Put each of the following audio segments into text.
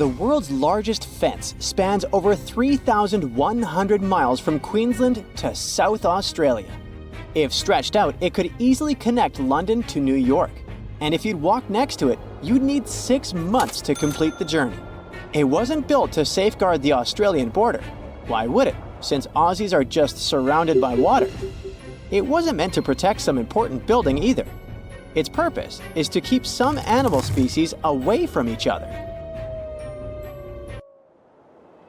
The world's largest fence spans over 3,100 miles from Queensland to South Australia. If stretched out, it could easily connect London to New York. And if you'd walk next to it, you'd need 6 months to complete the journey. It wasn't built to safeguard the Australian border. Why would it, since Aussies are just surrounded by water? It wasn't meant to protect some important building either. Its purpose is to keep some animal species away from each other.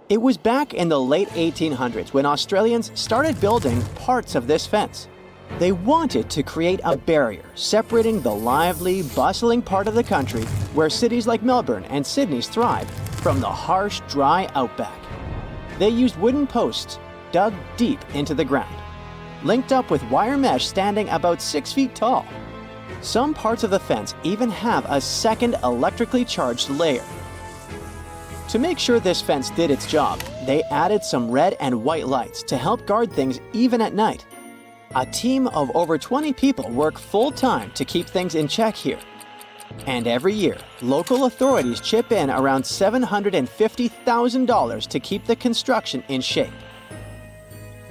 It was back in the late 1800s when Australians started building parts of this fence. They wanted to create a barrier separating the lively, bustling part of the country where cities like Melbourne and Sydney thrive from the harsh, dry outback. They used wooden posts dug deep into the ground, linked up with wire mesh standing about 6 feet tall. Some parts of the fence even have a second electrically charged layer. To make sure this fence did its job, they added some red and white lights to help guard things even at night. A team of over 20 people work full-time to keep things in check here. And every year, local authorities chip in around $750,000 to keep the construction in shape.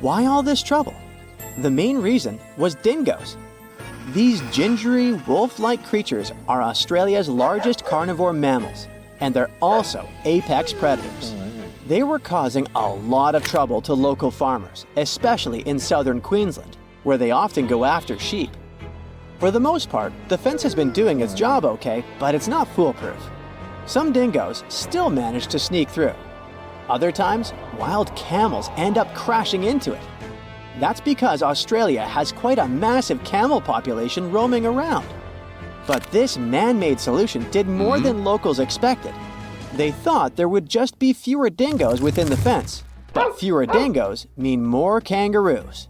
Why all this trouble? The main reason was dingoes. These gingery, wolf-like creatures are Australia's largest carnivore mammals, and they're also apex predators. They were causing a lot of trouble to local farmers, especially in southern Queensland, where they often go after sheep. For the most part, the fence has been doing its job okay, but it's not foolproof. Some dingoes still manage to sneak through. Other times, wild camels end up crashing into it. That's because Australia has quite a massive camel population roaming around. But this man-made solution did more than locals expected. They thought there would just be fewer dingoes within the fence, but fewer dingoes mean more kangaroos.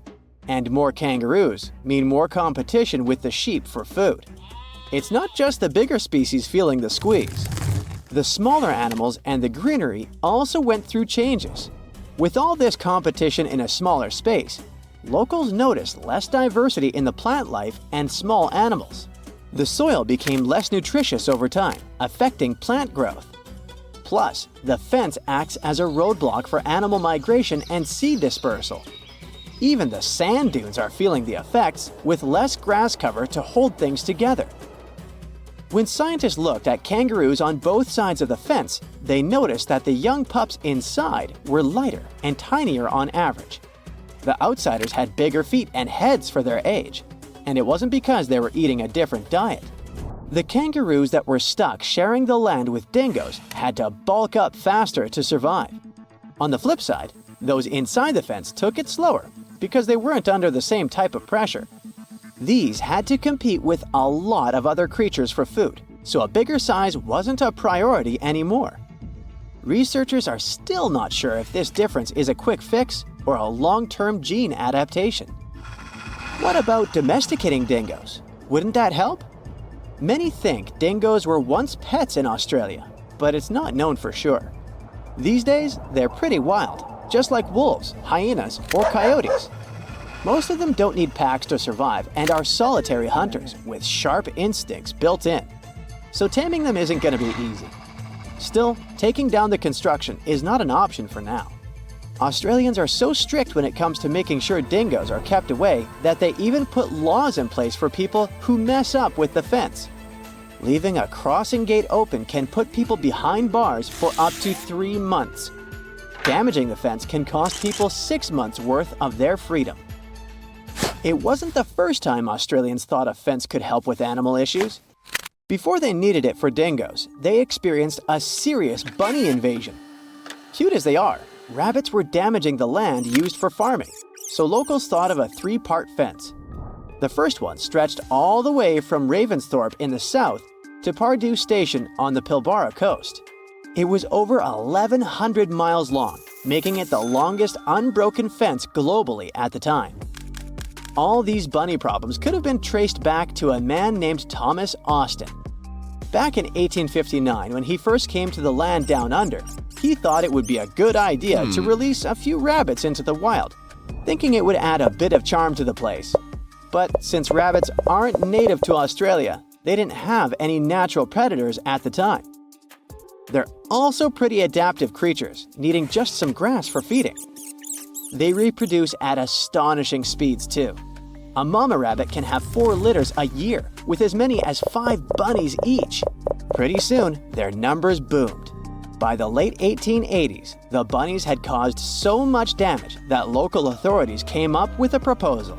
And more kangaroos mean more competition with the sheep for food. It's not just the bigger species feeling the squeeze. The smaller animals and the greenery also went through changes. With all this competition in a smaller space, locals noticed less diversity in the plant life and small animals. The soil became less nutritious over time, affecting plant growth. Plus, the fence acts as a roadblock for animal migration and seed dispersal. Even the sand dunes are feeling the effects, with less grass cover to hold things together. When scientists looked at kangaroos on both sides of the fence, they noticed that the young pups inside were lighter and tinier on average. The outsiders had bigger feet and heads for their age, and it wasn't because they were eating a different diet. The kangaroos that were stuck sharing the land with dingoes had to bulk up faster to survive. On the flip side, those inside the fence took it slower because they weren't under the same type of pressure. These had to compete with a lot of other creatures for food, so a bigger size wasn't a priority anymore. Researchers are still not sure if this difference is a quick fix or a long-term gene adaptation. What about domesticating dingoes? Wouldn't that help? Many think dingoes were once pets in Australia, but it's not known for sure. These days, they're pretty wild, just like wolves, hyenas, or coyotes. Most of them don't need packs to survive and are solitary hunters with sharp instincts built in. So taming them isn't going to be easy. Still, taking down the construction is not an option for now. Australians are so strict when it comes to making sure dingoes are kept away that they even put laws in place for people who mess up with the fence. Leaving a crossing gate open can put people behind bars for up to 3 months. Damaging the fence can cost people 6 months' worth of their freedom. It wasn't the first time Australians thought a fence could help with animal issues. Before they needed it for dingoes, they experienced a serious bunny invasion. Cute as they are, rabbits were damaging the land used for farming, so locals thought of a 3-part fence. The first one stretched all the way from Ravensthorpe in the south to Pardue Station on the Pilbara coast. It was over 1,100 miles long, making it the longest unbroken fence globally at the time. All these bunny problems could have been traced back to a man named Thomas Austin. Back in 1859, when he first came to the land down under, he thought it would be a good idea to release a few rabbits into the wild, thinking it would add a bit of charm to the place. But since rabbits aren't native to Australia, they didn't have any natural predators at the time. They're also pretty adaptive creatures, needing just some grass for feeding. They reproduce at astonishing speeds too. A mama rabbit can have 4 litters a year, with as many as 5 bunnies each. Pretty soon, their numbers boomed. By the late 1880s, the bunnies had caused so much damage that local authorities came up with a proposal.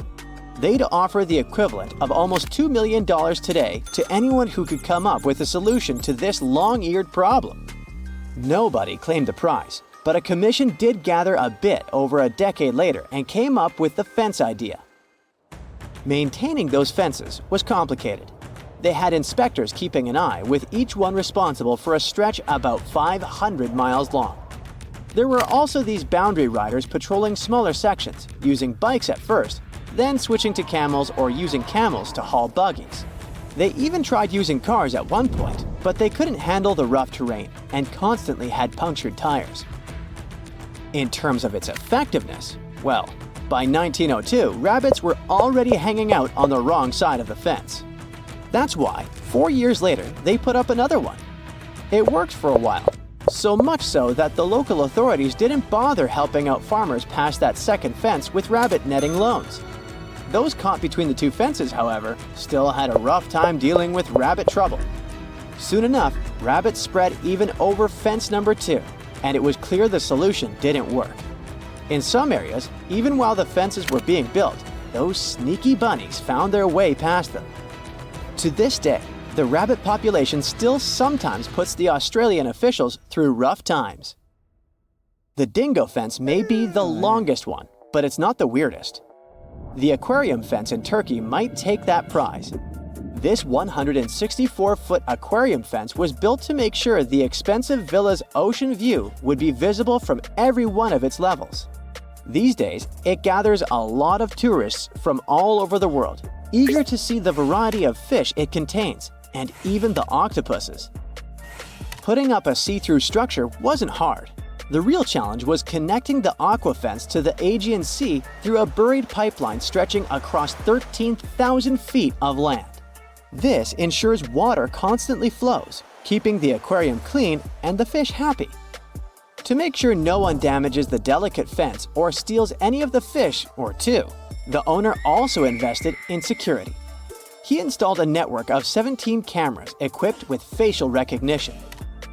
They'd offer the equivalent of almost $2 million today to anyone who could come up with a solution to this long-eared problem. Nobody claimed the prize, but a commission did gather a bit over a decade later and came up with the fence idea. Maintaining those fences was complicated. They had inspectors keeping an eye, with each one responsible for a stretch about 500 miles long. There were also these boundary riders patrolling smaller sections, using bikes at first, then switching to camels or using camels to haul buggies. They even tried using cars at one point, but they couldn't handle the rough terrain and constantly had punctured tires. In terms of its effectiveness, well, by 1902, rabbits were already hanging out on the wrong side of the fence. That's why, 4 years later, they put up another one. It worked for a while, so much so that the local authorities didn't bother helping out farmers past that second fence with rabbit netting loans. Those caught between the two fences, however, still had a rough time dealing with rabbit trouble. Soon enough, rabbits spread even over fence number 2, and it was clear the solution didn't work. In some areas, even while the fences were being built, those sneaky bunnies found their way past them. To this day, the rabbit population still sometimes puts the Australian officials through rough times. The dingo fence may be the longest one, but it's not the weirdest. The aquarium fence in Turkey might take that prize. This 164-foot aquarium fence was built to make sure the expensive villa's ocean view would be visible from every one of its levels. These days, it gathers a lot of tourists from all over the world, eager to see the variety of fish it contains, and even the octopuses. Putting up a see-through structure wasn't hard. The real challenge was connecting the aqua fence to the Aegean Sea through a buried pipeline stretching across 13,000 feet of land. This ensures water constantly flows, keeping the aquarium clean and the fish happy. To make sure no one damages the delicate fence or steals any of the fish or two, the owner also invested in security. He installed a network of 17 cameras equipped with facial recognition.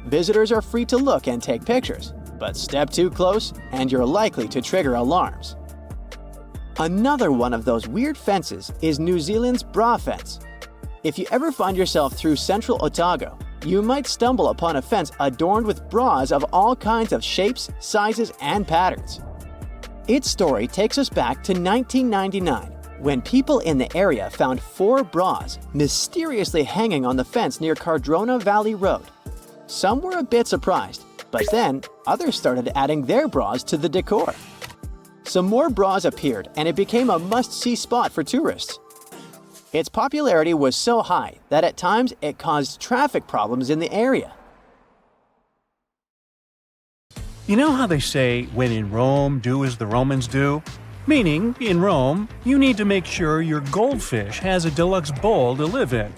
Visitors are free to look and take pictures, but step too close and you're likely to trigger alarms. Another one of those weird fences is New Zealand's bra fence. If you ever find yourself through central Otago, you might stumble upon a fence adorned with bras of all kinds of shapes, sizes, and patterns. Its story takes us back to 1999, when people in the area found 4 bras mysteriously hanging on the fence near Cardrona Valley Road. Some were a bit surprised, but then others started adding their bras to the decor. Some more bras appeared, and it became a must-see spot for tourists. Its popularity was so high that at times it caused traffic problems in the area. You know how they say, when in Rome, do as the Romans do? Meaning, in Rome, you need to make sure your goldfish has a deluxe bowl to live in.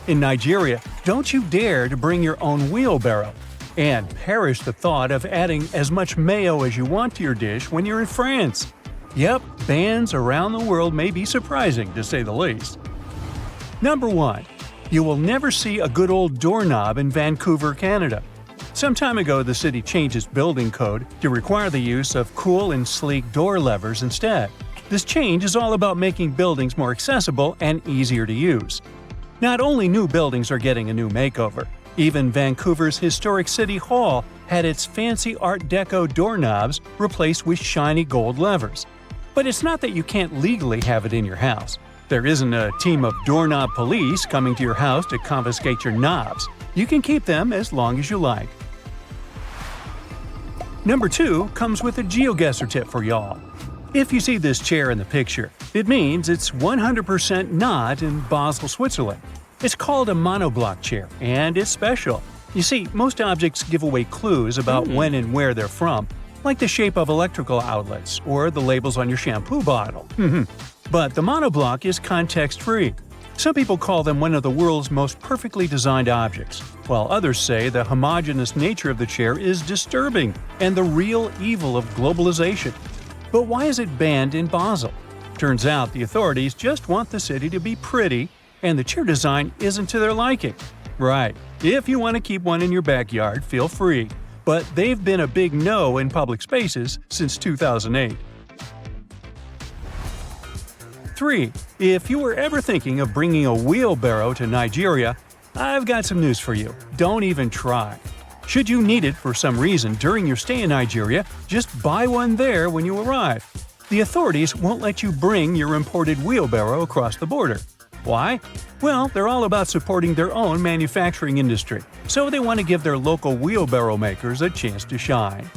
In Nigeria, don't you dare to bring your own wheelbarrow. And perish the thought of adding as much mayo as you want to your dish when you're in France. Yep, bans around the world may be surprising, to say the least. Number 1. You will never see a good old doorknob in Vancouver, Canada. Some time ago, the city changed its building code to require the use of cool and sleek door levers instead. This change is all about making buildings more accessible and easier to use. Not only new buildings are getting a new makeover, even Vancouver's historic City Hall had its fancy Art Deco doorknobs replaced with shiny gold levers. But it's not that you can't legally have it in your house. There isn't a team of doorknob police coming to your house to confiscate your knobs. You can keep them as long as you like. Number 2 comes with a GeoGuessr tip for y'all. If you see this chair in the picture, it means it's 100% not in Basel, Switzerland. It's called a monoblock chair, and it's special. You see, most objects give away clues about when and where they're from, like the shape of electrical outlets or the labels on your shampoo bottle. But the monoblock is context-free. Some people call them one of the world's most perfectly designed objects, while others say the homogeneous nature of the chair is disturbing and the real evil of globalization. But why is it banned in Basel? Turns out the authorities just want the city to be pretty, and the chair design isn't to their liking. Right, if you want to keep one in your backyard, feel free. But they've been a big no in public spaces since 2008. 3. If you were ever thinking of bringing a wheelbarrow to Nigeria, I've got some news for you. Don't even try. Should you need it for some reason during your stay in Nigeria, just buy one there when you arrive. The authorities won't let you bring your imported wheelbarrow across the border. Why? Well, they're all about supporting their own manufacturing industry, so they want to give their local wheelbarrow makers a chance to shine.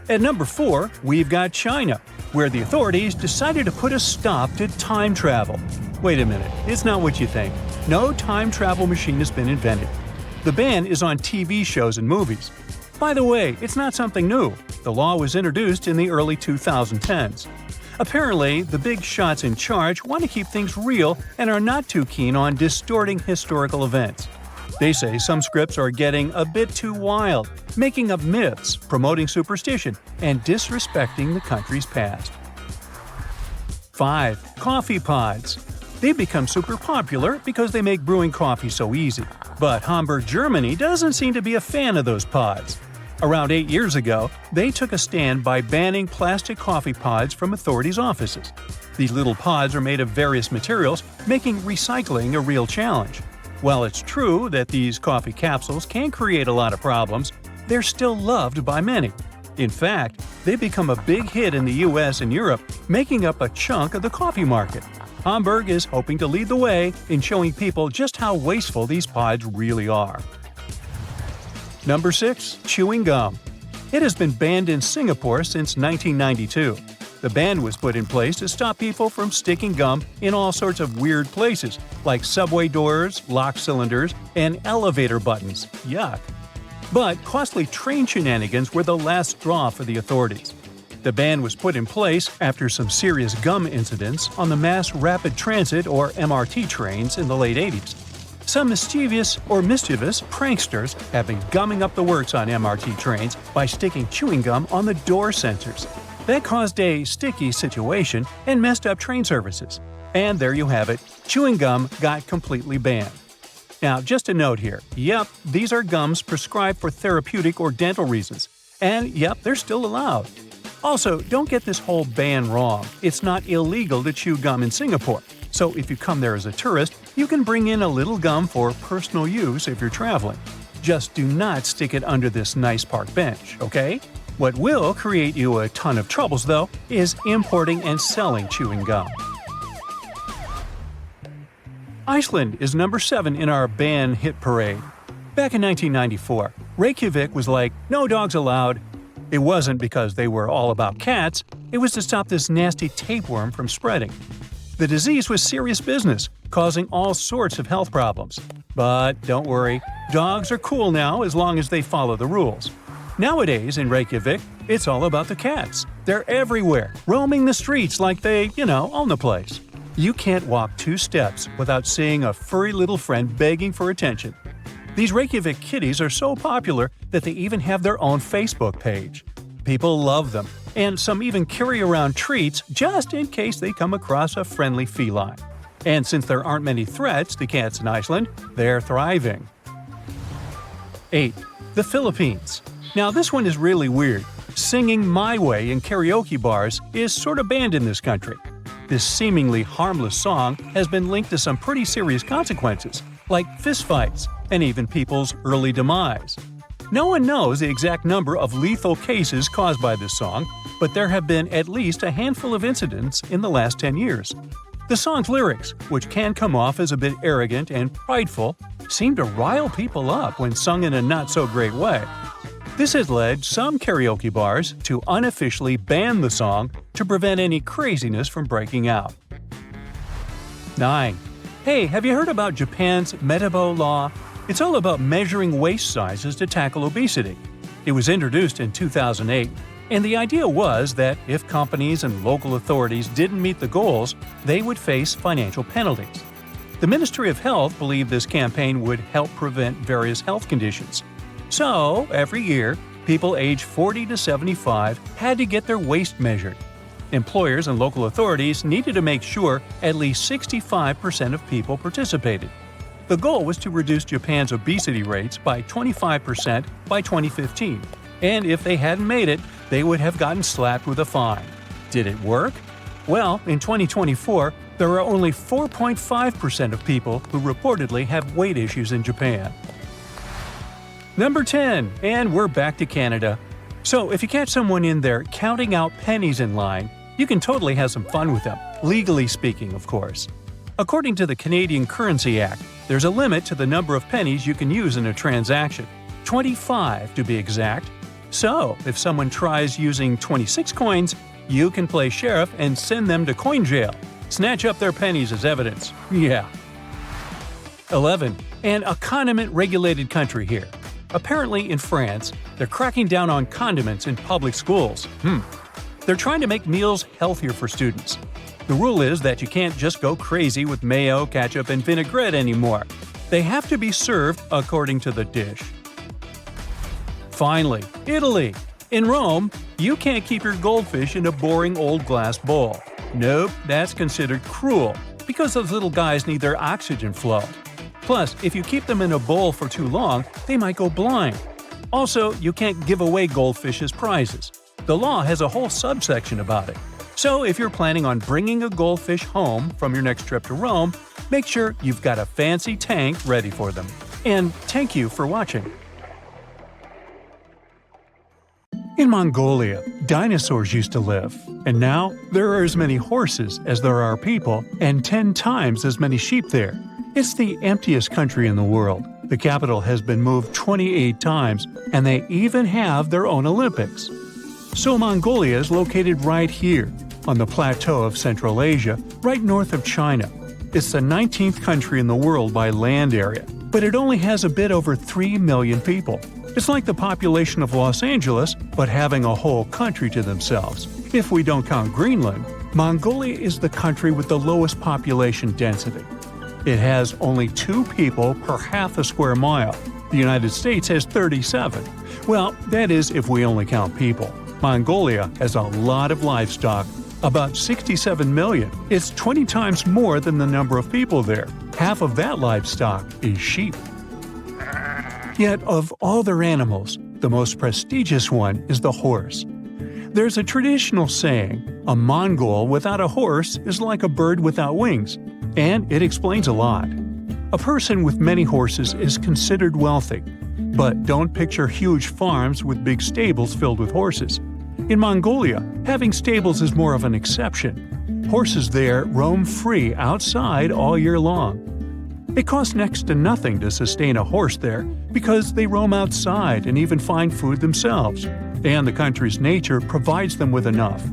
At number 4, we've got China, where the authorities decided to put a stop to time travel. Wait a minute, it's not what you think. No time travel machine has been invented. The ban is on TV shows and movies. By the way, it's not something new. The law was introduced in the early 2010s. Apparently, the big shots in charge want to keep things real and are not too keen on distorting historical events. They say some scripts are getting a bit too wild, making up myths, promoting superstition, and disrespecting the country's past. 5. Coffee pods. They've become super popular because they make brewing coffee so easy. But Hamburg, Germany doesn't seem to be a fan of those pods. Around 8 years ago, they took a stand by banning plastic coffee pods from authorities' offices. These little pods are made of various materials, making recycling a real challenge. While it's true that these coffee capsules can create a lot of problems, they're still loved by many. In fact, they've become a big hit in the US and Europe, making up a chunk of the coffee market. Hamburg is hoping to lead the way in showing people just how wasteful these pods really are. Number 6. Chewing gum. It has been banned in Singapore since 1992. The ban was put in place to stop people from sticking gum in all sorts of weird places, like subway doors, lock cylinders, and elevator buttons. Yuck. But costly train shenanigans were the last straw for the authorities. The ban was put in place after some serious gum incidents on the mass rapid transit or MRT trains in the late 80s. Some mischievous pranksters have been gumming up the works on MRT trains by sticking chewing gum on the door sensors. That caused a sticky situation and messed up train services. And there you have it, chewing gum got completely banned. Now, just a note here, yep, these are gums prescribed for therapeutic or dental reasons. And yep, they're still allowed. Also, don't get this whole ban wrong. It's not illegal to chew gum in Singapore. So if you come there as a tourist, you can bring in a little gum for personal use if you're traveling. Just do not stick it under this nice park bench, okay? What will create you a ton of troubles, though, is importing and selling chewing gum. Iceland is number 7 in our ban hit parade. Back in 1994, Reykjavik was like, no dogs allowed. It wasn't because they were all about cats, it was to stop this nasty tapeworm from spreading. The disease was serious business, causing all sorts of health problems. But don't worry, dogs are cool now as long as they follow the rules. Nowadays in Reykjavik, it's all about the cats. They're everywhere, roaming the streets like they, own the place. You can't walk 2 steps without seeing a furry little friend begging for attention. These Reykjavik kitties are so popular that they even have their own Facebook page. People love them, and some even carry around treats just in case they come across a friendly feline. And since there aren't many threats to cats in Iceland, they're thriving. 8. The Philippines. Now this one is really weird. Singing My Way in karaoke bars is sort of banned in this country. This seemingly harmless song has been linked to some pretty serious consequences, like fistfights and even people's early demise. No one knows the exact number of lethal cases caused by this song, but there have been at least a handful of incidents in the last 10 years. The song's lyrics, which can come off as a bit arrogant and prideful, seem to rile people up when sung in a not-so-great way. This has led some karaoke bars to unofficially ban the song to prevent any craziness from breaking out. 9. Hey, have you heard about Japan's Metabo law? It's all about measuring waist sizes to tackle obesity. It was introduced in 2008. And the idea was that if companies and local authorities didn't meet the goals, they would face financial penalties. The Ministry of Health believed this campaign would help prevent various health conditions. So, every year, people aged 40 to 75 had to get their waste measured. Employers and local authorities needed to make sure at least 65% of people participated. The goal was to reduce Japan's obesity rates by 25% by 2015, and if they hadn't made it, they would have gotten slapped with a fine. Did it work? Well, in 2024, there are only 4.5% of people who reportedly have weight issues in Japan. Number 10, and we're back to Canada. So if you catch someone in there counting out pennies in line, you can totally have some fun with them, legally speaking, of course. According to the Canadian Currency Act, there's a limit to the number of pennies you can use in a transaction, 25 to be exact. So, if someone tries using 26 coins, you can play sheriff and send them to coin jail. Snatch up their pennies as evidence. Yeah. 11. A condiment-regulated country here. Apparently, in France, they're cracking down on condiments in public schools. They're trying to make meals healthier for students. The rule is that you can't just go crazy with mayo, ketchup, and vinaigrette anymore. They have to be served according to the dish. Finally, Italy. In Rome, you can't keep your goldfish in a boring old glass bowl. Nope, that's considered cruel, because those little guys need their oxygen flow. Plus, if you keep them in a bowl for too long, they might go blind. Also, you can't give away goldfish as prizes. The law has a whole subsection about it. So if you're planning on bringing a goldfish home from your next trip to Rome, make sure you've got a fancy tank ready for them. And thank you for watching. In Mongolia, dinosaurs used to live, and now there are as many horses as there are people and 10 times as many sheep there. It's the emptiest country in the world. The capital has been moved 28 times, and they even have their own Olympics. So Mongolia is located right here, on the plateau of Central Asia, right north of China. It's the 19th country in the world by land area, but it only has a bit over 3 million people. It's like the population of Los Angeles, but having a whole country to themselves. If we don't count Greenland, Mongolia is the country with the lowest population density. It has only 2 people per half a square mile. The United States has 37. Well, that is if we only count people. Mongolia has a lot of livestock, about 67 million. It's 20 times more than the number of people there. Half of that livestock is sheep. Yet, of all their animals, the most prestigious one is the horse. There's a traditional saying, a Mongol without a horse is like a bird without wings, and it explains a lot. A person with many horses is considered wealthy, but don't picture huge farms with big stables filled with horses. In Mongolia, having stables is more of an exception. Horses there roam free outside all year long. It costs next to nothing to sustain a horse there because they roam outside and even find food themselves, and the country's nature provides them with enough.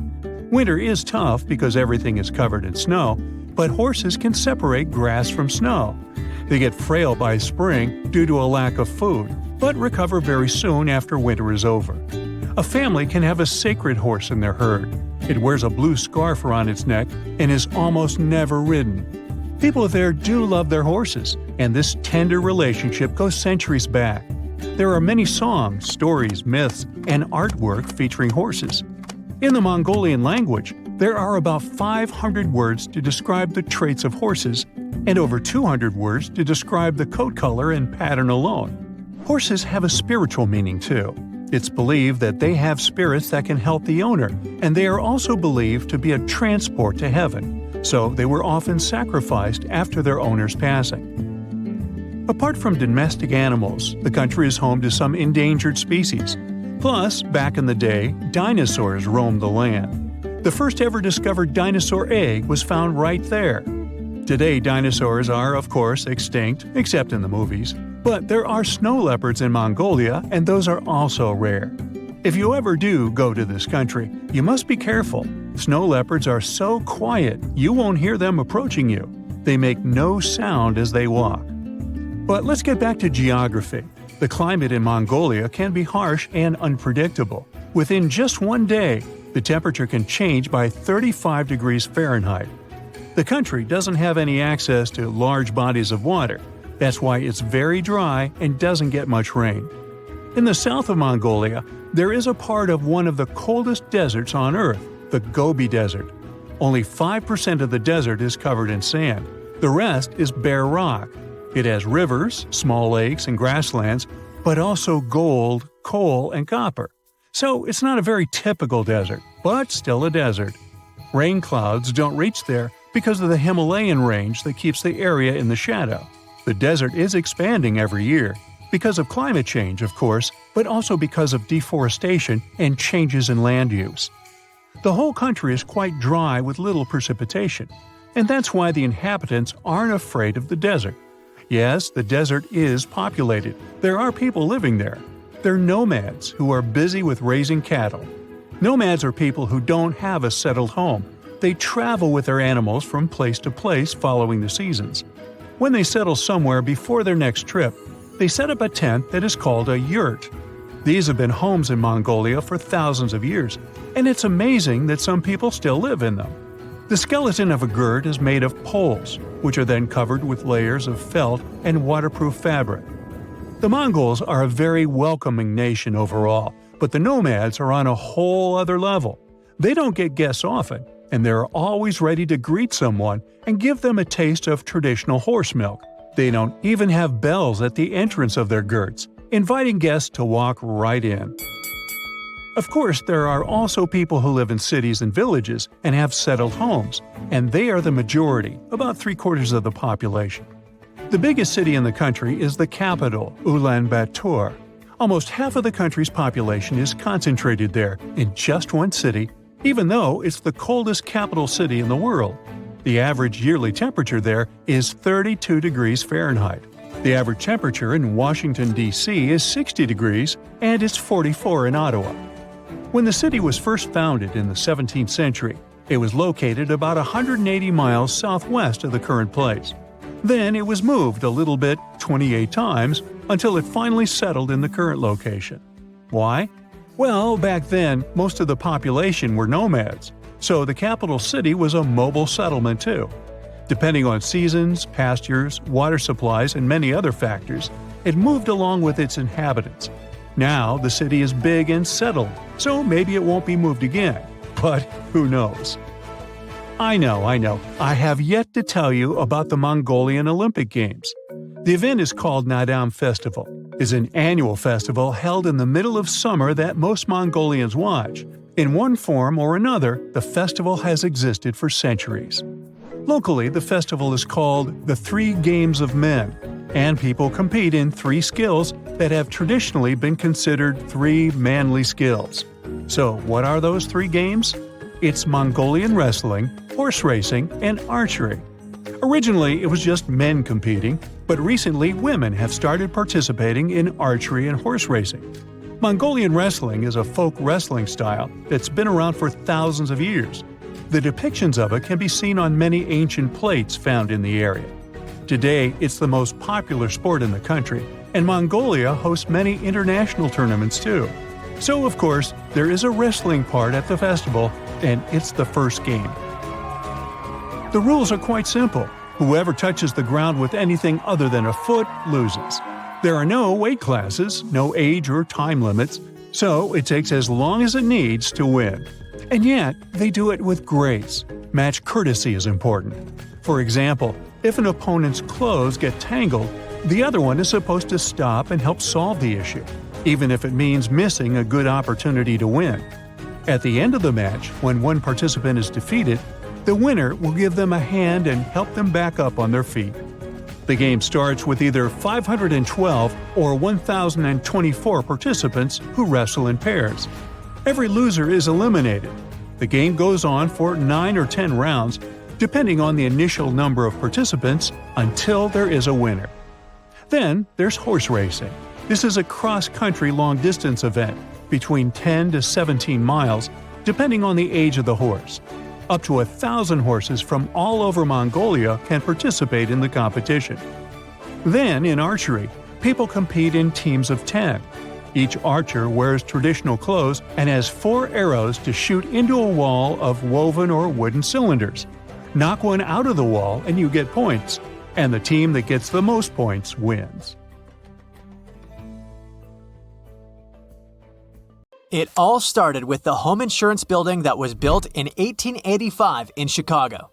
Winter is tough because everything is covered in snow, but horses can separate grass from snow. They get frail by spring due to a lack of food, but recover very soon after winter is over. A family can have a sacred horse in their herd. It wears a blue scarf around its neck and is almost never ridden. People there do love their horses, and this tender relationship goes centuries back. There are many songs, stories, myths, and artwork featuring horses. In the Mongolian language, there are about 500 words to describe the traits of horses, and over 200 words to describe the coat color and pattern alone. Horses have a spiritual meaning too. It's believed that they have spirits that can help the owner, and they are also believed to be a transport to heaven, so they were often sacrificed after their owner's passing. Apart from domestic animals, the country is home to some endangered species. Plus, back in the day, dinosaurs roamed the land. The first ever discovered dinosaur egg was found right there. Today, dinosaurs are, of course, extinct, except in the movies. But there are snow leopards in Mongolia, and those are also rare. If you ever do go to this country, you must be careful. Snow leopards are so quiet, you won't hear them approaching you. They make no sound as they walk. But let's get back to geography. The climate in Mongolia can be harsh and unpredictable, Within just one day, the temperature can change by 35 degrees Fahrenheit. The country doesn't have any access to large bodies of water. That's why it's very dry and doesn't get much rain. In the south of Mongolia, there is a part of one of the coldest deserts on Earth, the Gobi Desert. Only 5% of the desert is covered in sand. The rest is bare rock. It has rivers, small lakes, and grasslands, but also gold, coal, and copper. So it's not a very typical desert, but still a desert. Rain clouds don't reach there because of the Himalayan range that keeps the area in the shadow. The desert is expanding every year, because of climate change, of course, but also because of deforestation and changes in land use. The whole country is quite dry with little precipitation, and that's why the inhabitants aren't afraid of the desert. Yes, the desert is populated. There are people living there. They're nomads who are busy with raising cattle. Nomads are people who don't have a settled home. They travel with their animals from place to place following the seasons. When they settle somewhere before their next trip, they set up a tent that is called a yurt. These have been homes in Mongolia for thousands of years, and it's amazing that some people still live in them. The skeleton of a yurt is made of poles, which are then covered with layers of felt and waterproof fabric. The Mongols are a very welcoming nation overall, but the nomads are on a whole other level. They don't get guests often, and they're always ready to greet someone and give them a taste of traditional horse milk. They don't even have bells at the entrance of their yurts, inviting guests to walk right in. Of course, there are also people who live in cities and villages and have settled homes, and they are the majority, about 3/4 of the population. The biggest city in the country is the capital, Ulaanbaatar. Almost half of the country's population is concentrated there, in just one city, even though it's the coldest capital city in the world. The average yearly temperature there is 32 degrees Fahrenheit. The average temperature in Washington, D.C. is 60 degrees, and it's 44 in Ottawa. When the city was first founded in the 17th century, it was located about 180 miles southwest of the current place. Then it was moved a little bit 28 times until it finally settled in the current location. Why? Well, back then, most of the population were nomads, so the capital city was a mobile settlement too. Depending on seasons, pastures, water supplies, and many other factors, it moved along with its inhabitants. Now the city is big and settled, so maybe it won't be moved again. But who knows? I know, I have yet to tell you about the Mongolian Olympic Games. The event is called Nadam Festival. It's an annual festival held in the middle of summer that most Mongolians watch. In one form or another, the festival has existed for centuries. Locally, the festival is called the 3 Games of Men, and people compete in 3 skills that have traditionally been considered 3 manly skills. So, what are those 3 games? It's Mongolian wrestling, horse racing, and archery. Originally, it was just men competing, but recently women have started participating in archery and horse racing. Mongolian wrestling is a folk wrestling style that's been around for thousands of years. The depictions of it can be seen on many ancient plates found in the area. Today, it's the most popular sport in the country, and Mongolia hosts many international tournaments too. So, of course, there is a wrestling part at the festival, and it's the first game. The rules are quite simple. Whoever touches the ground with anything other than a foot loses. There are no weight classes, no age or time limits, so it takes as long as it needs to win. And yet, they do it with grace. Match courtesy is important. For example, if an opponent's clothes get tangled, the other one is supposed to stop and help solve the issue, even if it means missing a good opportunity to win. At the end of the match, when one participant is defeated, the winner will give them a hand and help them back up on their feet. The game starts with either 512 or 1,024 participants who wrestle in pairs. Every loser is eliminated. The game goes on for 9 or 10 rounds, depending on the initial number of participants, until there is a winner. Then there's horse racing. This is a cross-country long-distance event, between 10 to 17 miles, depending on the age of the horse. Up to 1,000 horses from all over Mongolia can participate in the competition. Then, in archery, people compete in teams of 10. Each archer wears traditional clothes and has 4 arrows to shoot into a wall of woven or wooden cylinders. Knock one out of the wall and you get points, and the team that gets the most points wins. It all started with the home insurance building that was built in 1885 in Chicago.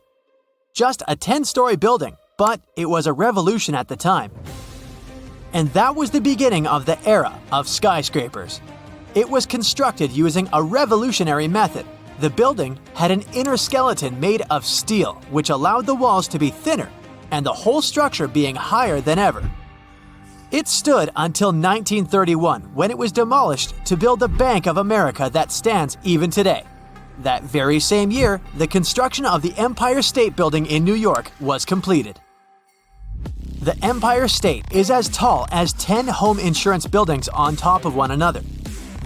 Just a 10-story building, but it was a revolution at the time. And that was the beginning of the era of skyscrapers. It was constructed using a revolutionary method. The building had an inner skeleton made of steel, which allowed the walls to be thinner and the whole structure being higher than ever. It stood until 1931, when it was demolished to build the Bank of America that stands even today. That very same year, the construction of the Empire State Building in New York was completed. The Empire State is as tall as 10 home insurance buildings on top of one another.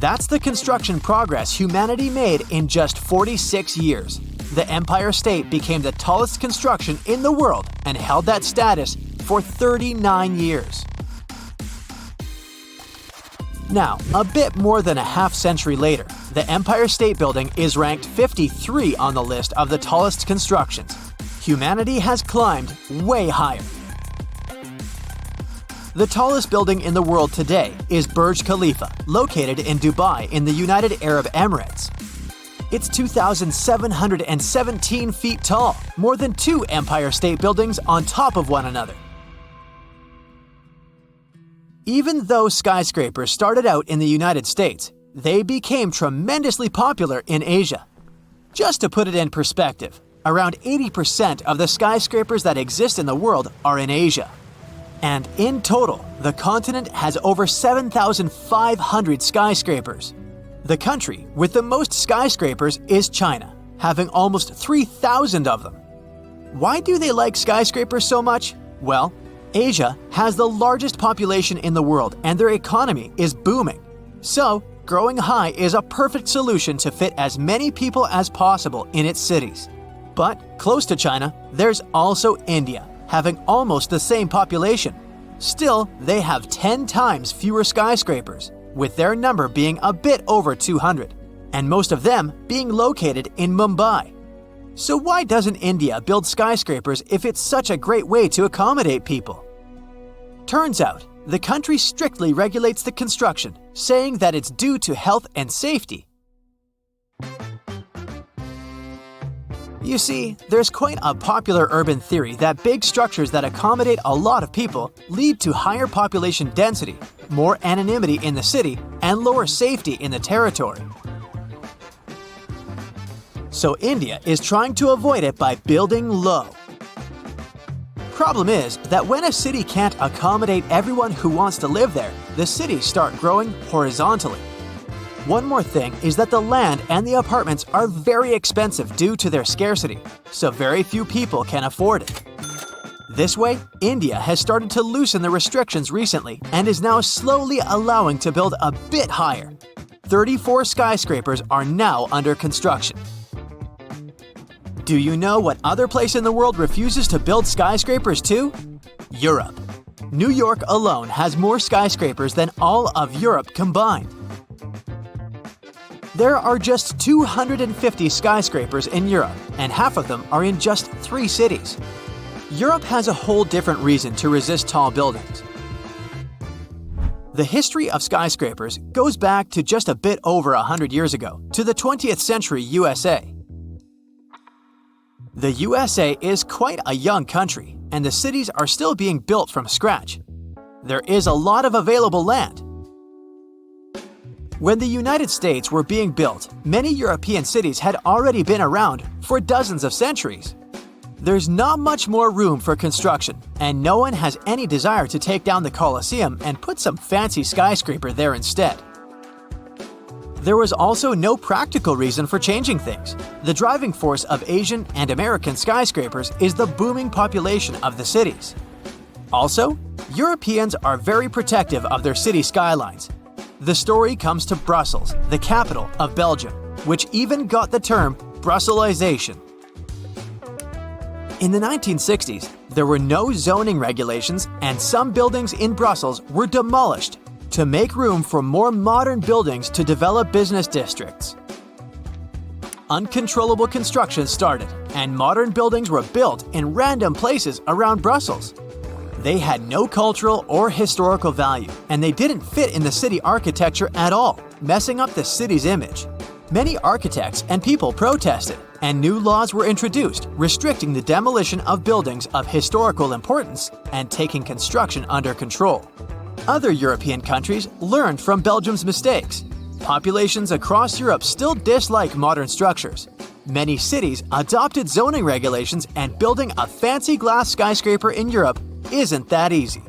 That's the construction progress humanity made in just 46 years. The Empire State became the tallest construction in the world and held that status for 39 years. Now, a bit more than a half-century later, the Empire State Building is ranked 53 on the list of the tallest constructions. Humanity has climbed way higher. The tallest building in the world today is Burj Khalifa, located in Dubai in the United Arab Emirates. It's 2,717 feet tall, more than 2 Empire State Buildings on top of one another. Even though skyscrapers started out in the United States, they became tremendously popular in Asia. Just to put it in perspective, around 80% of the skyscrapers that exist in the world are in Asia. And in total, the continent has over 7,500 skyscrapers. The country with the most skyscrapers is China, having almost 3,000 of them. Why do they like skyscrapers so much? Well, Asia has the largest population in the world and their economy is booming. So, growing high is a perfect solution to fit as many people as possible in its cities. But close to China, there's also India, having almost the same population. Still, they have 10 times fewer skyscrapers, with their number being a bit over 200, and most of them being located in Mumbai. So why doesn't India build skyscrapers if it's such a great way to accommodate people? Turns out, the country strictly regulates the construction, saying that it's due to health and safety. You see, there's quite a popular urban theory that big structures that accommodate a lot of people lead to higher population density, more anonymity in the city, and lower safety in the territory. So India is trying to avoid it by building low. Problem is that when a city can't accommodate everyone who wants to live there, the cities start growing horizontally. One more thing is that the land and the apartments are very expensive due to their scarcity, so very few people can afford it. This way, India has started to loosen the restrictions recently and is now slowly allowing to build a bit higher. 34 skyscrapers are now under construction. Do you know what other place in the world refuses to build skyscrapers too? Europe. New York alone has more skyscrapers than all of Europe combined. There are just 250 skyscrapers in Europe, and half of them are in just 3 cities. Europe has a whole different reason to resist tall buildings. The history of skyscrapers goes back to just a bit over 100 years ago, to the 20th century USA. The USA is quite a young country, and the cities are still being built from scratch. There is a lot of available land. When the United States were being built, many European cities had already been around for dozens of centuries. There's not much more room for construction, and no one has any desire to take down the Colosseum and put some fancy skyscraper there instead. There was also no practical reason for changing things. The driving force of Asian and American skyscrapers is the booming population of the cities. Also, Europeans are very protective of their city skylines. The story comes to Brussels, the capital of Belgium, which even got the term Brusselization. In the 1960s, there were no zoning regulations and some buildings in Brussels were demolished to make room for more modern buildings to develop business districts. Uncontrollable construction started, and modern buildings were built in random places around Brussels. They had no cultural or historical value, and they didn't fit in the city architecture at all, messing up the city's image. Many architects and people protested, and new laws were introduced restricting the demolition of buildings of historical importance and taking construction under control. Other European countries learned from Belgium's mistakes. Populations across Europe still dislike modern structures. Many cities adopted zoning regulations, and building a fancy glass skyscraper in Europe isn't that easy.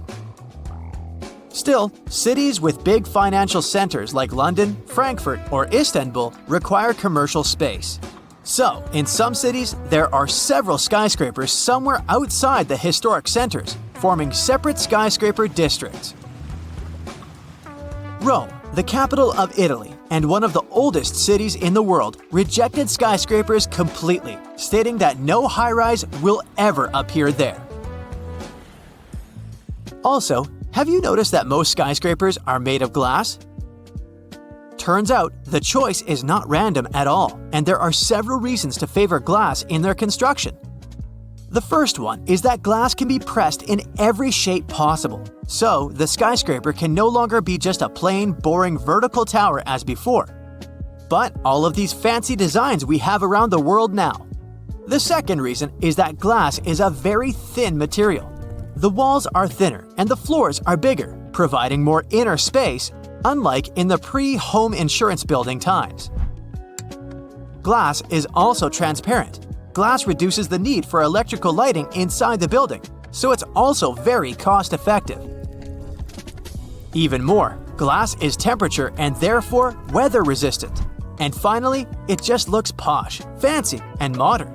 Still, cities with big financial centers like London, Frankfurt, or Istanbul require commercial space. So, in some cities, there are several skyscrapers somewhere outside the historic centers, forming separate skyscraper districts. Rome, the capital of Italy and one of the oldest cities in the world, rejected skyscrapers completely, stating that no high-rise will ever appear there. Also, have you noticed that most skyscrapers are made of glass? Turns out, the choice is not random at all, and there are several reasons to favor glass in their construction. The first one is that glass can be pressed in every shape possible, so the skyscraper can no longer be just a plain, boring vertical tower as before, but all of these fancy designs we have around the world now. The second reason is that glass is a very thin material. The walls are thinner and the floors are bigger, providing more inner space, unlike in the pre-home insurance building times. Glass is also transparent. Glass reduces the need for electrical lighting inside the building, so it's also very cost-effective. Even more, glass is temperature and therefore weather-resistant. And finally, it just looks posh, fancy, and modern.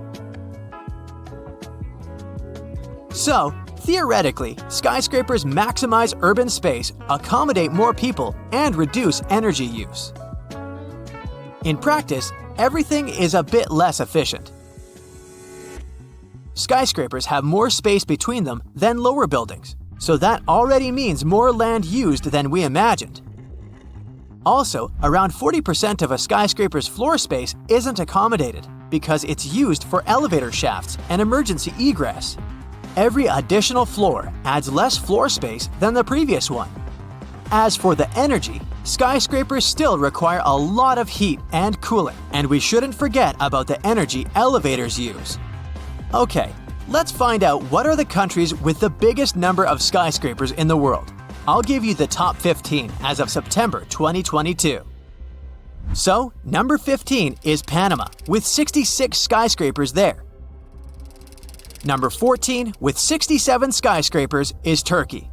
So, theoretically, skyscrapers maximize urban space, accommodate more people, and reduce energy use. In practice, everything is a bit less efficient. Skyscrapers have more space between them than lower buildings, so that already means more land used than we imagined. Also, around 40% of a skyscraper's floor space isn't accommodated because it's used for elevator shafts and emergency egress. Every additional floor adds less floor space than the previous one. As for the energy, skyscrapers still require a lot of heat and cooling, and we shouldn't forget about the energy elevators use. Okay, let's find out what are the countries with the biggest number of skyscrapers in the world. I'll give you the top 15 as of September 2022. So, number 15 is Panama, with 66 skyscrapers there. Number 14, with 67 skyscrapers, is Turkey.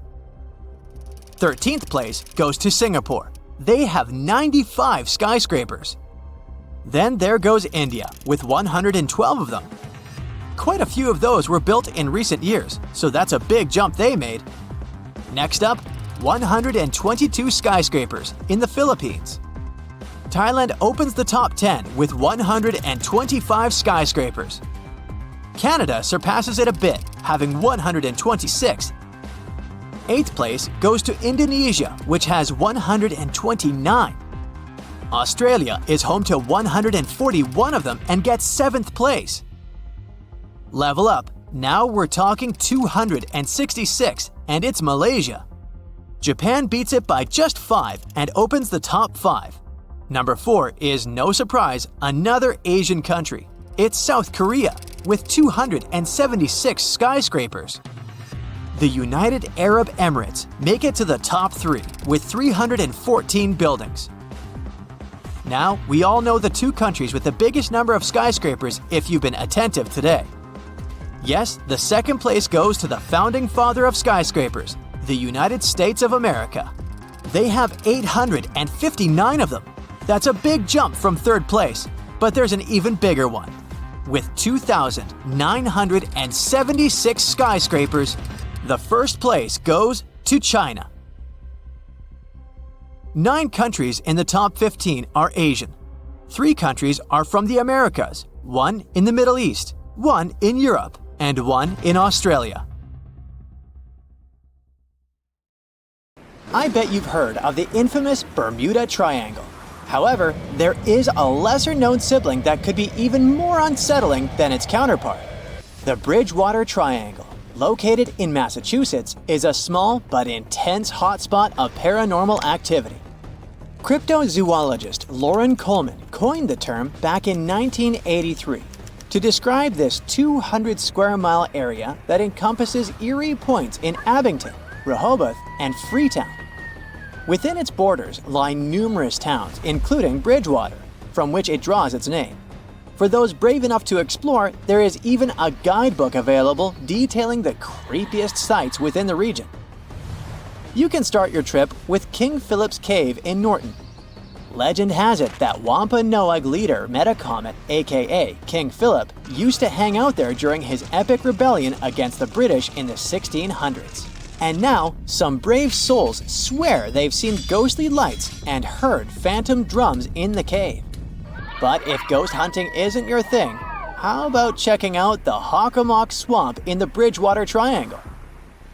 13th place goes to Singapore. They have 95 skyscrapers. Then there goes India, with 112 of them. Quite a few of those were built in recent years, so that's a big jump they made. Next up, 122 skyscrapers in the Philippines. Thailand opens the top 10 with 125 skyscrapers. Canada surpasses it a bit, having 126. 8th place goes to Indonesia, which has 129. Australia is home to 141 of them and gets 7th place. Level up, now we're talking 266, and it's Malaysia. Japan beats it by just 5 and opens the top 5. Number 4 is, no surprise, another Asian country. It's South Korea, with 276 skyscrapers. The United Arab Emirates make it to the top 3, with 314 buildings. Now, we all know the two countries with the biggest number of skyscrapers if you've been attentive today. Yes, the second place goes to the founding father of skyscrapers, the United States of America. They have 859 of them. That's a big jump from third place, but there's an even bigger one. With 2,976 skyscrapers, the first place goes to China. 9 countries in the top 15 are Asian. 3 countries are from the Americas, 1 in the Middle East, 1 in Europe, and 1 in Australia. I bet you've heard of the infamous Bermuda Triangle. However, there is a lesser-known sibling that could be even more unsettling than its counterpart. The Bridgewater Triangle, located in Massachusetts, is a small but intense hotspot of paranormal activity. Cryptozoologist Lauren Coleman coined the term back in 1983 to describe this 200-square-mile area that encompasses eerie points in Abington, Rehoboth, and Freetown. Within its borders lie numerous towns, including Bridgewater, from which it draws its name. For those brave enough to explore, there is even a guidebook available detailing the creepiest sites within the region. You can start your trip with King Philip's Cave in Norton. Legend has it that Wampanoag leader Metacomet, aka King Philip, used to hang out there during his epic rebellion against the British in the 1600s. And now, some brave souls swear they've seen ghostly lights and heard phantom drums in the cave. But if ghost hunting isn't your thing, how about checking out the Hockomock Swamp in the Bridgewater Triangle?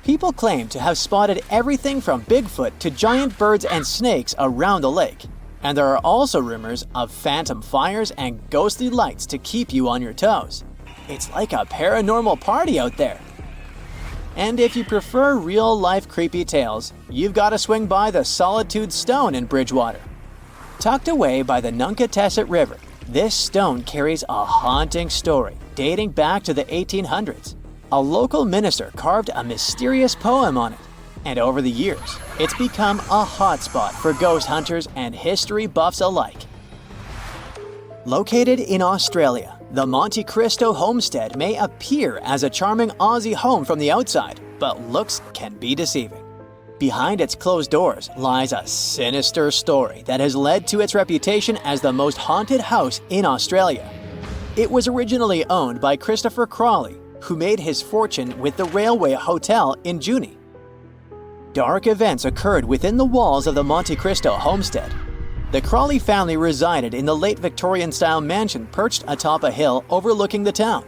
People claim to have spotted everything from Bigfoot to giant birds and snakes around the lake. And there are also rumors of phantom fires and ghostly lights to keep you on your toes. It's like a paranormal party out there. And if you prefer real-life creepy tales, you've got to swing by the Solitude Stone in Bridgewater. Tucked away by the Nunkatesset River, this stone carries a haunting story dating back to the 1800s. A local minister carved a mysterious poem on it, and over the years, it's become a hotspot for ghost hunters and history buffs alike. Located in Australia, the Monte Cristo homestead may appear as a charming Aussie home from the outside, but looks can be deceiving. Behind its closed doors lies a sinister story that has led to its reputation as the most haunted house in Australia. It was originally owned by Christopher Crawley, who made his fortune with the Railway Hotel in Junee. Dark events occurred within the walls of the Monte Cristo homestead. The Crawley family resided in the late Victorian-style mansion perched atop a hill overlooking the town.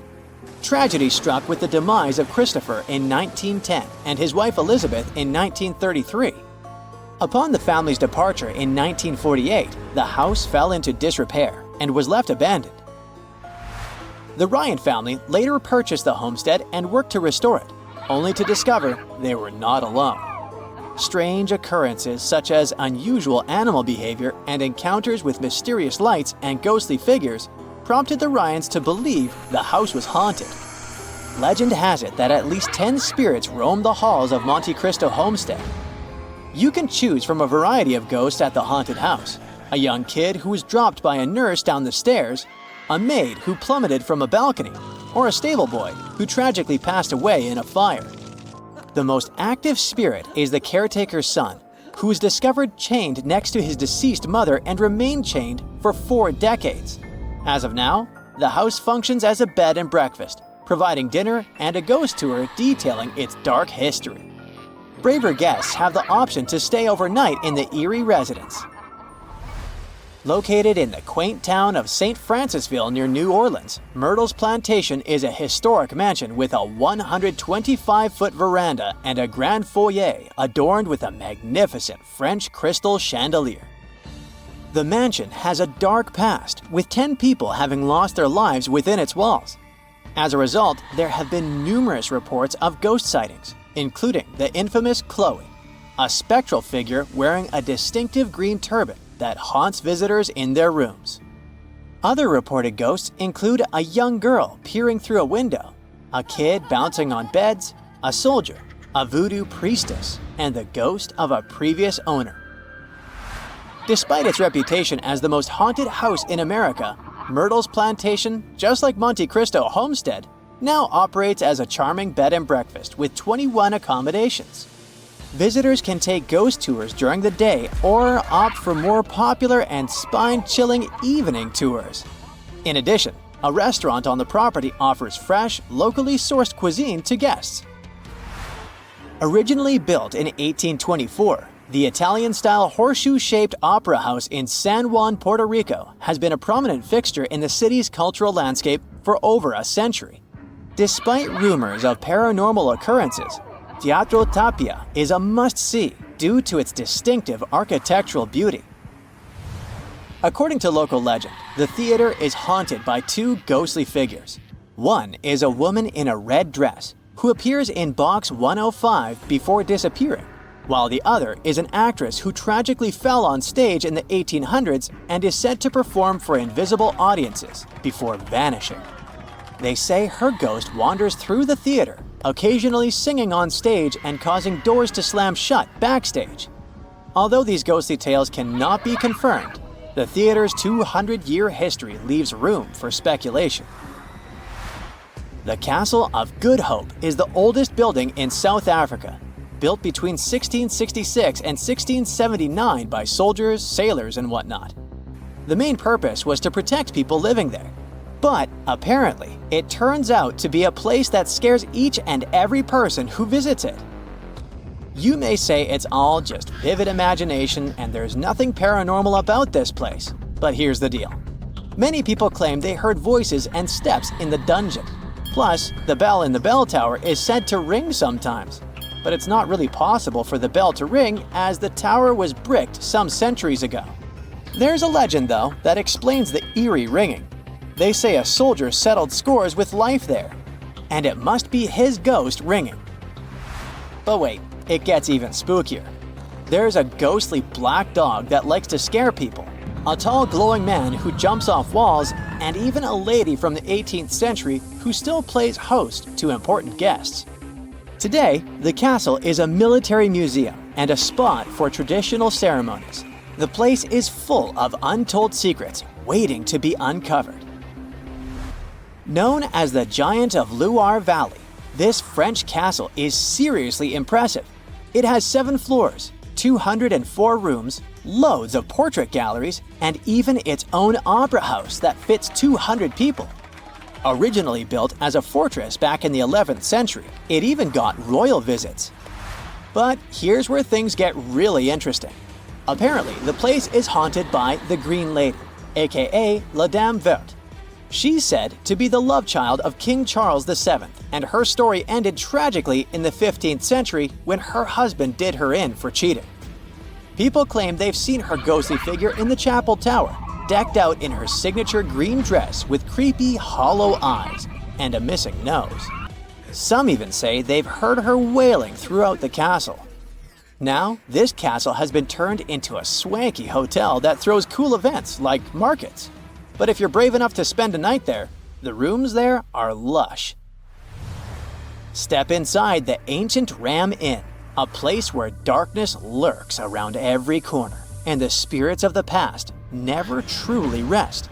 Tragedy struck with the demise of Christopher in 1910 and his wife Elizabeth in 1933. Upon the family's departure in 1948, the house fell into disrepair and was left abandoned. The Ryan family later purchased the homestead and worked to restore it, only to discover they were not alone. Strange occurrences such as unusual animal behavior and encounters with mysterious lights and ghostly figures prompted the Ryans to believe the house was haunted. Legend has it that at least 10 spirits roam the halls of Monte Cristo homestead. You can choose from a variety of ghosts at the haunted house: a young kid who was dropped by a nurse down the stairs, a maid who plummeted from a balcony, or a stable boy who tragically passed away in a fire. The most active spirit is the caretaker's son, who was discovered chained next to his deceased mother and remained chained for 4 decades. As of now, the house functions as a bed and breakfast, providing dinner and a ghost tour detailing its dark history. Braver guests have the option to stay overnight in the eerie residence. Located in the quaint town of St. Francisville near New Orleans, Myrtle's Plantation is a historic mansion with a 125-foot veranda and a grand foyer adorned with a magnificent French crystal chandelier. The mansion has a dark past, with 10 people having lost their lives within its walls. As a result, there have been numerous reports of ghost sightings, including the infamous Chloe, a spectral figure wearing a distinctive green turban that haunts visitors in their rooms. Other reported ghosts include a young girl peering through a window, a kid bouncing on beds, a soldier, a voodoo priestess, and the ghost of a previous owner. Despite its reputation as the most haunted house in America, Myrtle's Plantation, just like Monte Cristo Homestead, now operates as a charming bed and breakfast with 21 accommodations. Visitors can take ghost tours during the day or opt for more popular and spine-chilling evening tours. In addition, a restaurant on the property offers fresh, locally sourced cuisine to guests. Originally built in 1824, the Italian-style horseshoe-shaped opera house in San Juan, Puerto Rico has been a prominent fixture in the city's cultural landscape for over a century. Despite rumors of paranormal occurrences, Teatro Tapia is a must-see, due to its distinctive architectural beauty. According to local legend, the theater is haunted by two ghostly figures. One is a woman in a red dress who appears in box 105 before disappearing, while the other is an actress who tragically fell on stage in the 1800s and is said to perform for invisible audiences before vanishing. They say her ghost wanders through the theater, occasionally singing on stage and causing doors to slam shut backstage. Although these ghostly tales cannot be confirmed, the theater's 200-year history leaves room for speculation. The Castle of Good Hope is the oldest building in South Africa, built between 1666 and 1679 by soldiers, sailors, and whatnot. The main purpose was to protect people living there. But apparently, it turns out to be a place that scares each and every person who visits it. You may say it's all just vivid imagination and there's nothing paranormal about this place, but here's the deal. Many people claim they heard voices and steps in the dungeon. Plus, the bell in the bell tower is said to ring sometimes. But it's not really possible for the bell to ring as the tower was bricked some centuries ago. There's a legend, though, that explains the eerie ringing. They say a soldier settled scores with life there, and it must be his ghost ringing. But wait, it gets even spookier. There's a ghostly black dog that likes to scare people, a tall glowing man who jumps off walls, and even a lady from the 18th century who still plays host to important guests. Today, the castle is a military museum and a spot for traditional ceremonies. The place is full of untold secrets waiting to be uncovered. Known as the Giant of Loire Valley, this French castle is seriously impressive. It has 7 floors, 204 rooms, loads of portrait galleries, and even its own opera house that fits 200 people. Originally built as a fortress back in the 11th century, it even got royal visits. But here's where things get really interesting. Apparently, the place is haunted by the Green Lady, aka La Dame Verte. She's said to be the love child of King Charles VII, and her story ended tragically in the 15th century when her husband did her in for cheating. People claim they've seen her ghostly figure in the chapel tower, decked out in her signature green dress with creepy, hollow eyes and a missing nose. Some even say they've heard her wailing throughout the castle. Now, this castle has been turned into a swanky hotel that throws cool events like markets. But if you're brave enough to spend a night there, the rooms there are lush. Step inside the ancient Ram Inn, a place where darkness lurks around every corner, and the spirits of the past never truly rest.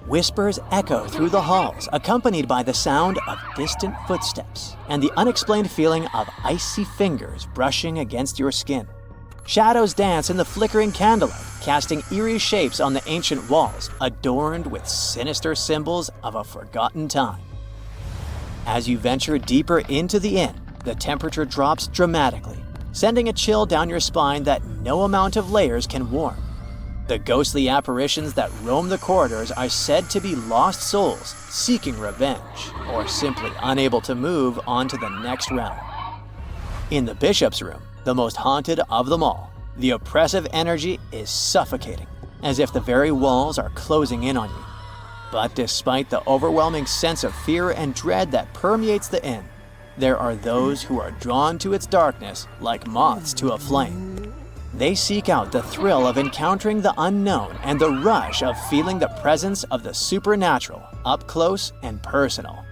Whispers echo through the halls, accompanied by the sound of distant footsteps and the unexplained feeling of icy fingers brushing against your skin. Shadows dance in the flickering candlelight, casting eerie shapes on the ancient walls, adorned with sinister symbols of a forgotten time. As you venture deeper into the inn, the temperature drops dramatically, sending a chill down your spine that no amount of layers can warm. The ghostly apparitions that roam the corridors are said to be lost souls seeking revenge, or simply unable to move on to the next realm. In the bishop's room, the most haunted of them all, the oppressive energy is suffocating, as if the very walls are closing in on you. But despite the overwhelming sense of fear and dread that permeates the inn, there are those who are drawn to its darkness like moths to a flame. They seek out the thrill of encountering the unknown and the rush of feeling the presence of the supernatural up close and personal.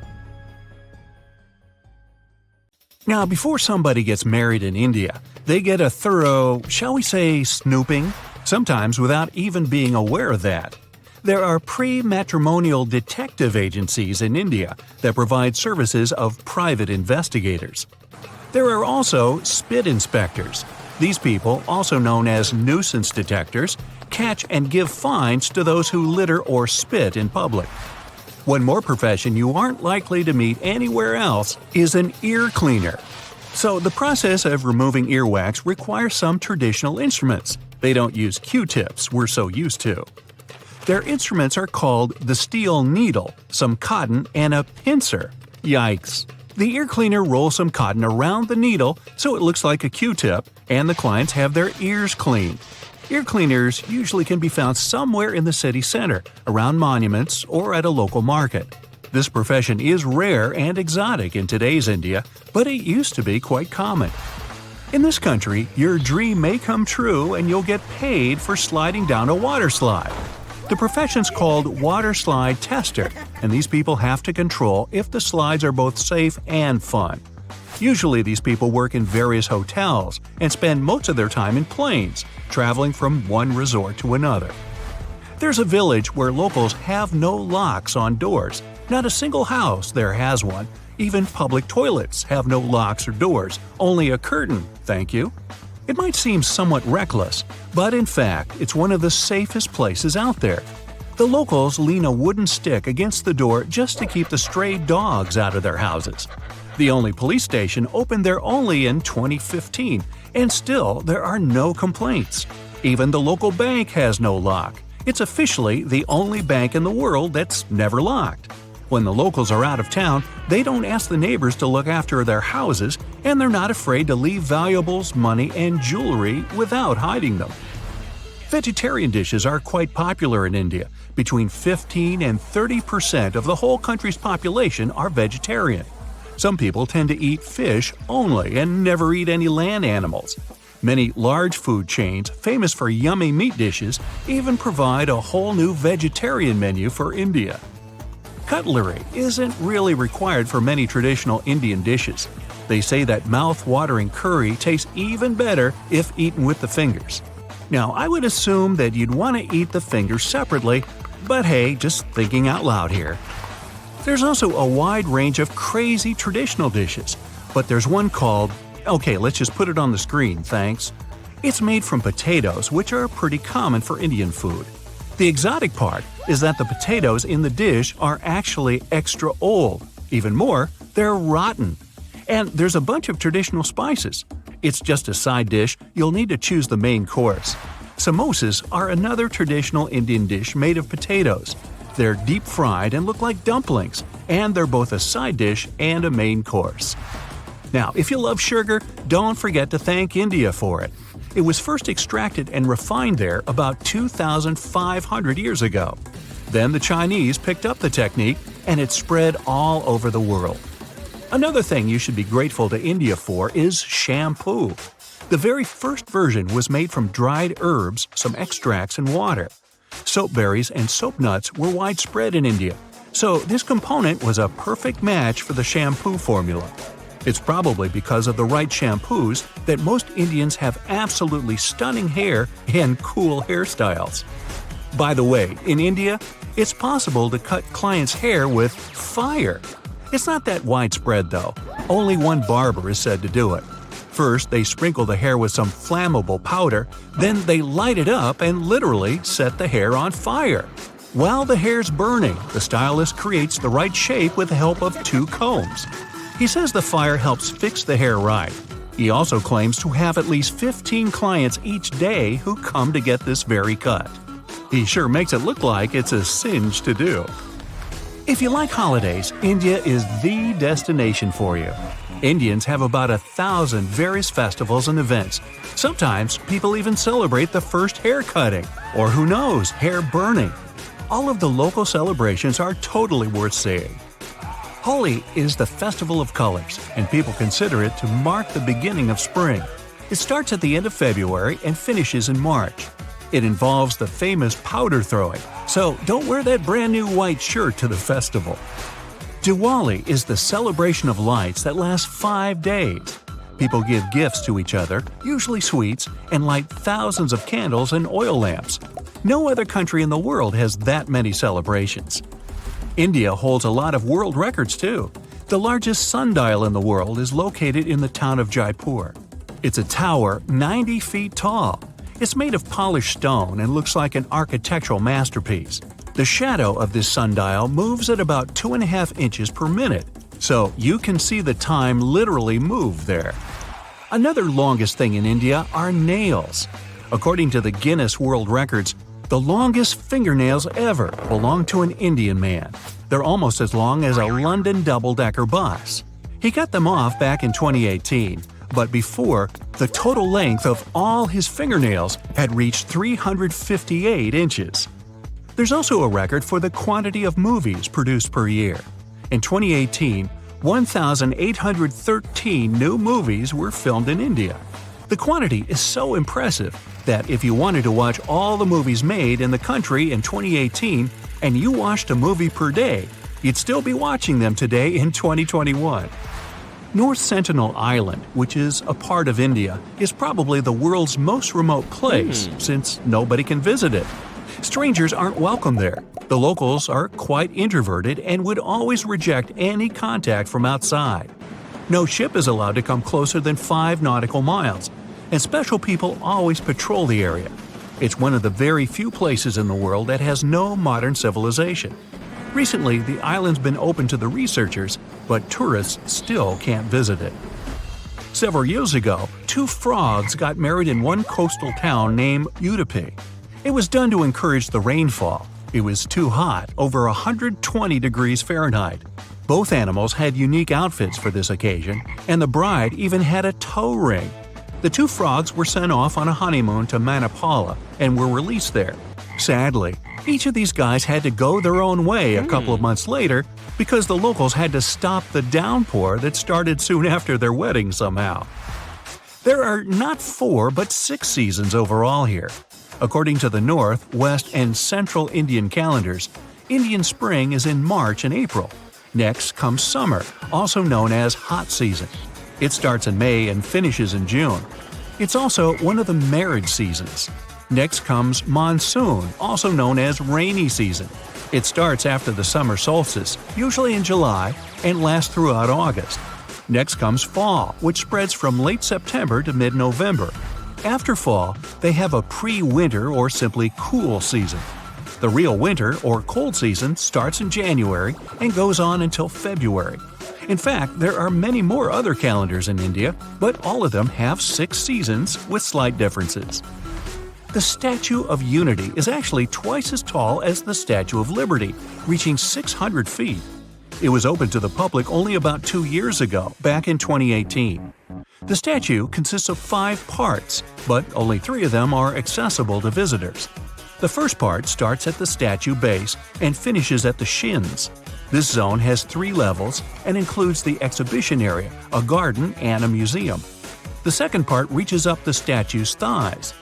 Now, before somebody gets married in India, they get a thorough, shall we say, snooping, sometimes without even being aware of that. There are pre-matrimonial detective agencies in India that provide services of private investigators. There are also spit inspectors. These people, also known as nuisance detectors, catch and give fines to those who litter or spit in public. One more profession you aren't likely to meet anywhere else is an ear cleaner. So the process of removing earwax requires some traditional instruments. They don't use Q-tips we're so used to. Their instruments are called the steel needle, some cotton, and a pincer. Yikes! The ear cleaner rolls some cotton around the needle so it looks like a Q-tip, and the clients have their ears cleaned. Ear cleaners usually can be found somewhere in the city center, around monuments, or at a local market. This profession is rare and exotic in today's India, but it used to be quite common. In this country, your dream may come true and you'll get paid for sliding down a water slide. The profession's called water slide tester, and these people have to control if the slides are both safe and fun. Usually these people work in various hotels and spend most of their time in planes, traveling from one resort to another. There's a village where locals have no locks on doors. Not a single house there has one. Even public toilets have no locks or doors, only a curtain, thank you. It might seem somewhat reckless, but in fact, it's one of the safest places out there. The locals lean a wooden stick against the door just to keep the stray dogs out of their houses. The only police station opened there only in 2015, and still there are no complaints. Even the local bank has no lock. It's officially the only bank in the world that's never locked. When the locals are out of town, they don't ask the neighbors to look after their houses, and they're not afraid to leave valuables, money, and jewelry without hiding them. Vegetarian dishes are quite popular in India. Between 15 and 30% of the whole country's population are vegetarian. Some people tend to eat fish only and never eat any land animals. Many large food chains, famous for yummy meat dishes, even provide a whole new vegetarian menu for India. Cutlery isn't really required for many traditional Indian dishes. They say that mouth-watering curry tastes even better if eaten with the fingers. Now, I would assume that you'd want to eat the fingers separately, but hey, just thinking out loud here. There's also a wide range of crazy traditional dishes, but there's one called… okay, let's just put it on the screen, thanks. It's made from potatoes, which are pretty common for Indian food. The exotic part is that the potatoes in the dish are actually extra old. Even more, they're rotten. And there's a bunch of traditional spices. It's just a side dish, you'll need to choose the main course. Samosas are another traditional Indian dish made of potatoes. They're deep-fried and look like dumplings, and they're both a side dish and a main course. Now, if you love sugar, don't forget to thank India for it. It was first extracted and refined there about 2,500 years ago. Then the Chinese picked up the technique, and it spread all over the world. Another thing you should be grateful to India for is shampoo. The very first version was made from dried herbs, some extracts, and water. Soap berries and soap nuts were widespread in India, so this component was a perfect match for the shampoo formula. It's probably because of the right shampoos that most Indians have absolutely stunning hair and cool hairstyles. By the way, in India, it's possible to cut clients' hair with fire. It's not that widespread though. Only one barber is said to do it. First, they sprinkle the hair with some flammable powder, then they light it up and literally set the hair on fire. While the hair's burning, the stylist creates the right shape with the help of 2 combs. He says the fire helps fix the hair right. He also claims to have at least 15 clients each day who come to get this very cut. He sure makes it look like it's a cinch to do. If you like holidays, India is the destination for you. Indians have about 1,000 various festivals and events. Sometimes people even celebrate the first hair cutting, or who knows, hair burning. All of the local celebrations are totally worth seeing. Holi is the festival of colors, and people consider it to mark the beginning of spring. It starts at the end of February and finishes in March. It involves the famous powder throwing, so don't wear that brand new white shirt to the festival. Diwali is the celebration of lights that lasts 5 days. People give gifts to each other, usually sweets, and light thousands of candles and oil lamps. No other country in the world has that many celebrations. India holds a lot of world records too. The largest sundial in the world is located in the town of Jaipur. It's a tower 90 feet tall. It's made of polished stone and looks like an architectural masterpiece. The shadow of this sundial moves at about 2.5 inches per minute, so you can see the time literally move there. Another longest thing in India are nails. According to the Guinness World Records, the longest fingernails ever belong to an Indian man. They're almost as long as a London double-decker bus. He got them off back in 2018, but before, the total length of all his fingernails had reached 358 inches. There's also a record for the quantity of movies produced per year. In 2018, 1,813 new movies were filmed in India. The quantity is so impressive that if you wanted to watch all the movies made in the country in 2018 and you watched a movie per day, you'd still be watching them today in 2021. North Sentinel Island, which is a part of India, is probably the world's most remote place since nobody can visit it. Strangers aren't welcome there. The locals are quite introverted and would always reject any contact from outside. No ship is allowed to come closer than 5 nautical miles, and special people always patrol the area. It's one of the very few places in the world that has no modern civilization. Recently, the island's been open to the researchers, but tourists still can't visit it. Several years ago, 2 frogs got married in one coastal town named Udupi. It was done to encourage the rainfall. It was too hot, over 120 degrees Fahrenheit. Both animals had unique outfits for this occasion, and the bride even had a toe ring. The 2 frogs were sent off on a honeymoon to Manipala and were released there. Sadly, each of these guys had to go their own way a couple of months later because the locals had to stop the downpour that started soon after their wedding somehow. There are not 4 but 6 seasons overall here. According to the North, West, and Central Indian calendars, Indian spring is in March and April. Next comes summer, also known as hot season. It starts in May and finishes in June. It's also one of the marriage seasons. Next comes monsoon, also known as rainy season. It starts after the summer solstice, usually in July, and lasts throughout August. Next comes fall, which spreads from late September to mid-November. After fall, they have a pre-winter or simply cool season. The real winter or cold season starts in January and goes on until February. In fact, there are many more other calendars in India, but all of them have 6 seasons with slight differences. The Statue of Unity is actually twice as tall as the Statue of Liberty, reaching 600 feet. It was open to the public only about 2 years ago, back in 2018. The statue consists of 5 parts, but only 3 of them are accessible to visitors. The first part starts at the statue base and finishes at the shins. This zone has 3 levels and includes the exhibition area, a garden, and a museum. The second part reaches up the statue's thighs.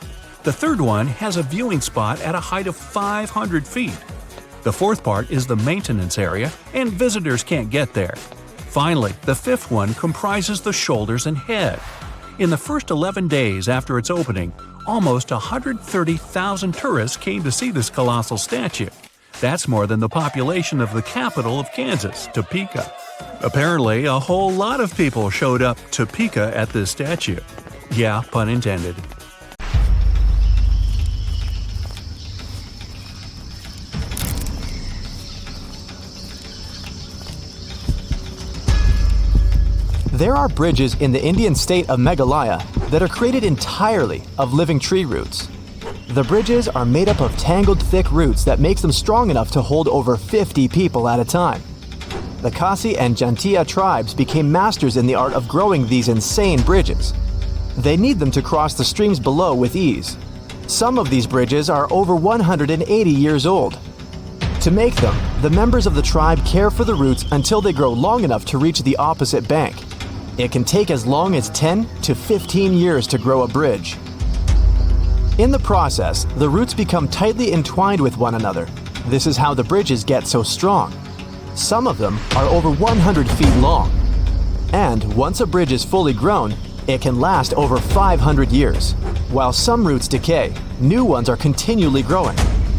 The third one has a viewing spot at a height of 500 feet. The fourth part is the maintenance area, and visitors can't get there. Finally, the 5th one comprises the shoulders and head. In the first 11 days after its opening, almost 130,000 tourists came to see this colossal statue. That's more than the population of the capital of Kansas, Topeka. Apparently, a whole lot of people showed up Topeka at this statue. Yeah, pun intended. There are bridges in the Indian state of Meghalaya that are created entirely of living tree roots. The bridges are made up of tangled thick roots that makes them strong enough to hold over 50 people at a time. The Khasi and Jantia tribes became masters in the art of growing these insane bridges. They need them to cross the streams below with ease. Some of these bridges are over 180 years old. To make them, the members of the tribe care for the roots until they grow long enough to reach the opposite bank. It can take as long as 10 to 15 years to grow a bridge. In the process, the roots become tightly entwined with one another. This is how the bridges get so strong. Some of them are over 100 feet long. And once a bridge is fully grown, it can last over 500 years. While some roots decay, new ones are continually growing.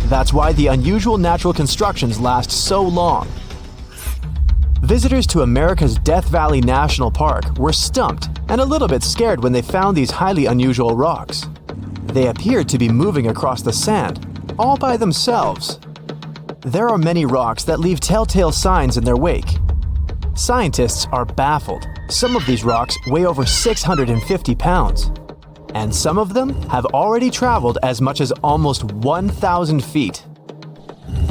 That's why the unusual natural constructions last so long. Visitors to America's Death Valley National Park were stumped and a little bit scared when they found these highly unusual rocks. They appeared to be moving across the sand, all by themselves. There are many rocks that leave telltale signs in their wake. Scientists are baffled. Some of these rocks weigh over 650 pounds. And some of them have already traveled as much as almost 1,000 feet.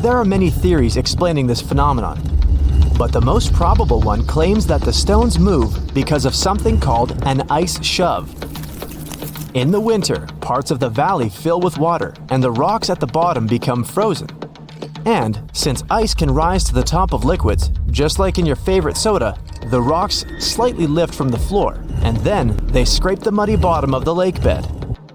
There are many theories explaining this phenomenon. but the most probable one claims that the stones move because of something called an ice shove. In the winter, parts of the valley fill with water and the rocks at the bottom become frozen. And since ice can rise to the top of liquids, just like in your favorite soda, the rocks slightly lift from the floor, and then they scrape the muddy bottom of the lake bed.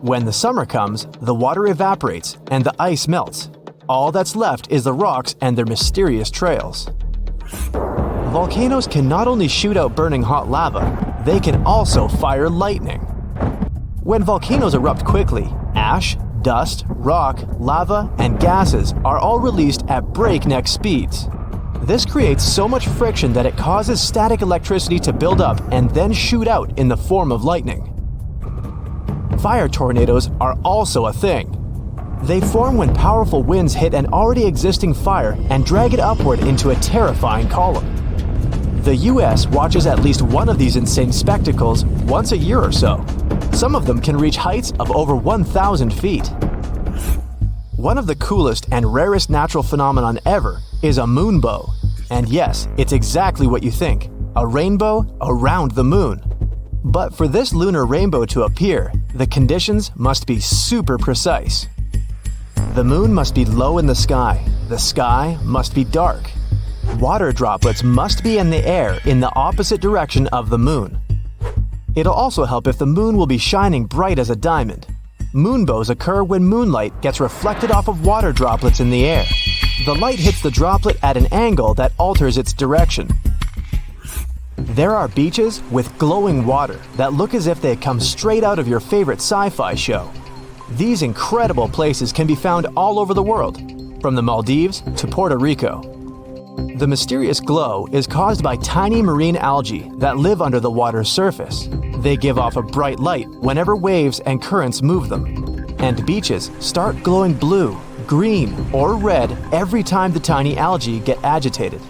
When the summer comes, the water evaporates and the ice melts. All that's left is the rocks and their mysterious trails. Volcanoes can not only shoot out burning hot lava, they can also fire lightning. When volcanoes erupt quickly, ash, dust, rock, lava, and gases are all released at breakneck speeds. This creates so much friction that it causes static electricity to build up and then shoot out in the form of lightning. Fire tornadoes are also a thing. They form when powerful winds hit an already existing fire and drag it upward into a terrifying column. The US watches at least one of these insane spectacles once a year or so. Some of them can reach heights of over 1,000 feet. One of the coolest and rarest natural phenomenon ever is a moonbow. And yes, it's exactly what you think, a rainbow around the moon. But for this lunar rainbow to appear, the conditions must be super precise. The moon must be low in the sky must be dark. Water droplets must be in the air in the opposite direction of the moon. It'll also help if the moon will be shining bright as a diamond. Moonbows occur when moonlight gets reflected off of water droplets in the air. The light hits the droplet at an angle that alters its direction. There are beaches with glowing water that look as if they come straight out of your favorite sci-fi show. These incredible places can be found all over the world, from the Maldives to Puerto Rico. The mysterious glow is caused by tiny marine algae that live under the water's surface. They give off a bright light whenever waves and currents move them. And beaches start glowing blue, green, or red every time the tiny algae get agitated.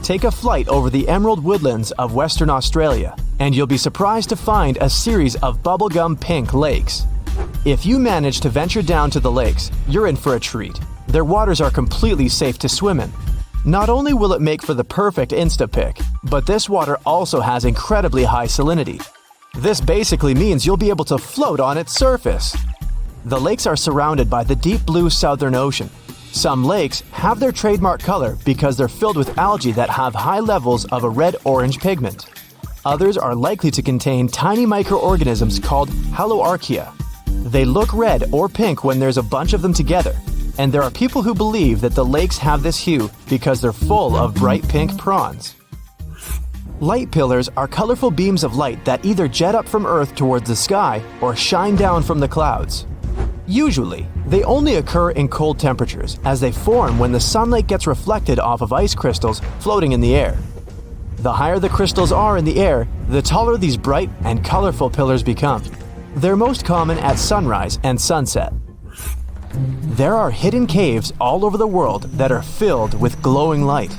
Take a flight over the emerald woodlands of Western Australia, and you'll be surprised to find a series of bubblegum pink lakes. If you manage to venture down to the lakes, you're in for a treat. Their waters are completely safe to swim in. Not only will it make for the perfect Insta-pic, but this water also has incredibly high salinity. This basically means you'll be able to float on its surface. The lakes are surrounded by the deep blue Southern Ocean. Some lakes have their trademark color because they're filled with algae that have high levels of a red-orange pigment. Others are likely to contain tiny microorganisms called haloarchaea. They look red or pink when there's a bunch of them together, and there are people who believe that the lakes have this hue because they're full of bright pink prawns. Light pillars are colorful beams of light that either jet up from Earth towards the sky or shine down from the clouds. Usually, they only occur in cold temperatures as they form when the sunlight gets reflected off of ice crystals floating in the air. The higher the crystals are in the air, the taller these bright and colorful pillars become. They're most common at sunrise and sunset. There are hidden caves all over the world that are filled with glowing light.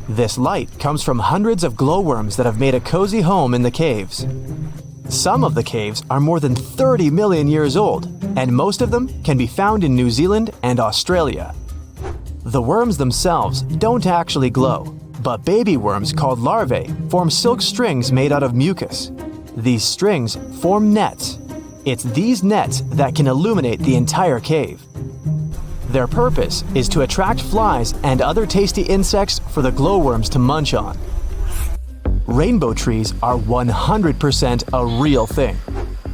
This light comes from hundreds of glowworms that have made a cozy home in the caves. Some of the caves are more than 30 million years old, and most of them can be found in New Zealand and Australia. The worms themselves don't actually glow, but baby worms called larvae form silk strings made out of mucus. These strings form nets. It's these nets that can illuminate the entire cave. Their purpose is to attract flies and other tasty insects for the glowworms to munch on. Rainbow trees are 100% a real thing.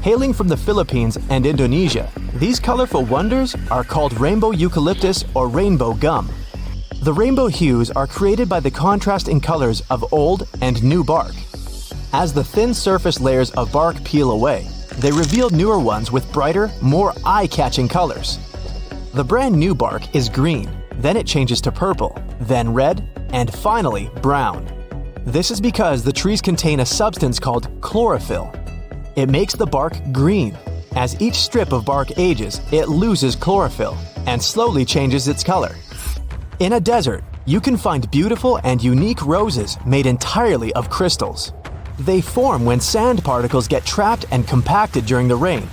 Hailing from the Philippines and Indonesia, these colorful wonders are called rainbow eucalyptus or rainbow gum. The rainbow hues are created by the contrast in colors of old and new bark. As the thin surface layers of bark peel away, they reveal newer ones with brighter, more eye-catching colors. The brand new bark is green, then it changes to purple, then red, and finally brown. This is because the trees contain a substance called chlorophyll. It makes the bark green. As each strip of bark ages, it loses chlorophyll and slowly changes its color. In a desert, you can find beautiful and unique roses made entirely of crystals. They form when sand particles get trapped and compacted during the rain.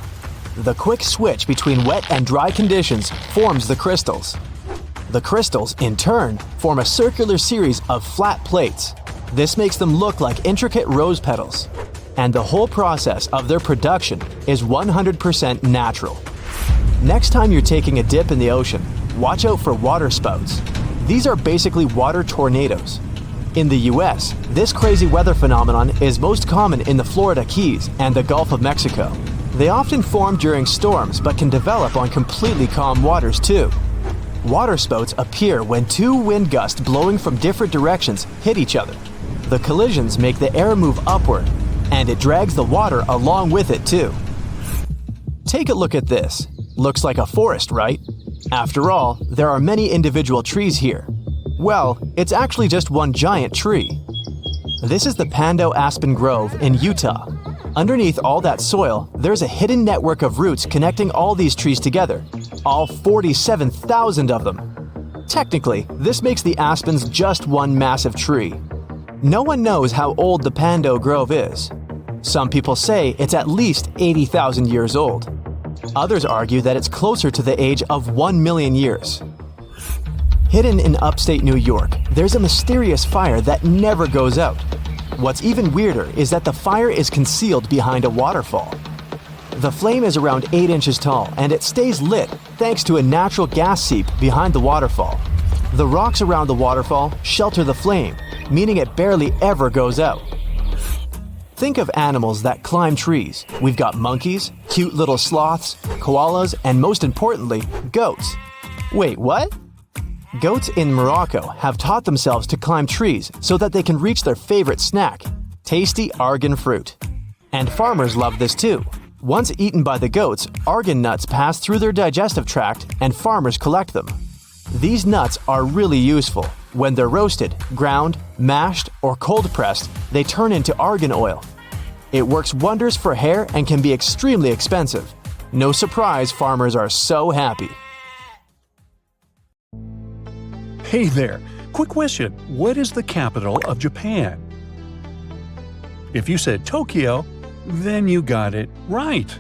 The quick switch between wet and dry conditions forms the crystals. The crystals, in turn, form a circular series of flat plates. This makes them look like intricate rose petals. And the whole process of their production is 100% natural. Next time you're taking a dip in the ocean, watch out for water spouts. These are basically water tornadoes. In the US, this crazy weather phenomenon is most common in the Florida Keys and the Gulf of Mexico. They often form during storms but can develop on completely calm waters too. Water spouts appear when two wind gusts blowing from different directions hit each other. The collisions make the air move upward, and it drags the water along with it too. Take a look at this. Looks like a forest, right? After all, there are many individual trees here. Well, it's actually just one giant tree. This is the Pando Aspen Grove in Utah. Underneath all that soil, there's a hidden network of roots connecting all these trees together, all 47,000 of them. Technically, this makes the aspens just one massive tree. No one knows how old the Pando Grove is. Some people say it's at least 80,000 years old. Others argue that it's closer to the age of 1 million years. Hidden in upstate New York, there's a mysterious fire that never goes out. What's even weirder is that the fire is concealed behind a waterfall. The flame is around 8 inches tall and it stays lit thanks to a natural gas seep behind the waterfall. The rocks around the waterfall shelter the flame, meaning it barely ever goes out. Think of animals that climb trees. We've got monkeys, cute little sloths, koalas, and most importantly, goats. Wait, what? Goats in Morocco have taught themselves to climb trees so that they can reach their favorite snack, tasty argan fruit. And farmers love this too. Once eaten by the goats, argan nuts pass through their digestive tract and farmers collect them. These nuts are really useful. When they're roasted, ground, mashed, or cold pressed, they turn into argan oil. It works wonders for hair and can be extremely expensive. No surprise farmers are so happy. Hey there, quick question. What is the capital of Japan? If you said Tokyo, then you got it right.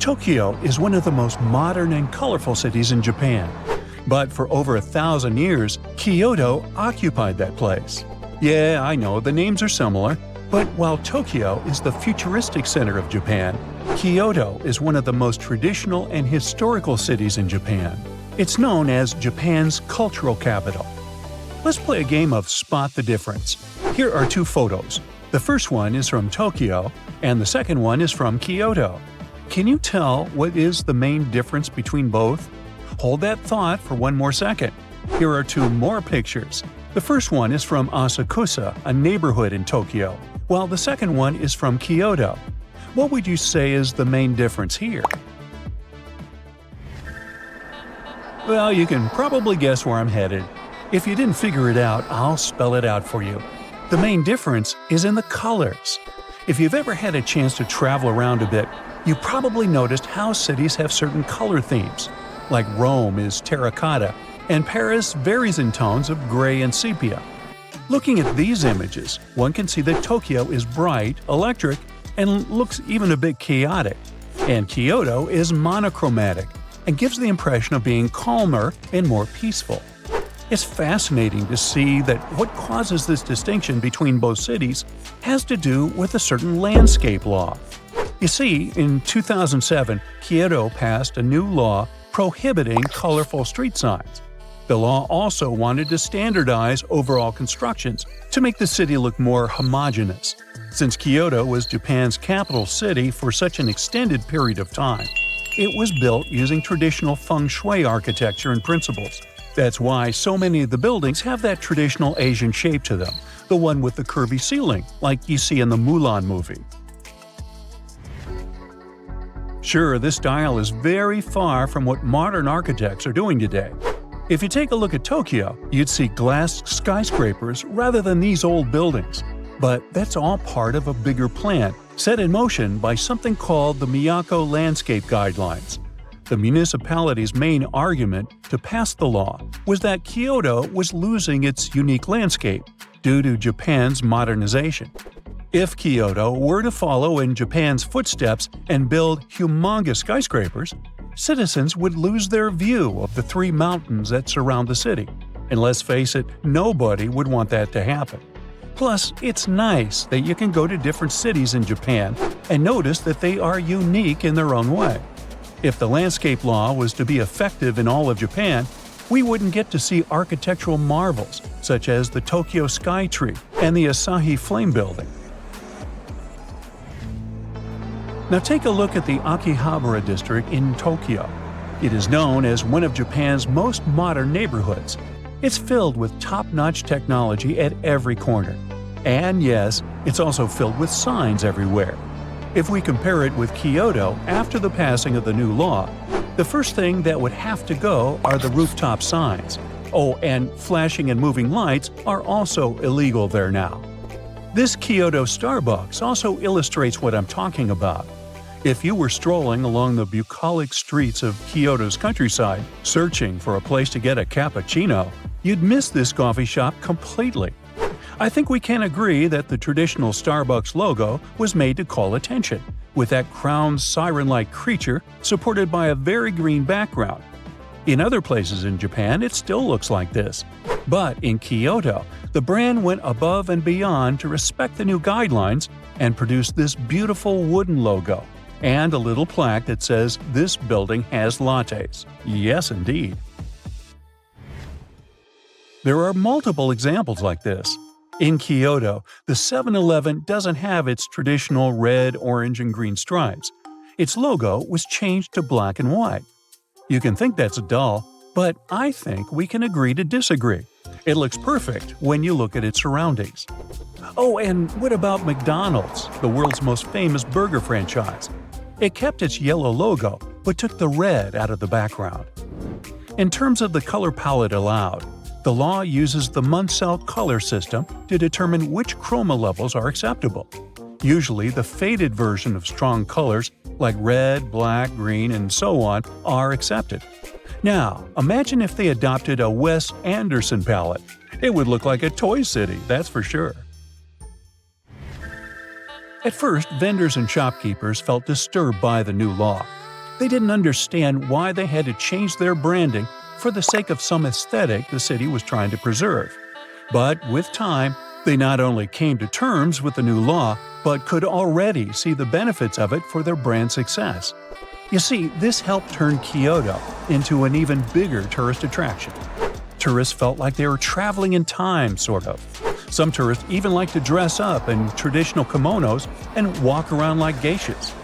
Tokyo is one of the most modern and colorful cities in Japan. But for over 1,000 years, Kyoto occupied that place. Yeah, I know, the names are similar, but while Tokyo is the futuristic center of Japan, Kyoto is one of the most traditional and historical cities in Japan. It's known as Japan's cultural capital. Let's play a game of Spot the Difference. Here are two photos. The first one is from Tokyo, and the second one is from Kyoto. Can you tell what is the main difference between both? Hold that thought for one more second. Here are two more pictures. The first one is from Asakusa, a neighborhood in Tokyo, while the second one is from Kyoto. What would you say is the main difference here? Well, you can probably guess where I'm headed. If you didn't figure it out, I'll spell it out for you. The main difference is in the colors. If you've ever had a chance to travel around a bit, you probably noticed how cities have certain color themes. Like Rome is terracotta, and Paris varies in tones of gray and sepia. Looking at these images, one can see that Tokyo is bright, electric, and looks even a bit chaotic. And Kyoto is monochromatic and gives the impression of being calmer and more peaceful. It's fascinating to see that what causes this distinction between both cities has to do with a certain landscape law. You see, in 2007, Kyoto passed a new law prohibiting colorful street signs. The law also wanted to standardize overall constructions to make the city look more homogeneous. Since Kyoto was Japan's capital city for such an extended period of time, it was built using traditional feng shui architecture and principles. That's why so many of the buildings have that traditional Asian shape to them, the one with the curvy ceiling, like you see in the Mulan movie. Sure, this style is very far from what modern architects are doing today. If you take a look at Tokyo, you'd see glass skyscrapers rather than these old buildings. But that's all part of a bigger plan, set in motion by something called the Miyako Landscape Guidelines. The municipality's main argument to pass the law was that Kyoto was losing its unique landscape due to Japan's modernization. If Kyoto were to follow in Japan's footsteps and build humongous skyscrapers, citizens would lose their view of the three mountains that surround the city. And let's face it, nobody would want that to happen. Plus, it's nice that you can go to different cities in Japan and notice that they are unique in their own way. If the landscape law was to be effective in all of Japan, we wouldn't get to see architectural marvels such as the Tokyo Sky Tree and the Asahi Flame Building. Now take a look at the Akihabara district in Tokyo. It is known as one of Japan's most modern neighborhoods. It's filled with top-notch technology at every corner. And yes, it's also filled with signs everywhere. If we compare it with Kyoto after the passing of the new law, the first thing that would have to go are the rooftop signs. Oh, and flashing and moving lights are also illegal there now. This Kyoto Starbucks also illustrates what I'm talking about. If you were strolling along the bucolic streets of Kyoto's countryside, searching for a place to get a cappuccino, you'd miss this coffee shop completely. I think we can agree that the traditional Starbucks logo was made to call attention, with that crowned siren-like creature supported by a very green background. In other places in Japan, it still looks like this. But in Kyoto, the brand went above and beyond to respect the new guidelines and produced this beautiful wooden logo and a little plaque that says this building has lattes. Yes, indeed. There are multiple examples like this. In Kyoto, the 7-Eleven doesn't have its traditional red, orange, and green stripes. Its logo was changed to black and white. You can think that's dull, but I think we can agree to disagree. It looks perfect when you look at its surroundings. Oh, and what about McDonald's, the world's most famous burger franchise? It kept its yellow logo, but took the red out of the background. In terms of the color palette allowed, the law uses the Munsell color system to determine which chroma levels are acceptable. Usually, the faded version of strong colors like red, black, green, and so on are accepted. Now, imagine if they adopted a Wes Anderson palette. It would look like a Toy City, that's for sure. At first, vendors and shopkeepers felt disturbed by the new law. They didn't understand why they had to change their branding for the sake of some aesthetic the city was trying to preserve. But with time, they not only came to terms with the new law, but could already see the benefits of it for their brand success. You see, this helped turn Kyoto into an even bigger tourist attraction. Tourists felt like they were traveling in time, sort of. Some tourists even like to dress up in traditional kimonos and walk around like geishas.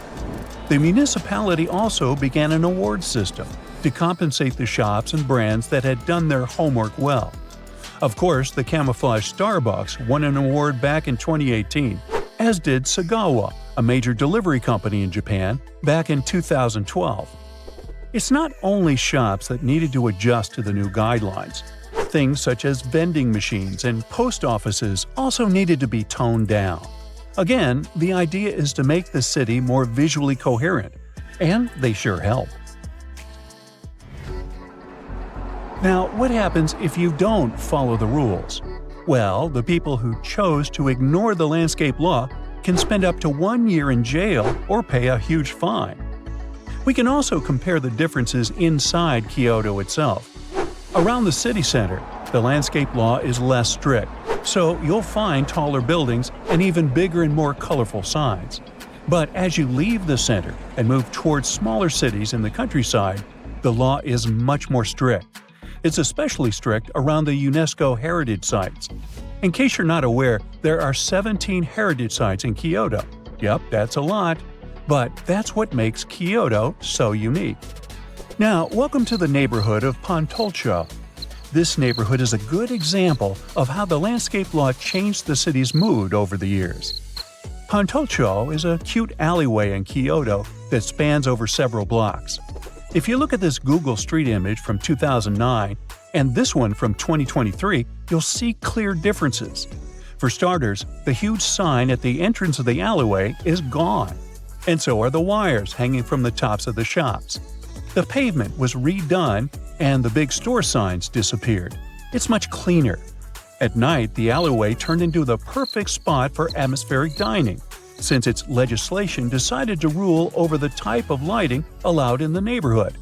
The municipality also began an award system to compensate the shops and brands that had done their homework well. Of course, the camouflage Starbucks won an award back in 2018, as did Sagawa, a major delivery company in Japan, back in 2012. It's not only shops that needed to adjust to the new guidelines. Things such as vending machines and post offices also needed to be toned down. Again, the idea is to make the city more visually coherent, and they sure help. Now, what happens if you don't follow the rules? Well, the people who chose to ignore the landscape law can spend up to 1 year in jail or pay a huge fine. We can also compare the differences inside Kyoto itself. Around the city center, the landscape law is less strict, so you'll find taller buildings and even bigger and more colorful signs. But as you leave the center and move towards smaller cities in the countryside, the law is much more strict. It's especially strict around the UNESCO heritage sites. In case you're not aware, there are 17 heritage sites in Kyoto. Yep, that's a lot. But that's what makes Kyoto so unique. Now, welcome to the neighborhood of Pontulcho. This neighborhood is a good example of how the landscape law changed the city's mood over the years. Pontulcho is a cute alleyway in Kyoto that spans over several blocks. If you look at this Google Street image from 2009 and this one from 2023, you'll see clear differences. For starters, the huge sign at the entrance of the alleyway is gone, and so are the wires hanging from the tops of the shops. The pavement was redone and the big store signs disappeared. It's much cleaner. At night, the alleyway turned into the perfect spot for atmospheric dining. since its legislation decided to rule over the type of lighting allowed in the neighborhood.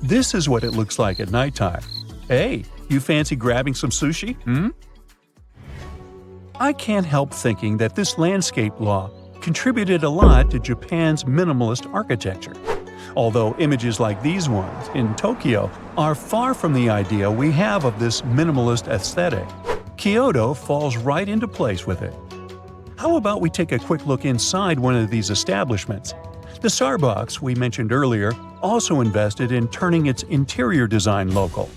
This is what it looks like at nighttime. Hey, you fancy grabbing some sushi? I can't help thinking that this landscape law contributed a lot to Japan's minimalist architecture. Although images like these ones in Tokyo are far from the idea we have of this minimalist aesthetic, Kyoto falls right into place with it. How about we take a quick look inside one of these establishments? The Starbucks we mentioned earlier also invested in turning its interior design local.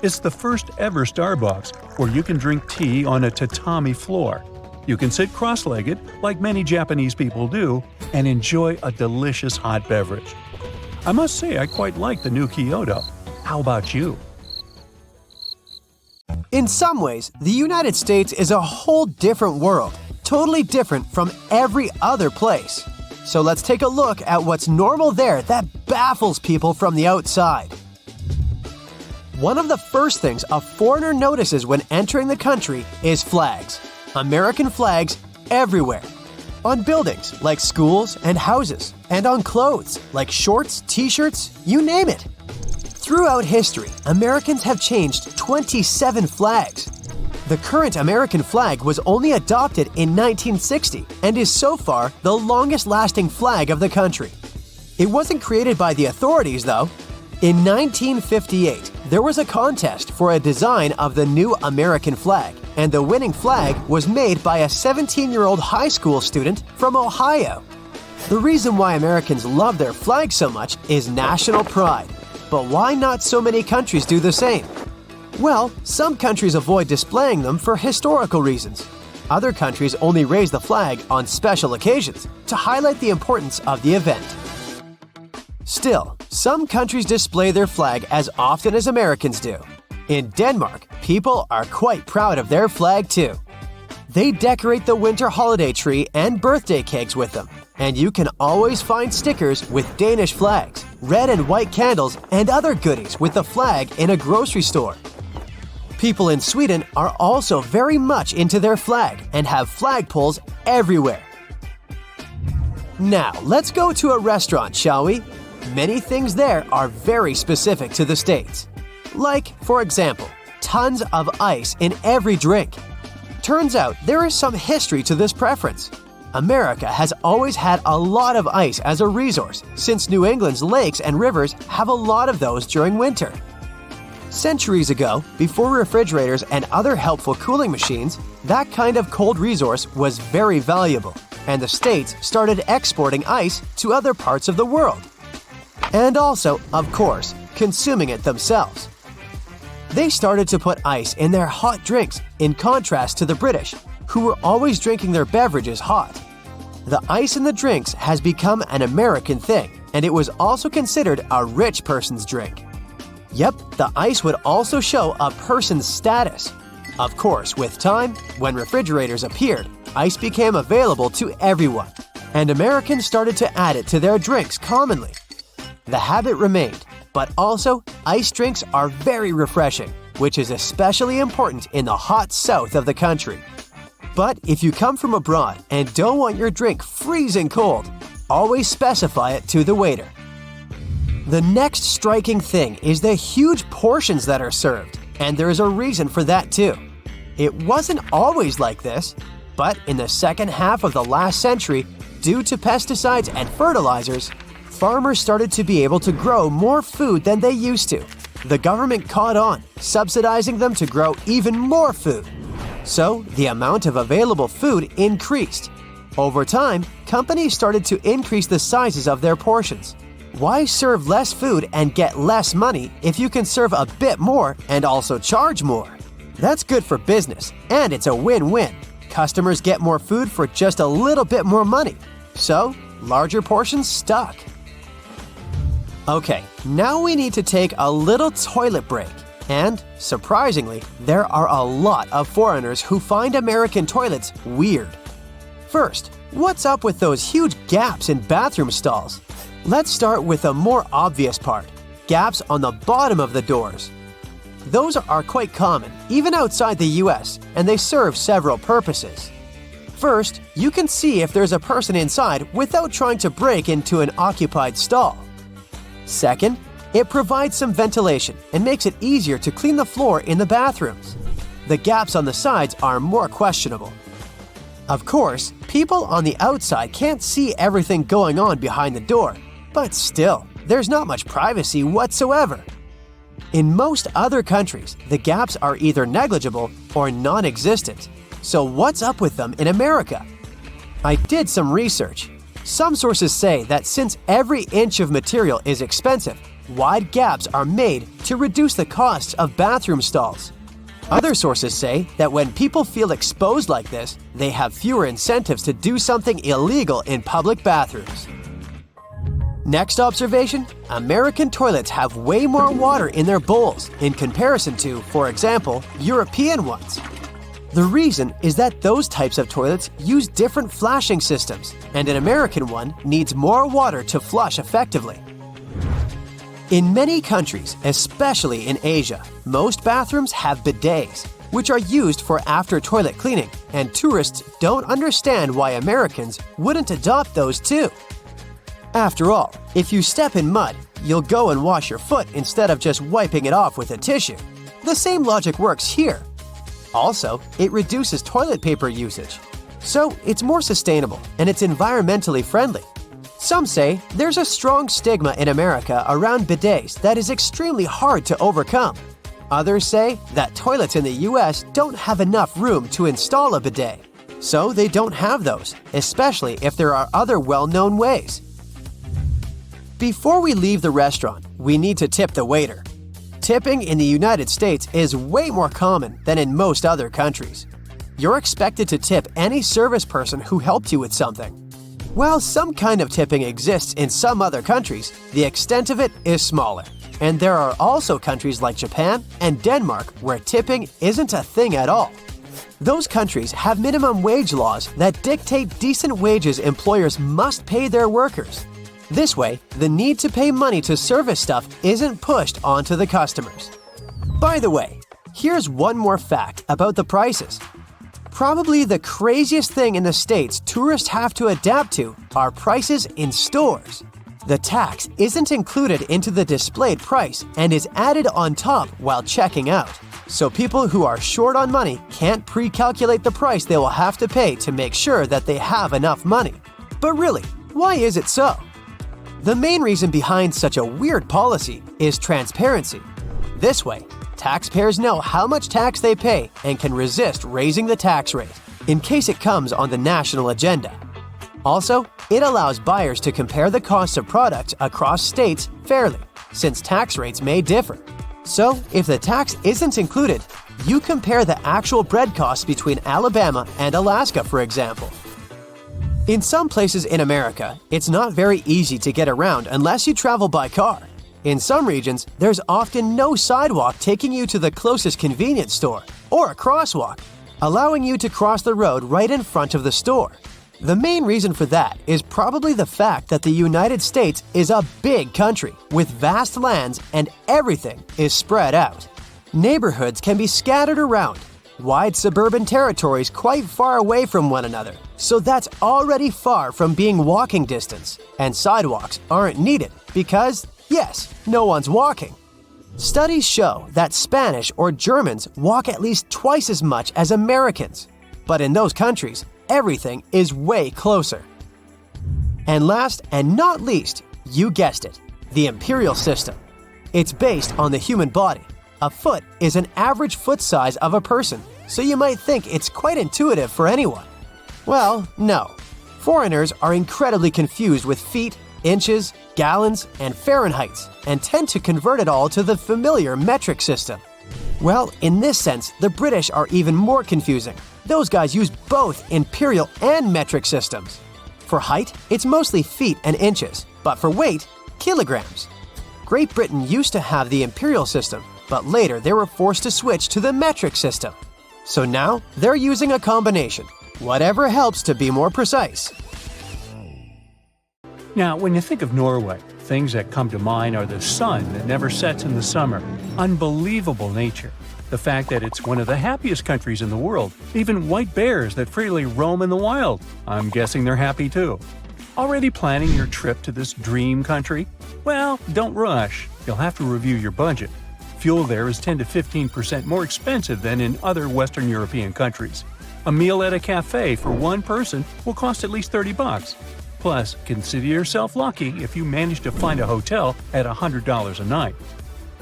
It's the first ever Starbucks where you can drink tea on a tatami floor. You can sit cross-legged, like many Japanese people do, and enjoy a delicious hot beverage. I must say I quite like the new Kyoto. How about you? In some ways, the United States is a whole different world, totally different from every other place. So let's take a look at what's normal there that baffles people from the outside. One of the first things a foreigner notices when entering the country is flags. American flags everywhere. On buildings like schools and houses, and on clothes like shorts, t-shirts, you name it. Throughout history, Americans have changed 27 flags. The current American flag was only adopted in 1960 and is so far the longest-lasting flag of the country. It wasn't created by the authorities, though. In 1958, there was a contest for a design of the new American flag, and the winning flag was made by a 17-year-old high school student from Ohio. The reason why Americans love their flag so much is national pride. But why not so many countries do the same? Well, some countries avoid displaying them for historical reasons. Other countries only raise the flag on special occasions to highlight the importance of the event. Still, some countries display their flag as often as Americans do. In Denmark, people are quite proud of their flag too. They decorate the winter holiday tree and birthday cakes with them, and you can always find stickers with Danish flags, red and white candles, and other goodies with the flag in a grocery store. People in Sweden are also very much into their flag and have flagpoles everywhere. Now, let's go to a restaurant, shall we? Many things there are very specific to the States. Like, for example, tons of ice in every drink. Turns out there is some history to this preference. America has always had a lot of ice as a resource, since New England's lakes and rivers have a lot of those during winter. Centuries ago, before refrigerators and other helpful cooling machines, that kind of cold resource was very valuable, and the States started exporting ice to other parts of the world. And also, of course, consuming it themselves. They started to put ice in their hot drinks, in contrast to the British, who were always drinking their beverages hot. The ice in the drinks has become an American thing, and it was also considered a rich person's drink. Yep, the ice would also show a person's status. Of course, with time, when refrigerators appeared, ice became available to everyone, and Americans started to add it to their drinks commonly. The habit remained, but also, ice drinks are very refreshing, which is especially important in the hot south of the country. But if you come from abroad and don't want your drink freezing cold, always specify it to the waiter. The next striking thing is the huge portions that are served, and there is a reason for that too. It wasn't always like this, but in the second half of the last century, due to pesticides and fertilizers, farmers started to be able to grow more food than they used to. The government caught on, subsidizing them to grow even more food. So, the amount of available food increased. Over time, companies started to increase the sizes of their portions. Why serve less food and get less money if you can serve a bit more and also charge more? That's good for business, and it's a win-win. Customers get more food for just a little bit more money. So, larger portions stuck. Okay, now we need to take a little toilet break. And, surprisingly, there are a lot of foreigners who find American toilets weird. First, what's up with those huge gaps in bathroom stalls? Let's start with the more obvious part, gaps on the bottom of the doors. Those are quite common, even outside the US, and they serve several purposes. First, you can see if there's a person inside without trying to break into an occupied stall. Second, it provides some ventilation and makes it easier to clean the floor in the bathrooms. The gaps on the sides are more questionable. Of course, people on the outside can't see everything going on behind the door, but still, there's not much privacy whatsoever. In most other countries, the gaps are either negligible or non-existent. So what's up with them in America? I did some research. Some sources say that since every inch of material is expensive, wide gaps are made to reduce the costs of bathroom stalls. Other sources say that when people feel exposed like this, they have fewer incentives to do something illegal in public bathrooms. Next observation, American toilets have way more water in their bowls in comparison to, for example, European ones. The reason is that those types of toilets use different flashing systems, and an American one needs more water to flush effectively. In many countries, especially in Asia, most bathrooms have bidets, which are used for after-toilet cleaning, and tourists don't understand why Americans wouldn't adopt those too. After all, if you step in mud, you'll go and wash your foot instead of just wiping it off with a tissue. The same logic works here. Also, it reduces toilet paper usage. So it's more sustainable and it's environmentally friendly. Some say there's a strong stigma in America around bidets that is extremely hard to overcome. Others say that toilets in the US don't have enough room to install a bidet. So they don't have those, especially if there are other well-known ways. Before we leave the restaurant, we need to tip the waiter. Tipping in the United States is way more common than in most other countries. You're expected to tip any service person who helped you with something. While some kind of tipping exists in some other countries, the extent of it is smaller. And there are also countries like Japan and Denmark where tipping isn't a thing at all. Those countries have minimum wage laws that dictate decent wages employers must pay their workers. This way, the need to pay money to service stuff isn't pushed onto the customers. By the way, here's one more fact about the prices. Probably the craziest thing in the States tourists have to adapt to are prices in stores. The tax isn't included into the displayed price and is added on top while checking out. So people who are short on money can't pre-calculate the price they will have to pay to make sure that they have enough money. But really, why is it so? The main reason behind such a weird policy is transparency. This way, taxpayers know how much tax they pay and can resist raising the tax rate in case it comes on the national agenda. Also, it allows buyers to compare the costs of products across states fairly, since tax rates may differ. So, if the tax isn't included, you compare the actual bread costs between Alabama and Alaska, for example. In some places in America, it's not very easy to get around unless you travel by car. In some regions, there's often no sidewalk taking you to the closest convenience store, or a crosswalk, allowing you to cross the road right in front of the store. The main reason for that is probably the fact that the United States is a big country with vast lands and everything is spread out. Neighborhoods can be scattered around, wide suburban territories quite far away from one another, so that's already far from being walking distance, and sidewalks aren't needed because, yes, no one's walking. Studies show that Spanish or Germans walk at least twice as much as Americans, but in those countries, everything is way closer. And last and not least, you guessed it, the imperial system. It's based on the human body. A foot is an average foot size of a person, so you might think it's quite intuitive for anyone. Well, no. Foreigners are incredibly confused with feet, inches, gallons, and Fahrenheits, and tend to convert it all to the familiar metric system. Well, in this sense, the British are even more confusing. Those guys use both imperial and metric systems. For height, it's mostly feet and inches, but for weight, kilograms. Great Britain used to have the imperial system, but later they were forced to switch to the metric system. So now they're using a combination, whatever helps to be more precise. Now, when you think of Norway, Things that come to mind are the sun that never sets in the summer, unbelievable nature, the fact that it's one of the happiest countries in the world, even white bears that freely roam in the wild. I'm guessing they're happy too. Already planning your trip to this dream country? Well, don't rush. You'll have to review your budget. Fuel there is 10 to 15% more expensive than in other Western European countries. A meal at a cafe for one person will cost at least $30. Plus, consider yourself lucky if you manage to find a hotel at $100 a night.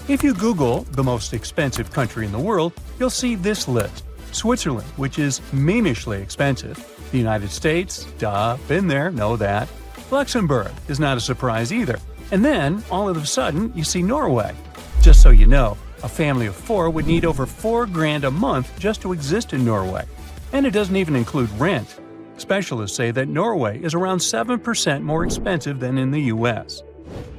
If you Google the most expensive country in the world, you'll see this list. Switzerland, which is memishly expensive. The United States, duh, been there, know that. Luxembourg is not a surprise either. And then, all of a sudden, you see Norway. Just so you know, a family of 4 would need over $4,000 a month just to exist in Norway. And it doesn't even include rent. Specialists say that Norway is around 7% more expensive than in the US.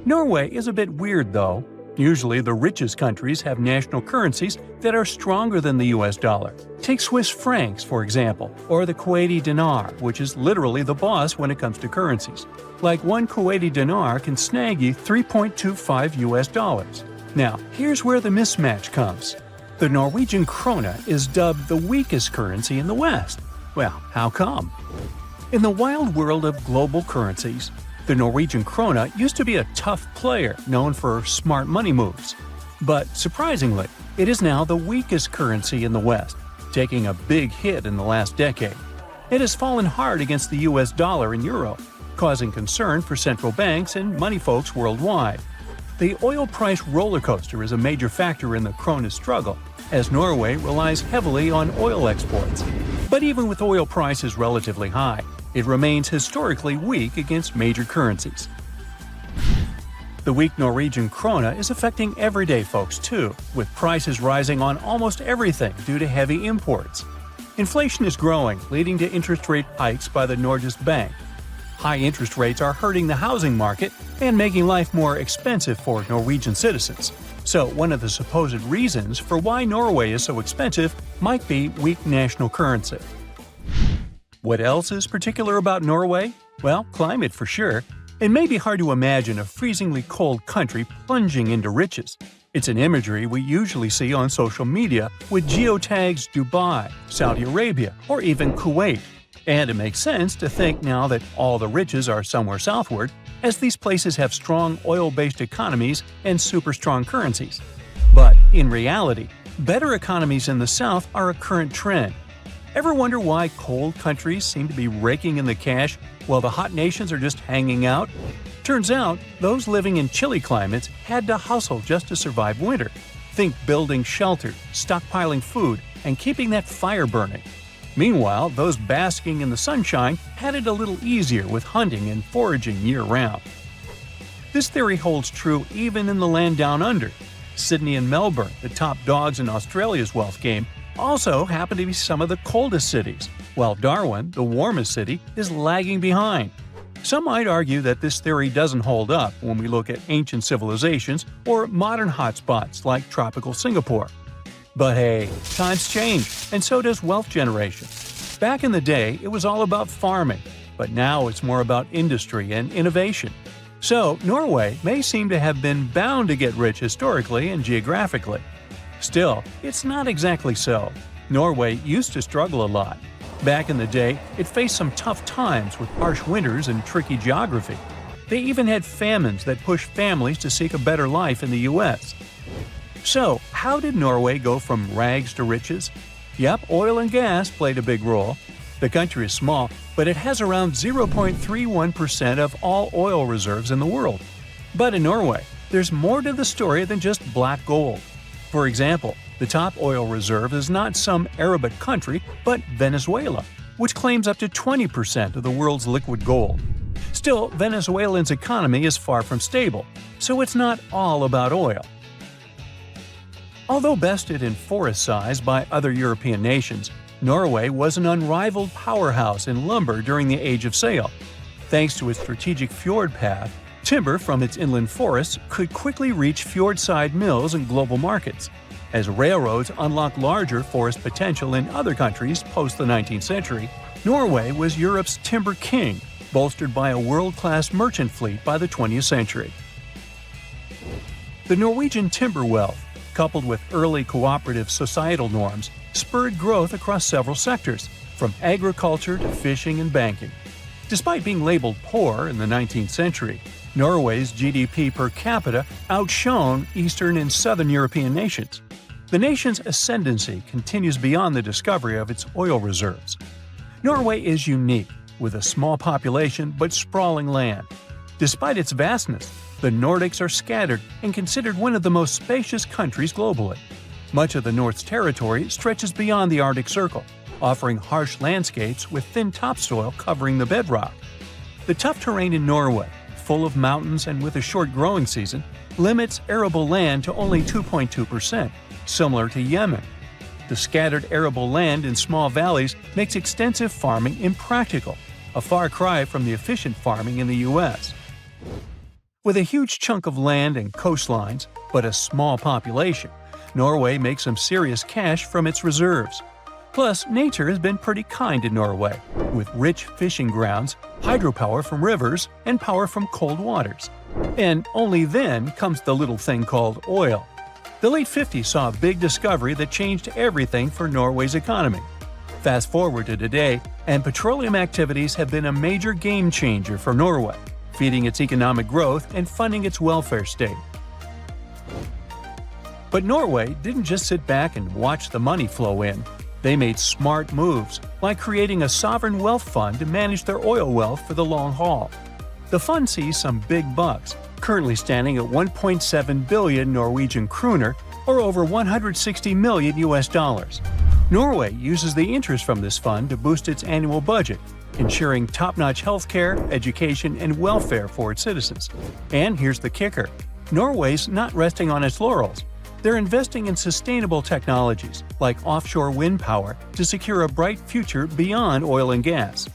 Norway is a bit weird though. Usually the richest countries have national currencies that are stronger than the US dollar. Take Swiss francs, for example, or the Kuwaiti dinar, which is literally the boss when it comes to currencies. Like one Kuwaiti dinar can snag you $3.25 US. Now, here's where the mismatch comes. The Norwegian krone is dubbed the weakest currency in the West. Well, how come? In the wild world of global currencies, the Norwegian krone used to be a tough player known for smart money moves. But surprisingly, it is now the weakest currency in the West, taking a big hit in the last decade. It has fallen hard against the US dollar and euro, causing concern for central banks and money folks worldwide. The oil price roller coaster is a major factor in the krone's struggle, as Norway relies heavily on oil exports. But even with oil prices relatively high, it remains historically weak against major currencies. The weak Norwegian krone is affecting everyday folks too, with prices rising on almost everything due to heavy imports. Inflation is growing, leading to interest rate hikes by the Norges Bank. High interest rates are hurting the housing market and making life more expensive for Norwegian citizens. So one of the supposed reasons for why Norway is so expensive might be weak national currency. What else is particular about Norway? Well, climate for sure. It may be hard to imagine a freezingly cold country plunging into riches. It's an imagery we usually see on social media with geotags Dubai, Saudi Arabia, or even Kuwait. And it makes sense to think now that all the riches are somewhere southward, as these places have strong oil-based economies and super strong currencies. But in reality, better economies in the south are a current trend. Ever wonder why cold countries seem to be raking in the cash while the hot nations are just hanging out? Turns out, those living in chilly climates had to hustle just to survive winter. Think building shelter, stockpiling food, and keeping that fire burning. Meanwhile, those basking in the sunshine had it a little easier with hunting and foraging year-round. This theory holds true even in the land down under. Sydney and Melbourne, the top dogs in Australia's wealth game, also happen to be some of the coldest cities, while Darwin, the warmest city, is lagging behind. Some might argue that this theory doesn't hold up when we look at ancient civilizations or modern hotspots like tropical Singapore. But hey, times change, and so does wealth generation. Back in the day, it was all about farming, but now it's more about industry and innovation. So, Norway may seem to have been bound to get rich historically and geographically. Still, it's not exactly so. Norway used to struggle a lot. Back in the day, it faced some tough times with harsh winters and tricky geography. They even had famines that pushed families to seek a better life in the US. So, how did Norway go from rags to riches? Yep, oil and gas played a big role. The country is small, but it has around 0.31% of all oil reserves in the world. But in Norway, there's more to the story than just black gold. For example, the top oil reserve is not some Arabic country, but Venezuela, which claims up to 20% of the world's liquid gold. Still, Venezuelans' economy is far from stable, so it's not all about oil. Although bested in forest size by other European nations, Norway was an unrivaled powerhouse in lumber during the Age of Sail. Thanks to its strategic fjord path, timber from its inland forests could quickly reach fjordside mills and global markets. As railroads unlocked larger forest potential in other countries post the 19th century, Norway was Europe's timber king, bolstered by a world-class merchant fleet by the 20th century. The Norwegian timber wealth, coupled with early cooperative societal norms, spurred growth across several sectors, from agriculture to fishing and banking. Despite being labeled poor in the 19th century, Norway's GDP per capita outshone Eastern and Southern European nations. The nation's ascendancy continues beyond the discovery of its oil reserves. Norway is unique, with a small population but sprawling land. Despite its vastness, the Nordics are scattered and considered one of the most spacious countries globally. Much of the North's territory stretches beyond the Arctic Circle, offering harsh landscapes with thin topsoil covering the bedrock. The tough terrain in Norway, full of mountains and with a short growing season, limits arable land to only 2.2%, similar to Yemen. The scattered arable land in small valleys makes extensive farming impractical, a far cry from the efficient farming in the U.S. With a huge chunk of land and coastlines, but a small population, Norway makes some serious cash from its reserves. Plus, nature has been pretty kind in Norway, with rich fishing grounds, hydropower from rivers, and power from cold waters. And only then comes the little thing called oil. The late 50s saw a big discovery that changed everything for Norway's economy. Fast forward to today, and petroleum activities have been a major game changer for Norway, feeding its economic growth and funding its welfare state. But Norway didn't just sit back and watch the money flow in. They made smart moves, like creating a sovereign wealth fund to manage their oil wealth for the long haul. The fund sees some big bucks, currently standing at 1.7 billion Norwegian kroner, or over 160 million US dollars. Norway uses the interest from this fund to boost its annual budget, ensuring top-notch healthcare, education, and welfare for its citizens. And here's the kicker: Norway's not resting on its laurels. They're investing in sustainable technologies, like offshore wind power, to secure a bright future beyond oil and gas.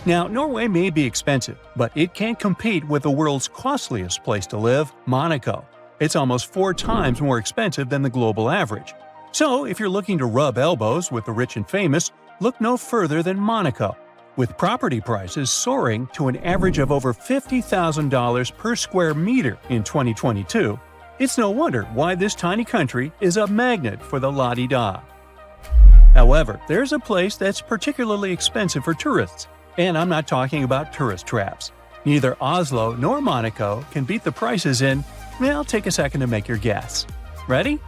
Now, Norway may be expensive, but it can't compete with the world's costliest place to live, Monaco. It's almost 4 times more expensive than the global average. So, if you're looking to rub elbows with the rich and famous, look no further than Monaco. With property prices soaring to an average of over $50,000 per square meter in 2022, it's no wonder why this tiny country is a magnet for the la-di-da. However, there's a place that's particularly expensive for tourists, and I'm not talking about tourist traps. Neither Oslo nor Monaco can beat the prices in, well, take a second to make your guess. Ready?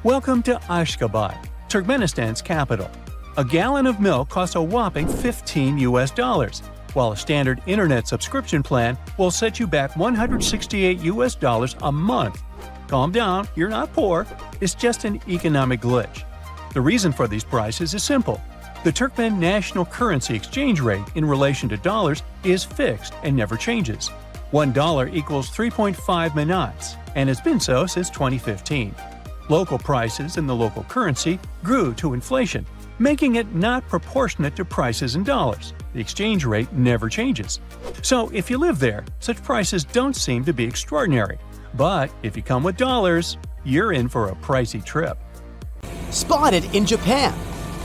Welcome to Ashgabat, Turkmenistan's capital. A gallon of milk costs a whopping $15 US, while a standard internet subscription plan will set you back $168 US a month. Calm down, you're not poor, it's just an economic glitch. The reason for these prices is simple. The Turkmen national currency exchange rate in relation to dollars is fixed and never changes. $1 equals 3.5 manats, and it's been so since 2015. Local prices in the local currency grew to inflation, making it not proportionate to prices in dollars. The exchange rate never changes. So if you live there, such prices don't seem to be extraordinary. But if you come with dollars, you're in for a pricey trip. Spotted in Japan.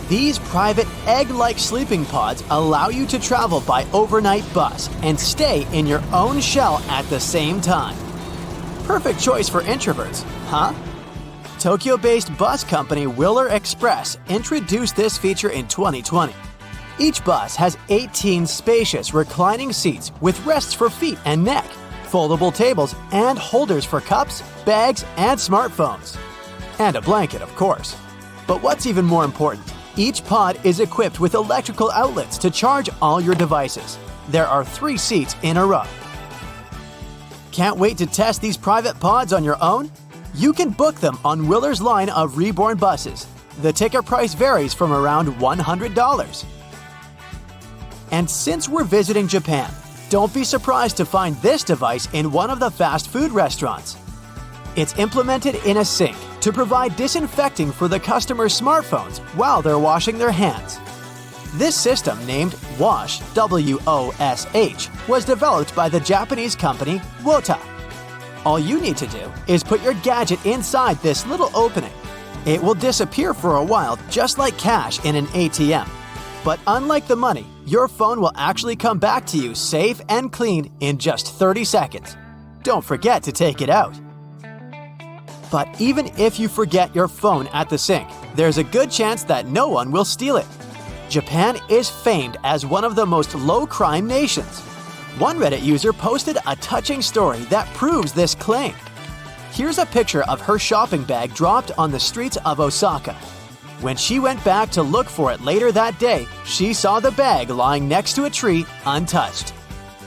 These private egg-like sleeping pods allow you to travel by overnight bus and stay in your own shell at the same time. Perfect choice for introverts, huh? Tokyo-based bus company Willer Express introduced this feature in 2020. Each bus has 18 spacious reclining seats with rests for feet and neck, foldable tables, and holders for cups, bags, and smartphones. And a blanket, of course. But what's even more important, each pod is equipped with electrical outlets to charge all your devices. There are 3 seats in a row. Can't wait to test these private pods on your own? You can book them on Willer's line of Reborn buses. The ticket price varies from around $100. And since we're visiting Japan, don't be surprised to find this device in one of the fast food restaurants. It's implemented in a sink to provide disinfecting for the customer's smartphones while they're washing their hands. This system, named Wash, W-O-S-H, was developed by the Japanese company Wota. All you need to do is put your gadget inside this little opening. It will disappear for a while, just like cash in an ATM. But unlike the money, your phone will actually come back to you safe and clean in just 30 seconds. Don't forget to take it out. But even if you forget your phone at the sink, there's a good chance that no one will steal it. Japan is famed as one of the most low-crime nations. One Reddit user posted a touching story that proves this claim. Here's a picture of her shopping bag dropped on the streets of Osaka. When she went back to look for it later that day, she saw the bag lying next to a tree, untouched.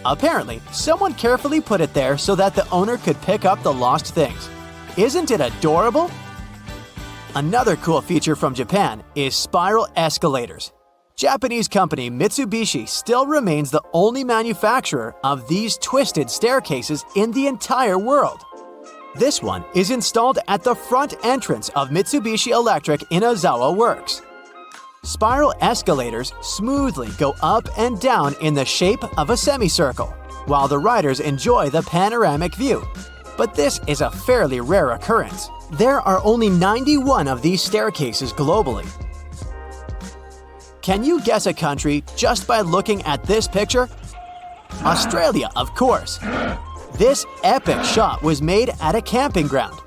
Apparently, someone carefully put it there so that the owner could pick up the lost things. Isn't it adorable? Another cool feature from Japan is spiral escalators. Japanese company Mitsubishi still remains the only manufacturer of these twisted staircases in the entire world. This one is installed at the front entrance of Mitsubishi Electric in Ozawa Works. Spiral escalators smoothly go up and down in the shape of a semicircle, while the riders enjoy the panoramic view. But this is a fairly rare occurrence. There are only 91 of these staircases globally. Can you guess a country just by looking at this picture? Australia, of course. This epic shot was made at a camping ground.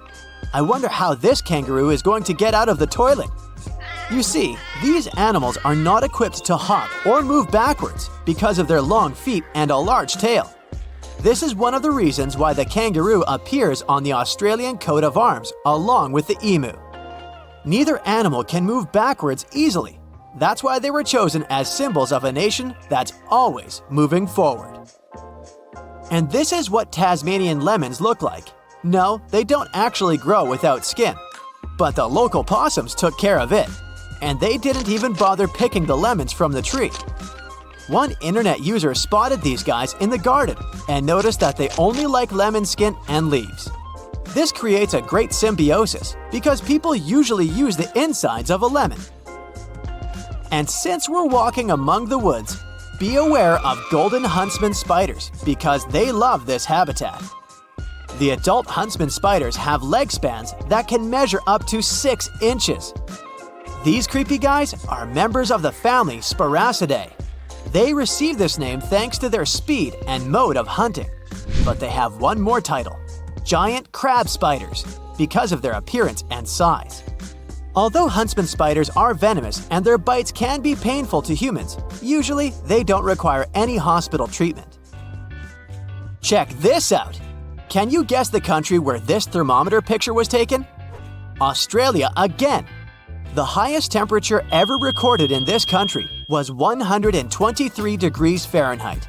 I wonder how this kangaroo is going to get out of the toilet. You see, these animals are not equipped to hop or move backwards because of their long feet and a large tail. This is one of the reasons why the kangaroo appears on the Australian coat of arms along with the emu. Neither animal can move backwards easily. That's why they were chosen as symbols of a nation that's always moving forward. And this is what Tasmanian lemons look like. No, they don't actually grow without skin. But the local possums took care of it. And they didn't even bother picking the lemons from the tree. One internet user spotted these guys in the garden and noticed that they only like lemon skin and leaves. This creates a great symbiosis because people usually use the insides of a lemon. And since we're walking among the woods, be aware of golden huntsman spiders because they love this habitat. The adult huntsman spiders have leg spans that can measure up to 6 inches. These creepy guys are members of the family Sparacidae. They received this name thanks to their speed and mode of hunting. But they have one more title, giant crab spiders, because of their appearance and size. Although huntsman spiders are venomous and their bites can be painful to humans, usually they don't require any hospital treatment. Check this out! Can you guess the country where this thermometer picture was taken? Australia again! The highest temperature ever recorded in this country was 123 degrees Fahrenheit.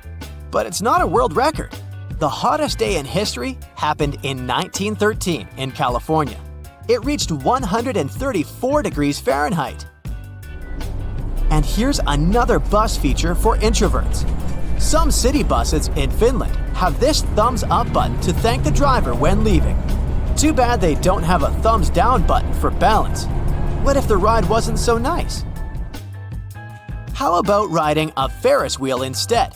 But it's not a world record. The hottest day in history happened in 1913 in California. It reached 134 degrees Fahrenheit. And here's another bus feature for introverts. Some city buses in Finland have this thumbs up button to thank the driver when leaving. Too bad they don't have a thumbs down button for balance. What if the ride wasn't so nice? How about riding a Ferris wheel instead?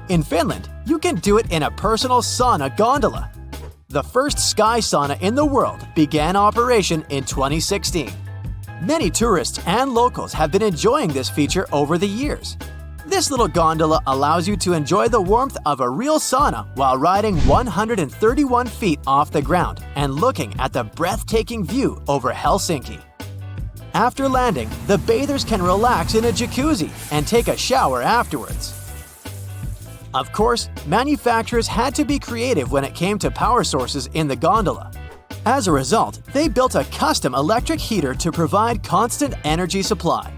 In Finland, you can do it in a personal sauna gondola. The first sky sauna in the world began operation in 2016. Many tourists and locals have been enjoying this feature over the years. This little gondola allows you to enjoy the warmth of a real sauna while riding 131 feet off the ground and looking at the breathtaking view over Helsinki. After landing, the bathers can relax in a jacuzzi and take a shower afterwards. Of course, manufacturers had to be creative when it came to power sources in the gondola. As a result, they built a custom electric heater to provide constant energy supply.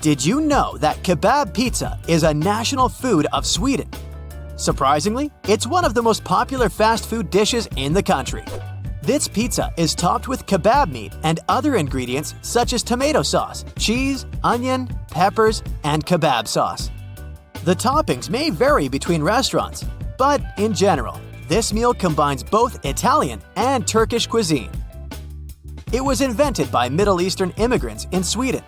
Did you know that kebab pizza is a national food of Sweden? Surprisingly, it's one of the most popular fast food dishes in the country. This pizza is topped with kebab meat and other ingredients such as tomato sauce, cheese, onion, peppers, and kebab sauce. The toppings may vary between restaurants, but in general, this meal combines both Italian and Turkish cuisine. It was invented by Middle Eastern immigrants in Sweden,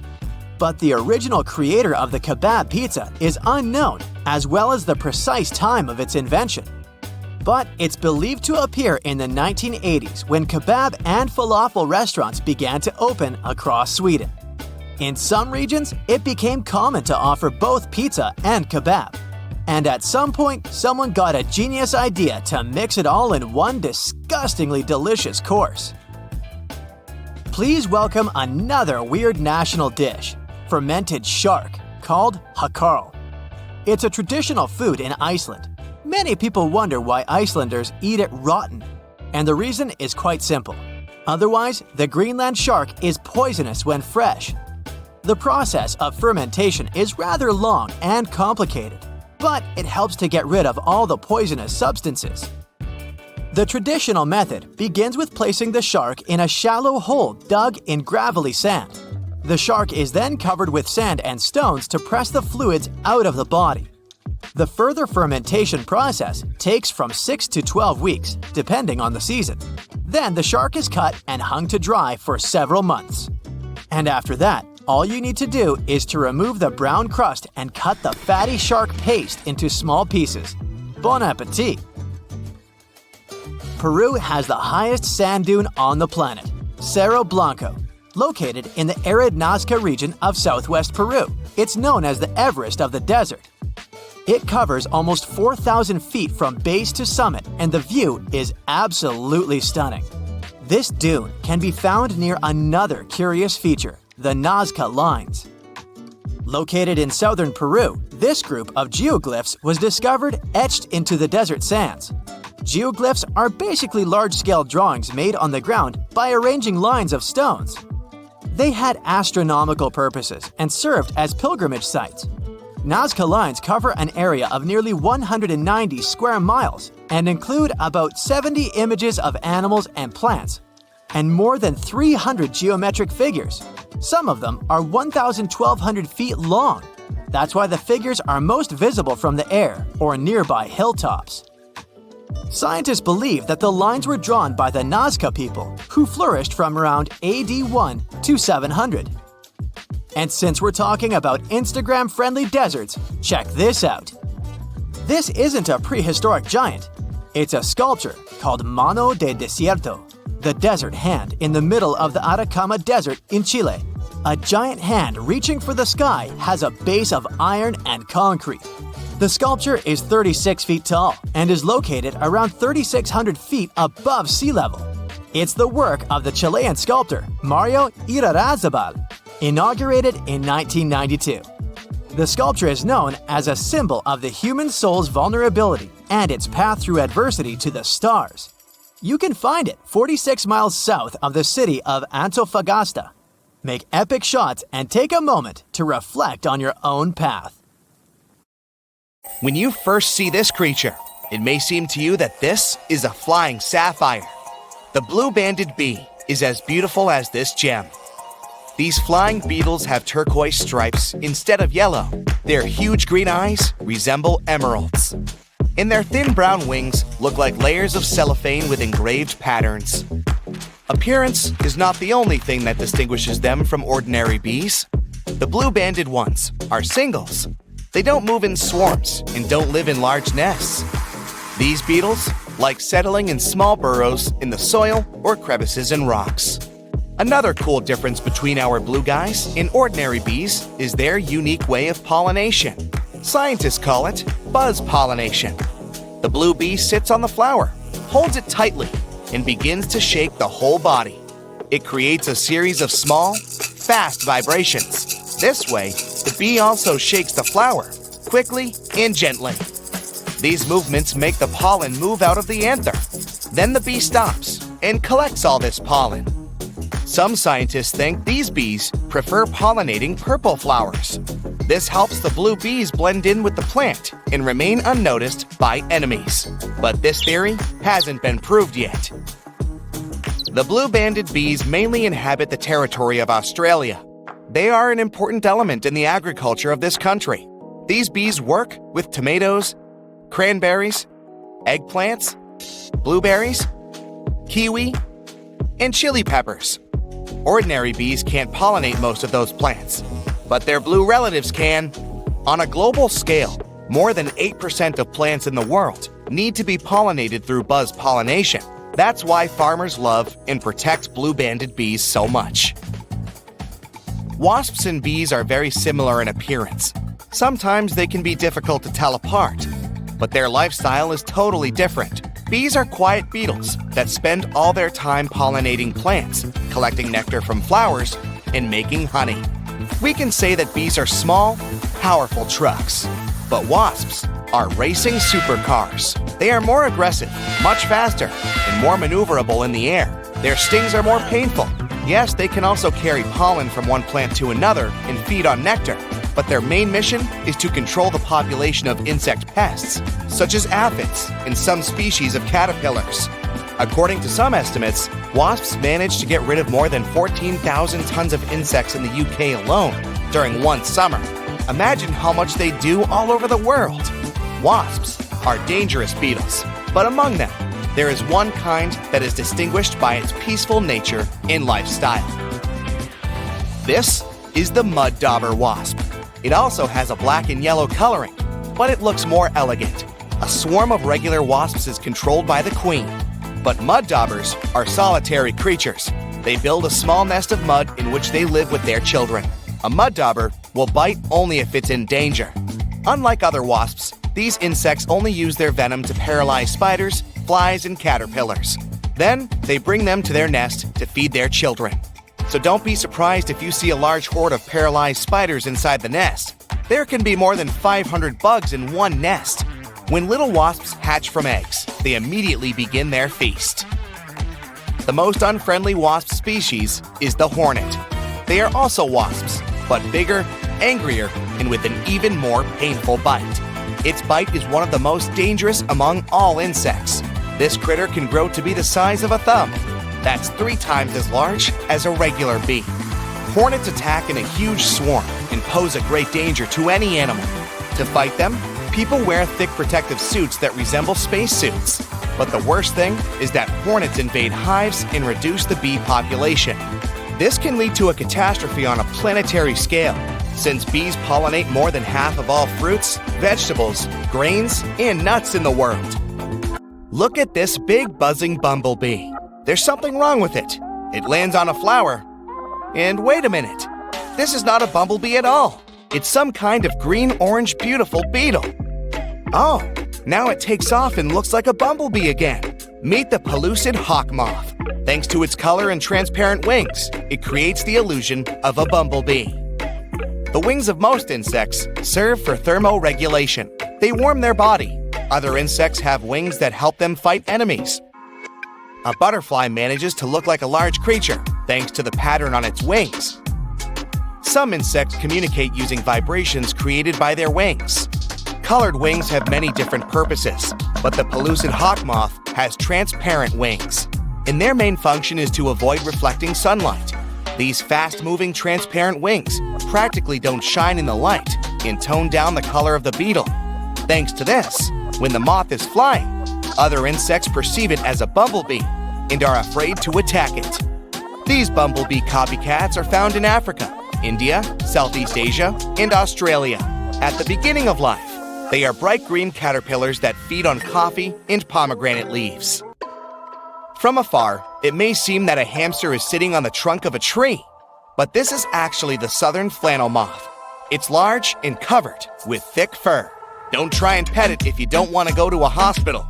but the original creator of the kebab pizza is unknown, as well as the precise time of its invention. But it's believed to appear in the 1980s when kebab and falafel restaurants began to open across Sweden. In some regions, it became common to offer both pizza and kebab. And at some point, someone got a genius idea to mix it all in one disgustingly delicious course. Please welcome another weird national dish, fermented shark, called hakarl. It's a traditional food in Iceland. Many people wonder why Icelanders eat it rotten, and the reason is quite simple. Otherwise, the Greenland shark is poisonous when fresh. The process of fermentation is rather long and complicated, but it helps to get rid of all the poisonous substances. The traditional method begins with placing the shark in a shallow hole dug in gravelly sand. The shark is then covered with sand and stones to press the fluids out of the body. The further fermentation process takes from 6 to 12 weeks, depending on the season. Then the shark is cut and hung to dry for several months. And after that, all you need to do is to remove the brown crust and cut the fatty shark paste into small pieces. Bon appetit! Peru has the highest sand dune on the planet, Cerro Blanco. Located in the arid Nazca region of southwest Peru, it's known as the Everest of the desert. It covers almost 4,000 feet from base to summit, and the view is absolutely stunning. This dune can be found near another curious feature, the Nazca Lines. Located in southern Peru, this group of geoglyphs was discovered etched into the desert sands. Geoglyphs are basically large-scale drawings made on the ground by arranging lines of stones. They had astronomical purposes and served as pilgrimage sites. Nazca Lines cover an area of nearly 190 square miles and include about 70 images of animals and plants, and more than 300 geometric figures. Some of them are 1,200 feet long. That's why the figures are most visible from the air or nearby hilltops. Scientists believe that the lines were drawn by the Nazca people, who flourished from around AD 1 to 700. And since we're talking about Instagram-friendly deserts, check this out. This isn't a prehistoric giant. It's a sculpture called Mano de Desierto, the desert hand in the middle of the Atacama Desert in Chile. A giant hand reaching for the sky has a base of iron and concrete. The sculpture is 36 feet tall and is located around 3,600 feet above sea level. It's the work of the Chilean sculptor Mario Irarrázaval, inaugurated in 1992. The sculpture is known as a symbol of the human soul's vulnerability and its path through adversity to the stars. You can find it 46 miles south of the city of Antofagasta. Make epic shots and take a moment to reflect on your own path. When you first see this creature, it may seem to you that this is a flying sapphire. The blue-banded bee is as beautiful as this gem. These flying beetles have turquoise stripes instead of yellow. Their huge green eyes resemble emeralds. And their thin brown wings look like layers of cellophane with engraved patterns. Appearance is not the only thing that distinguishes them from ordinary bees. The blue-banded ones are singles. They don't move in swarms and don't live in large nests. These beetles like settling in small burrows in the soil or crevices in rocks. Another cool difference between our blue guys and ordinary bees is their unique way of pollination. Scientists call it buzz pollination. The blue bee sits on the flower, holds it tightly, and begins to shake the whole body. It creates a series of small, fast vibrations. This way, the bee also shakes the flower, quickly and gently. These movements make the pollen move out of the anther. Then the bee stops and collects all this pollen. Some scientists think these bees prefer pollinating purple flowers. This helps the blue bees blend in with the plant and remain unnoticed by enemies. But this theory hasn't been proved yet. The blue-banded bees mainly inhabit the territory of Australia. They are an important element in the agriculture of this country. These bees work with tomatoes, cranberries, eggplants, blueberries, kiwi, and chili peppers. Ordinary bees can't pollinate most of those plants, but their blue relatives can. On a global scale, more than 8% of plants in the world need to be pollinated through buzz pollination. That's why farmers love and protect blue-banded bees so much. Wasps and bees are very similar in appearance. Sometimes they can be difficult to tell apart, but their lifestyle is totally different. Bees are quiet beetles that spend all their time pollinating plants, collecting nectar from flowers, and making honey. We can say that bees are small, powerful trucks, but wasps are racing supercars. They are more aggressive, much faster, and more maneuverable in the air. Their stings are more painful. Yes, they can also carry pollen from one plant to another and feed on nectar, but their main mission is to control the population of insect pests, such as aphids and some species of caterpillars. According to some estimates, wasps manage to get rid of more than 14,000 tons of insects in the UK alone during one summer. Imagine how much they do all over the world. Wasps are dangerous beetles, but among them, there is one kind that is distinguished by its peaceful nature and lifestyle. This is the mud dauber wasp. It also has a black and yellow coloring, but it looks more elegant. A swarm of regular wasps is controlled by the queen, but mud daubers are solitary creatures. They build a small nest of mud in which they live with their children. A mud dauber will bite only if it's in danger. Unlike other wasps, these insects only use their venom to paralyze spiders, flies, and caterpillars. Then, they bring them to their nest to feed their children. So don't be surprised if you see a large horde of paralyzed spiders inside the nest. There can be more than 500 bugs in one nest. When little wasps hatch from eggs, they immediately begin their feast. The most unfriendly wasp species is the hornet. They are also wasps, but bigger, angrier, and with an even more painful bite. Its bite is one of the most dangerous among all insects. This critter can grow to be the size of a thumb. That's 3 times as large as a regular bee. Hornets attack in a huge swarm and pose a great danger to any animal. To fight them, people wear thick protective suits that resemble spacesuits. But the worst thing is that hornets invade hives and reduce the bee population. This can lead to a catastrophe on a planetary scale, since bees pollinate more than half of all fruits, vegetables, grains, and nuts in the world. Look at this big buzzing bumblebee. There's something wrong with it. It lands on a flower. And wait a minute. This is not a bumblebee at all. It's some kind of green-orange beautiful beetle. Oh, now it takes off and looks like a bumblebee again. Meet the pellucid hawk moth. Thanks to its color and transparent wings, it creates the illusion of a bumblebee. The wings of most insects serve for thermoregulation. They warm their body. Other insects have wings that help them fight enemies. A butterfly manages to look like a large creature, thanks to the pattern on its wings. Some insects communicate using vibrations created by their wings. Colored wings have many different purposes, but the pellucid hawk moth has transparent wings, and their main function is to avoid reflecting sunlight. These fast-moving transparent wings practically don't shine in the light and tone down the color of the beetle. Thanks to this, when the moth is flying, other insects perceive it as a bumblebee and are afraid to attack it. These bumblebee copycats are found in Africa, India, Southeast Asia, and Australia. At the beginning of life, they are bright green caterpillars that feed on coffee and pomegranate leaves. From afar, it may seem that a hamster is sitting on the trunk of a tree, but this is actually the southern flannel moth. It's large and covered with thick fur. Don't try and pet it if you don't want to go to a hospital.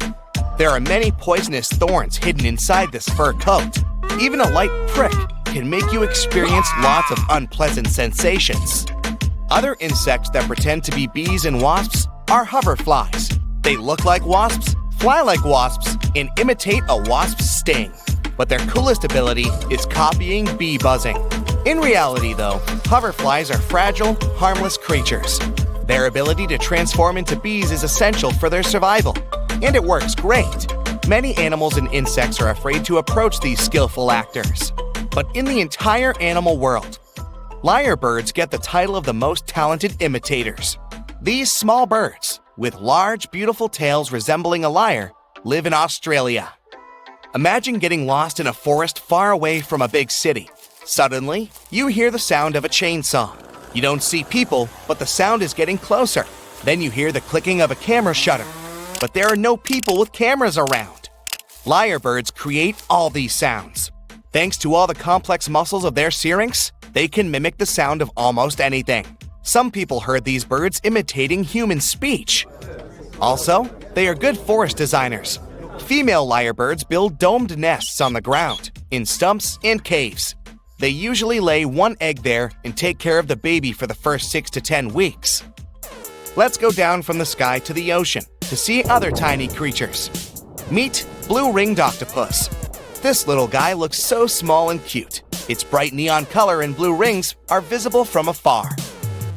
There are many poisonous thorns hidden inside this fur coat. Even a light prick can make you experience lots of unpleasant sensations. Other insects that pretend to be bees and wasps are hoverflies. They look like wasps, fly like wasps, and imitate a wasp's sting. But their coolest ability is copying bee buzzing. In reality, though, hoverflies are fragile, harmless creatures. Their ability to transform into bees is essential for their survival, and it works great. Many animals and insects are afraid to approach these skillful actors. But in the entire animal world, lyrebirds get the title of the most talented imitators. These small birds, with large, beautiful tails resembling a lyre, live in Australia. Imagine getting lost in a forest far away from a big city. Suddenly, you hear the sound of a chainsaw. You don't see people, but the sound is getting closer. Then you hear the clicking of a camera shutter, but there are no people with cameras around. Lyrebirds create all these sounds. Thanks to all the complex muscles of their syrinx, they can mimic the sound of almost anything. Some people heard these birds imitating human speech. Also, they are good forest designers. Female lyrebirds build domed nests on the ground, in stumps and caves. They usually lay one egg there and take care of the baby for the first 6 to 10 weeks. Let's go down from the sky to the ocean to see other tiny creatures. Meet blue-ringed octopus. This little guy looks so small and cute. Its bright neon color and blue rings are visible from afar.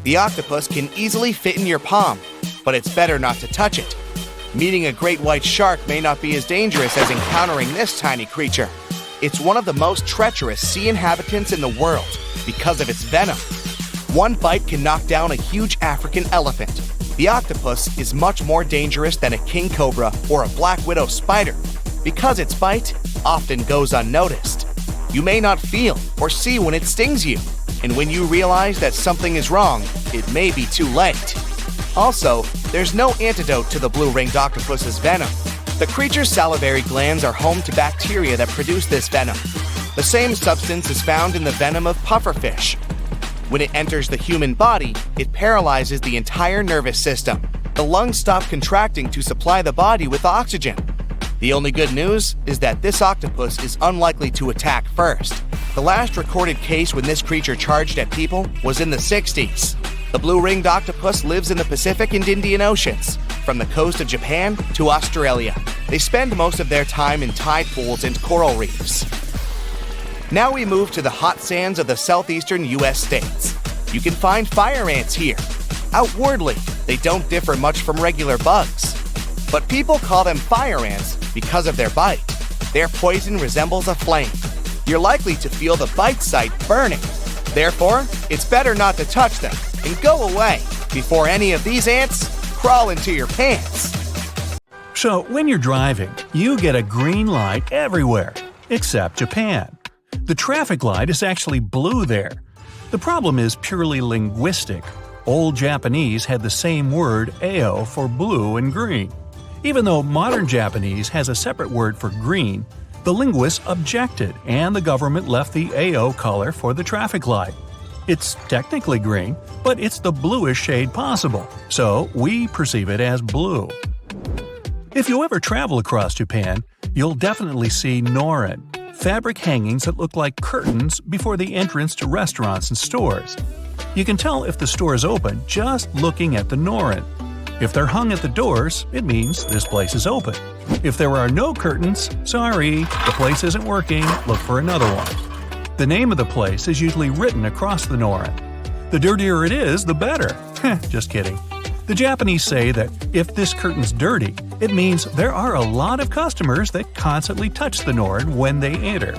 The octopus can easily fit in your palm, but it's better not to touch it. Meeting a great white shark may not be as dangerous as encountering this tiny creature. It's one of the most treacherous sea inhabitants in the world because of its venom. One bite can knock down a huge African elephant. The octopus is much more dangerous than a king cobra or a black widow spider because its bite often goes unnoticed. You may not feel or see when it stings you, and when you realize that something is wrong, it may be too late. Also, there's no antidote to the blue-ringed octopus's venom. The creature's salivary glands are home to bacteria that produce this venom. The same substance is found in the venom of pufferfish. When it enters the human body, it paralyzes the entire nervous system. The lungs stop contracting to supply the body with oxygen. The only good news is that this octopus is unlikely to attack first. The last recorded case when this creature charged at people was in the 60s. The blue-ringed octopus lives in the Pacific and Indian Oceans, from the coast of Japan to Australia. They spend most of their time in tide pools and coral reefs. Now we move to the hot sands of the southeastern U.S. states. You can find fire ants here. Outwardly, they don't differ much from regular bugs. But people call them fire ants because of their bite. Their poison resembles a flame. You're likely to feel the bite site burning. Therefore, it's better not to touch them and go away before any of these ants crawl into your pants. So, when you're driving, you get a green light everywhere, except Japan. The traffic light is actually blue there. The problem is purely linguistic. Old Japanese had the same word ao for blue and green. Even though modern Japanese has a separate word for green, the linguists objected and the government left the ao color for the traffic light. It's technically green, but it's the bluest shade possible, so we perceive it as blue. If you ever travel across Japan, you'll definitely see norin, fabric hangings that look like curtains before the entrance to restaurants and stores. You can tell if the store is open just looking at the norin. If they're hung at the doors, it means this place is open. If there are no curtains, sorry, the place isn't working, look for another one. The name of the place is usually written across the norin. The dirtier it is, the better. Just kidding. The Japanese say that if this curtain's dirty, it means there are a lot of customers that constantly touch the norin when they enter.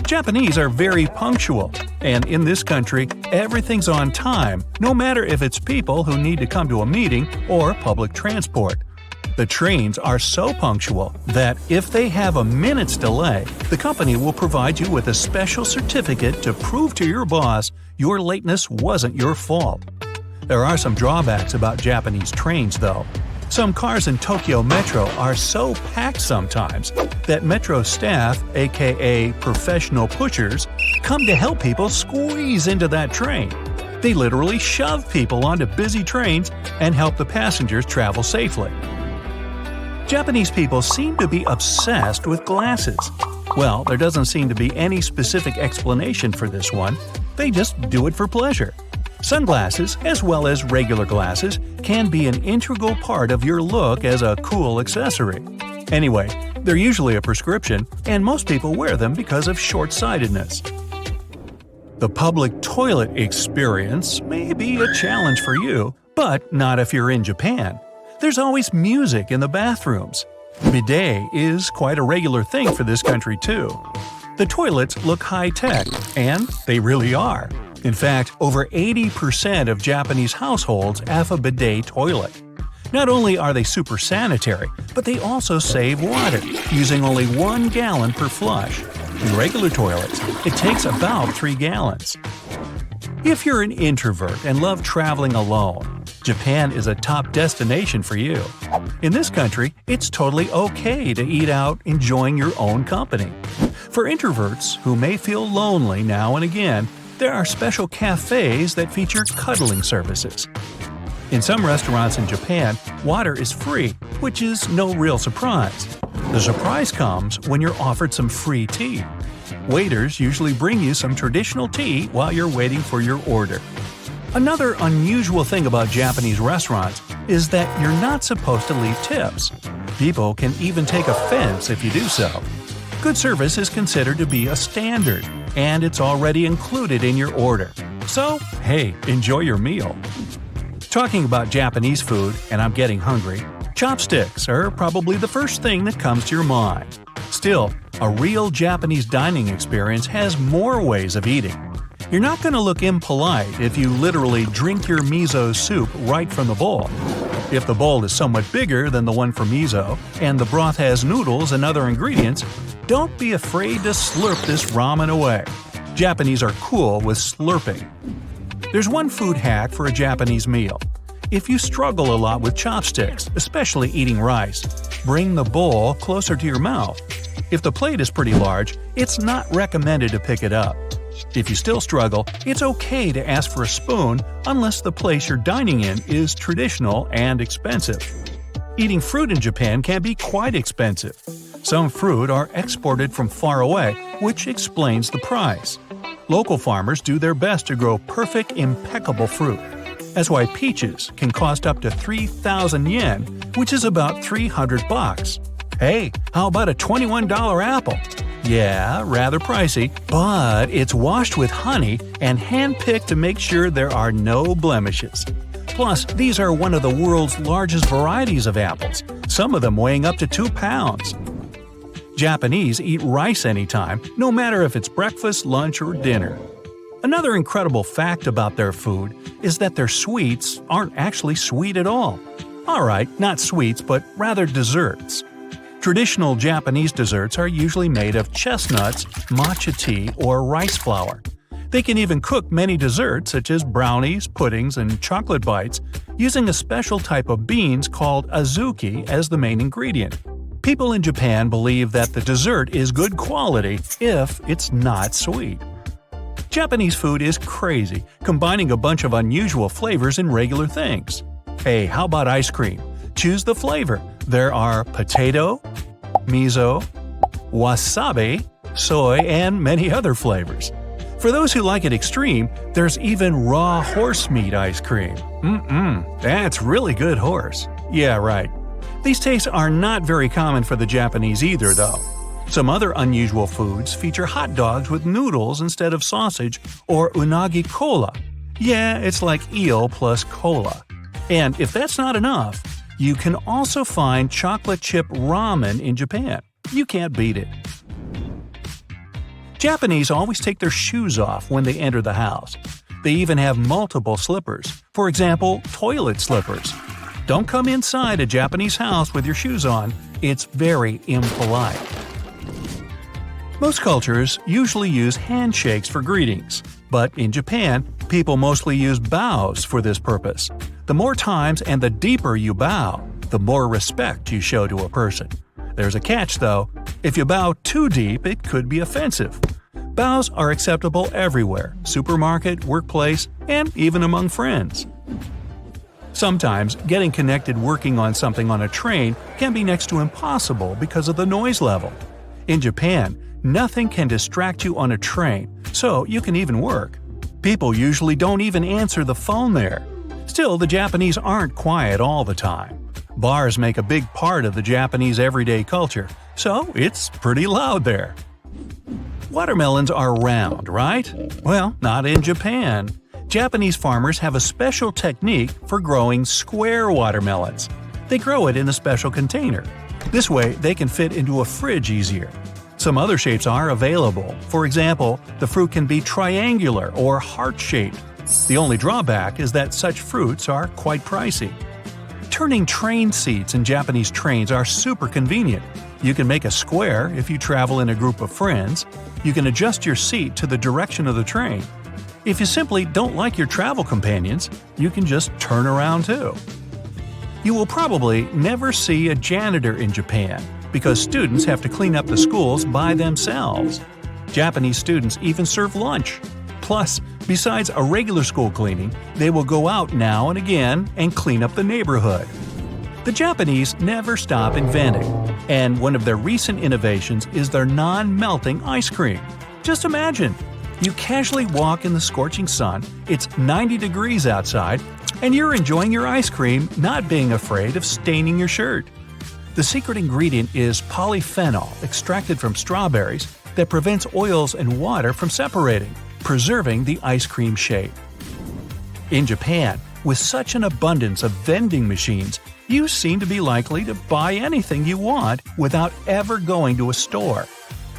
Japanese are very punctual, and in this country, everything's on time, no matter if it's people who need to come to a meeting or public transport. The trains are so punctual that if they have a minute's delay, the company will provide you with a special certificate to prove to your boss your lateness wasn't your fault. There are some drawbacks about Japanese trains, though. Some cars in Tokyo Metro are so packed sometimes that Metro staff, aka professional pushers, come to help people squeeze into that train. They literally shove people onto busy trains and help the passengers travel safely. Japanese people seem to be obsessed with glasses. Well, there doesn't seem to be any specific explanation for this one. They just do it for pleasure. Sunglasses, as well as regular glasses, can be an integral part of your look as a cool accessory. Anyway, they're usually a prescription, and most people wear them because of short-sightedness. The public toilet experience may be a challenge for you, but not if you're in Japan. There's always music in the bathrooms. Bidet is quite a regular thing for this country, too. The toilets look high-tech, and they really are. In fact, over 80% of Japanese households have a bidet toilet. Not only are they super sanitary, but they also save water, using only 1 gallon per flush. In regular toilets, it takes about 3 gallons. If you're an introvert and love traveling alone, Japan is a top destination for you. In this country, it's totally okay to eat out enjoying your own company. For introverts who may feel lonely now and again, there are special cafes that feature cuddling services. In some restaurants in Japan, water is free, which is no real surprise. The surprise comes when you're offered some free tea. Waiters usually bring you some traditional tea while you're waiting for your order. Another unusual thing about Japanese restaurants is that you're not supposed to leave tips. People can even take offense if you do so. Good service is considered to be a standard, and it's already included in your order. So, hey, enjoy your meal. Talking about Japanese food, and I'm getting hungry, chopsticks are probably the first thing that comes to your mind. Still, a real Japanese dining experience has more ways of eating. You're not going to look impolite if you literally drink your miso soup right from the bowl. If the bowl is somewhat bigger than the one for miso, and the broth has noodles and other ingredients, don't be afraid to slurp this ramen away. Japanese are cool with slurping. There's one food hack for a Japanese meal. If you struggle a lot with chopsticks, especially eating rice, bring the bowl closer to your mouth. If the plate is pretty large, it's not recommended to pick it up. If you still struggle, it's okay to ask for a spoon unless the place you're dining in is traditional and expensive. Eating fruit in Japan can be quite expensive. Some fruit are exported from far away, which explains the price. Local farmers do their best to grow perfect, impeccable fruit. That's why peaches can cost up to 3,000 yen, which is about $300. Hey, how about a $21 apple? Yeah, rather pricey, but it's washed with honey and hand-picked to make sure there are no blemishes. Plus, these are one of the world's largest varieties of apples, some of them weighing up to 2 pounds. Japanese eat rice anytime, no matter if it's breakfast, lunch, or dinner. Another incredible fact about their food is that their sweets aren't actually sweet at all. Alright, not sweets, but rather desserts. Traditional Japanese desserts are usually made of chestnuts, matcha tea, or rice flour. They can even cook many desserts such as brownies, puddings, and chocolate bites using a special type of beans called azuki as the main ingredient. People in Japan believe that the dessert is good quality if it's not sweet. Japanese food is crazy, combining a bunch of unusual flavors in regular things. Hey, how about ice cream? Choose the flavor. There are potato, miso, wasabi, soy, and many other flavors. For those who like it extreme, there's even raw horse meat ice cream. That's really good horse. Yeah, right. These tastes are not very common for the Japanese either, though. Some other unusual foods feature hot dogs with noodles instead of sausage or unagi cola. Yeah, it's like eel plus cola. And if that's not enough, you can also find chocolate chip ramen in Japan. You can't beat it. Japanese always take their shoes off when they enter the house. They even have multiple slippers. For example, toilet slippers. Don't come inside a Japanese house with your shoes on. It's very impolite. Most cultures usually use handshakes for greetings, but in Japan, people mostly use bows for this purpose. The more times and the deeper you bow, the more respect you show to a person. There's a catch though. If you bow too deep, it could be offensive. Bows are acceptable everywhere – supermarket, workplace, and even among friends. Sometimes, getting connected working on something on a train can be next to impossible because of the noise level. In Japan, nothing can distract you on a train, so you can even work. People usually don't even answer the phone there. Still, the Japanese aren't quiet all the time. Bars make a big part of the Japanese everyday culture, so it's pretty loud there. Watermelons are round, right? Well, not in Japan. Japanese farmers have a special technique for growing square watermelons. They grow it in a special container. This way, they can fit into a fridge easier. Some other shapes are available. For example, the fruit can be triangular or heart-shaped. The only drawback is that such fruits are quite pricey. Turning train seats in Japanese trains are super convenient. You can make a square if you travel in a group of friends. You can adjust your seat to the direction of the train. If you simply don't like your travel companions, you can just turn around too. You will probably never see a janitor in Japan because students have to clean up the schools by themselves. Japanese students even serve lunch. Plus, besides a regular school cleaning, they will go out now and again and clean up the neighborhood. The Japanese never stop inventing, and one of their recent innovations is their non-melting ice cream. Just imagine, you casually walk in the scorching sun, it's 90 degrees outside, and you're enjoying your ice cream, not being afraid of staining your shirt. The secret ingredient is polyphenol extracted from strawberries that prevents oils and water from separating, preserving the ice cream shape. In Japan, with such an abundance of vending machines, you seem to be likely to buy anything you want without ever going to a store.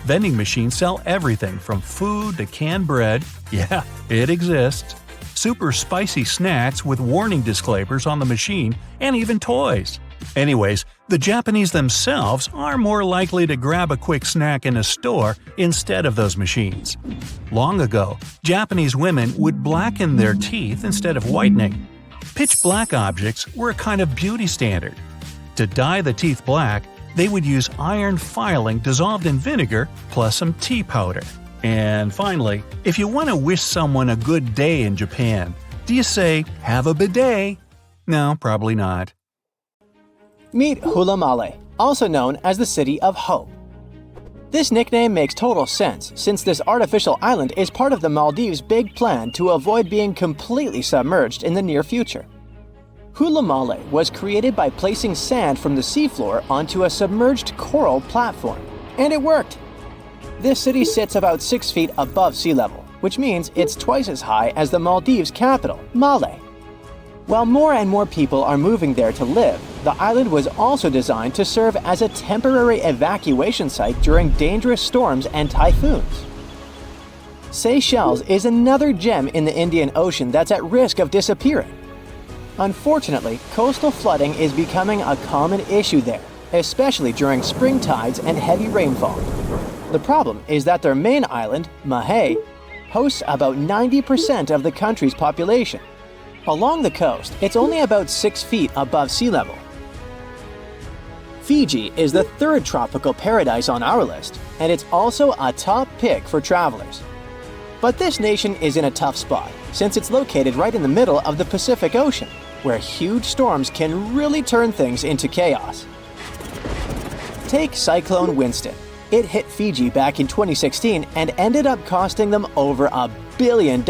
Vending machines sell everything from food to canned bread – yeah, it exists – super spicy snacks with warning disclaimers on the machine, and even toys. Anyways, the Japanese themselves are more likely to grab a quick snack in a store instead of those machines. Long ago, Japanese women would blacken their teeth instead of whitening. Pitch black objects were a kind of beauty standard. To dye the teeth black, they would use iron filing dissolved in vinegar plus some tea powder. And finally, if you want to wish someone a good day in Japan, do you say, "Have a bidet"? No, probably not. Meet Hulamale, also known as the City of Hope. This nickname makes total sense since this artificial island is part of the Maldives' big plan to avoid being completely submerged in the near future. Hulamale was created by placing sand from the seafloor onto a submerged coral platform, and it worked! This city sits about 6 feet above sea level, which means it's twice as high as the Maldives' capital, Male. While more and more people are moving there to live, the island was also designed to serve as a temporary evacuation site during dangerous storms and typhoons. Seychelles is another gem in the Indian Ocean that's at risk of disappearing. Unfortunately, coastal flooding is becoming a common issue there, especially during spring tides and heavy rainfall. The problem is that their main island, Mahé, hosts about 90% of the country's population. Along the coast, it's only about 6 feet above sea level. Fiji is the third tropical paradise on our list, and it's also a top pick for travelers. But this nation is in a tough spot, since it's located right in the middle of the Pacific Ocean, where huge storms can really turn things into chaos. Take Cyclone Winston. It hit Fiji back in 2016 and ended up costing them over $1 billion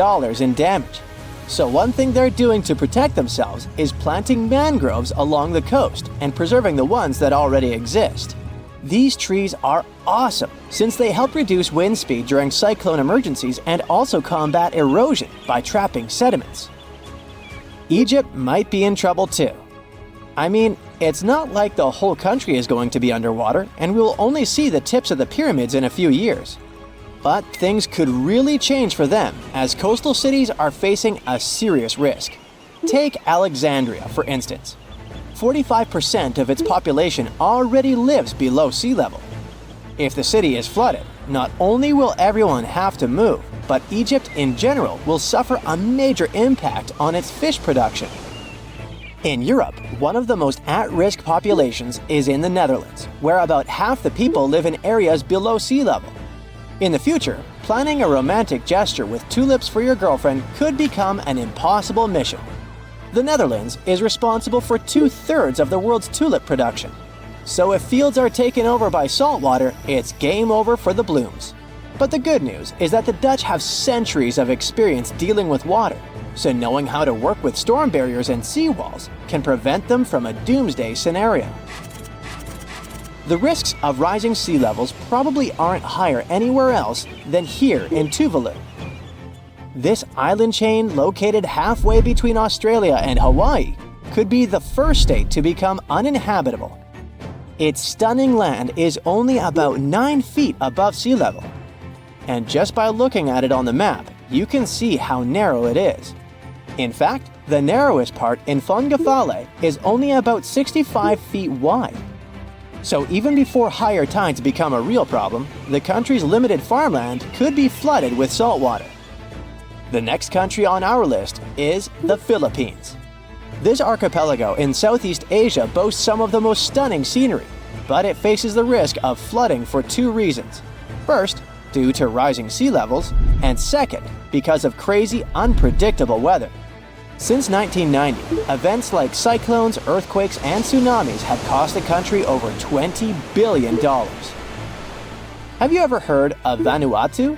in damage. So one thing they're doing to protect themselves is planting mangroves along the coast and preserving the ones that already exist. These trees are awesome since they help reduce wind speed during cyclone emergencies and also combat erosion by trapping sediments. Egypt might be in trouble too. I mean, it's not like the whole country is going to be underwater, and we'll only see the tips of the pyramids in a few years. But things could really change for them, as coastal cities are facing a serious risk. Take Alexandria, for instance. 45% of its population already lives below sea level. If the city is flooded, not only will everyone have to move, but Egypt in general will suffer a major impact on its fish production. In Europe, one of the most at-risk populations is in the Netherlands, where about half the people live in areas below sea level. In the future, planning a romantic gesture with tulips for your girlfriend could become an impossible mission. The Netherlands is responsible for 2/3 of the world's tulip production. So if fields are taken over by saltwater, it's game over for the blooms. But the good news is that the Dutch have centuries of experience dealing with water, so knowing how to work with storm barriers and seawalls can prevent them from a doomsday scenario. The risks of rising sea levels probably aren't higher anywhere else than here in Tuvalu. This island chain, located halfway between Australia and Hawaii, could be the first state to become uninhabitable. Its stunning land is only about 9 feet above sea level. And just by looking at it on the map, you can see how narrow it is. In fact, the narrowest part in Fongafale is only about 65 feet wide. So even before higher tides become a real problem, the country's limited farmland could be flooded with saltwater. The next country on our list is the Philippines. This archipelago in Southeast Asia boasts some of the most stunning scenery, but it faces the risk of flooding for 2 reasons. First, due to rising sea levels, and second, because of crazy, unpredictable weather. Since 1990, events like cyclones, earthquakes, and tsunamis have cost the country over $20 billion. Have you ever heard of Vanuatu?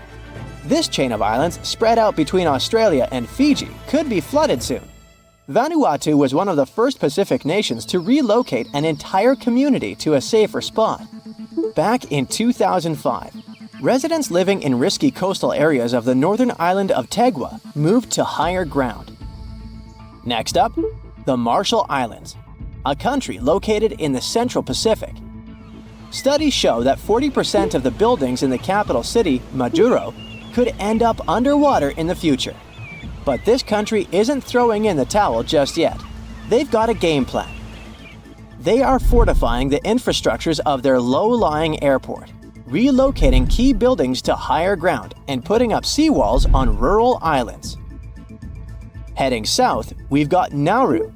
This chain of islands, spread out between Australia and Fiji, could be flooded soon. Vanuatu was one of the first Pacific nations to relocate an entire community to a safer spot. Back in 2005, residents living in risky coastal areas of the northern island of Tegua moved to higher ground. Next up, the Marshall Islands, a country located in the Central Pacific. Studies show that 40% of the buildings in the capital city, Majuro, could end up underwater in the future. But this country isn't throwing in the towel just yet. They've got a game plan. They are fortifying the infrastructures of their low-lying airport, relocating key buildings to higher ground, and putting up seawalls on rural islands. Heading south, we've got Nauru.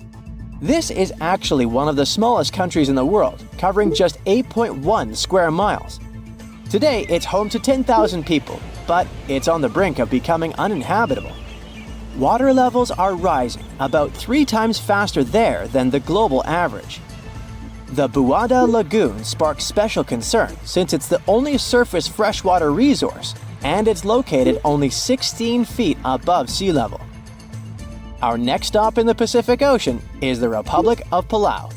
This is actually one of the smallest countries in the world, covering just 8.1 square miles. Today, it's home to 10,000 people, but it's on the brink of becoming uninhabitable. Water levels are rising about 3 times faster there than the global average. The Buada Lagoon sparks special concern since it's the only surface freshwater resource, and it's located only 16 feet above sea level. Our next stop in the Pacific Ocean is the Republic of Palau.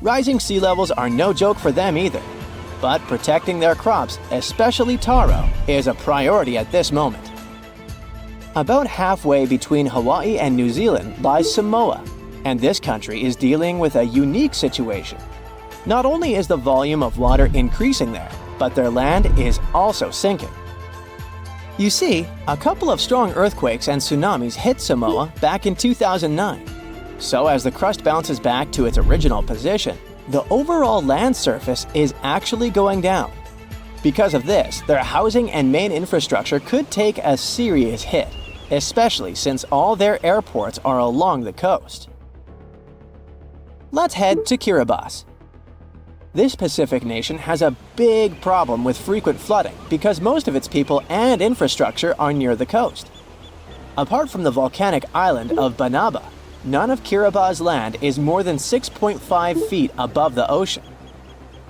Rising sea levels are no joke for them either, but protecting their crops, especially taro, is a priority at this moment. About halfway between Hawaii and New Zealand lies Samoa, and this country is dealing with a unique situation. Not only is the volume of water increasing there, but their land is also sinking. You see, a couple of strong earthquakes and tsunamis hit Samoa back in 2009. So as the crust bounces back to its original position, the overall land surface is actually going down. Because of this, their housing and main infrastructure could take a serious hit, especially since all their airports are along the coast. Let's head to Kiribati. This Pacific nation has a big problem with frequent flooding because most of its people and infrastructure are near the coast. Apart from the volcanic island of Banaba, none of Kiribati's land is more than 6.5 feet above the ocean.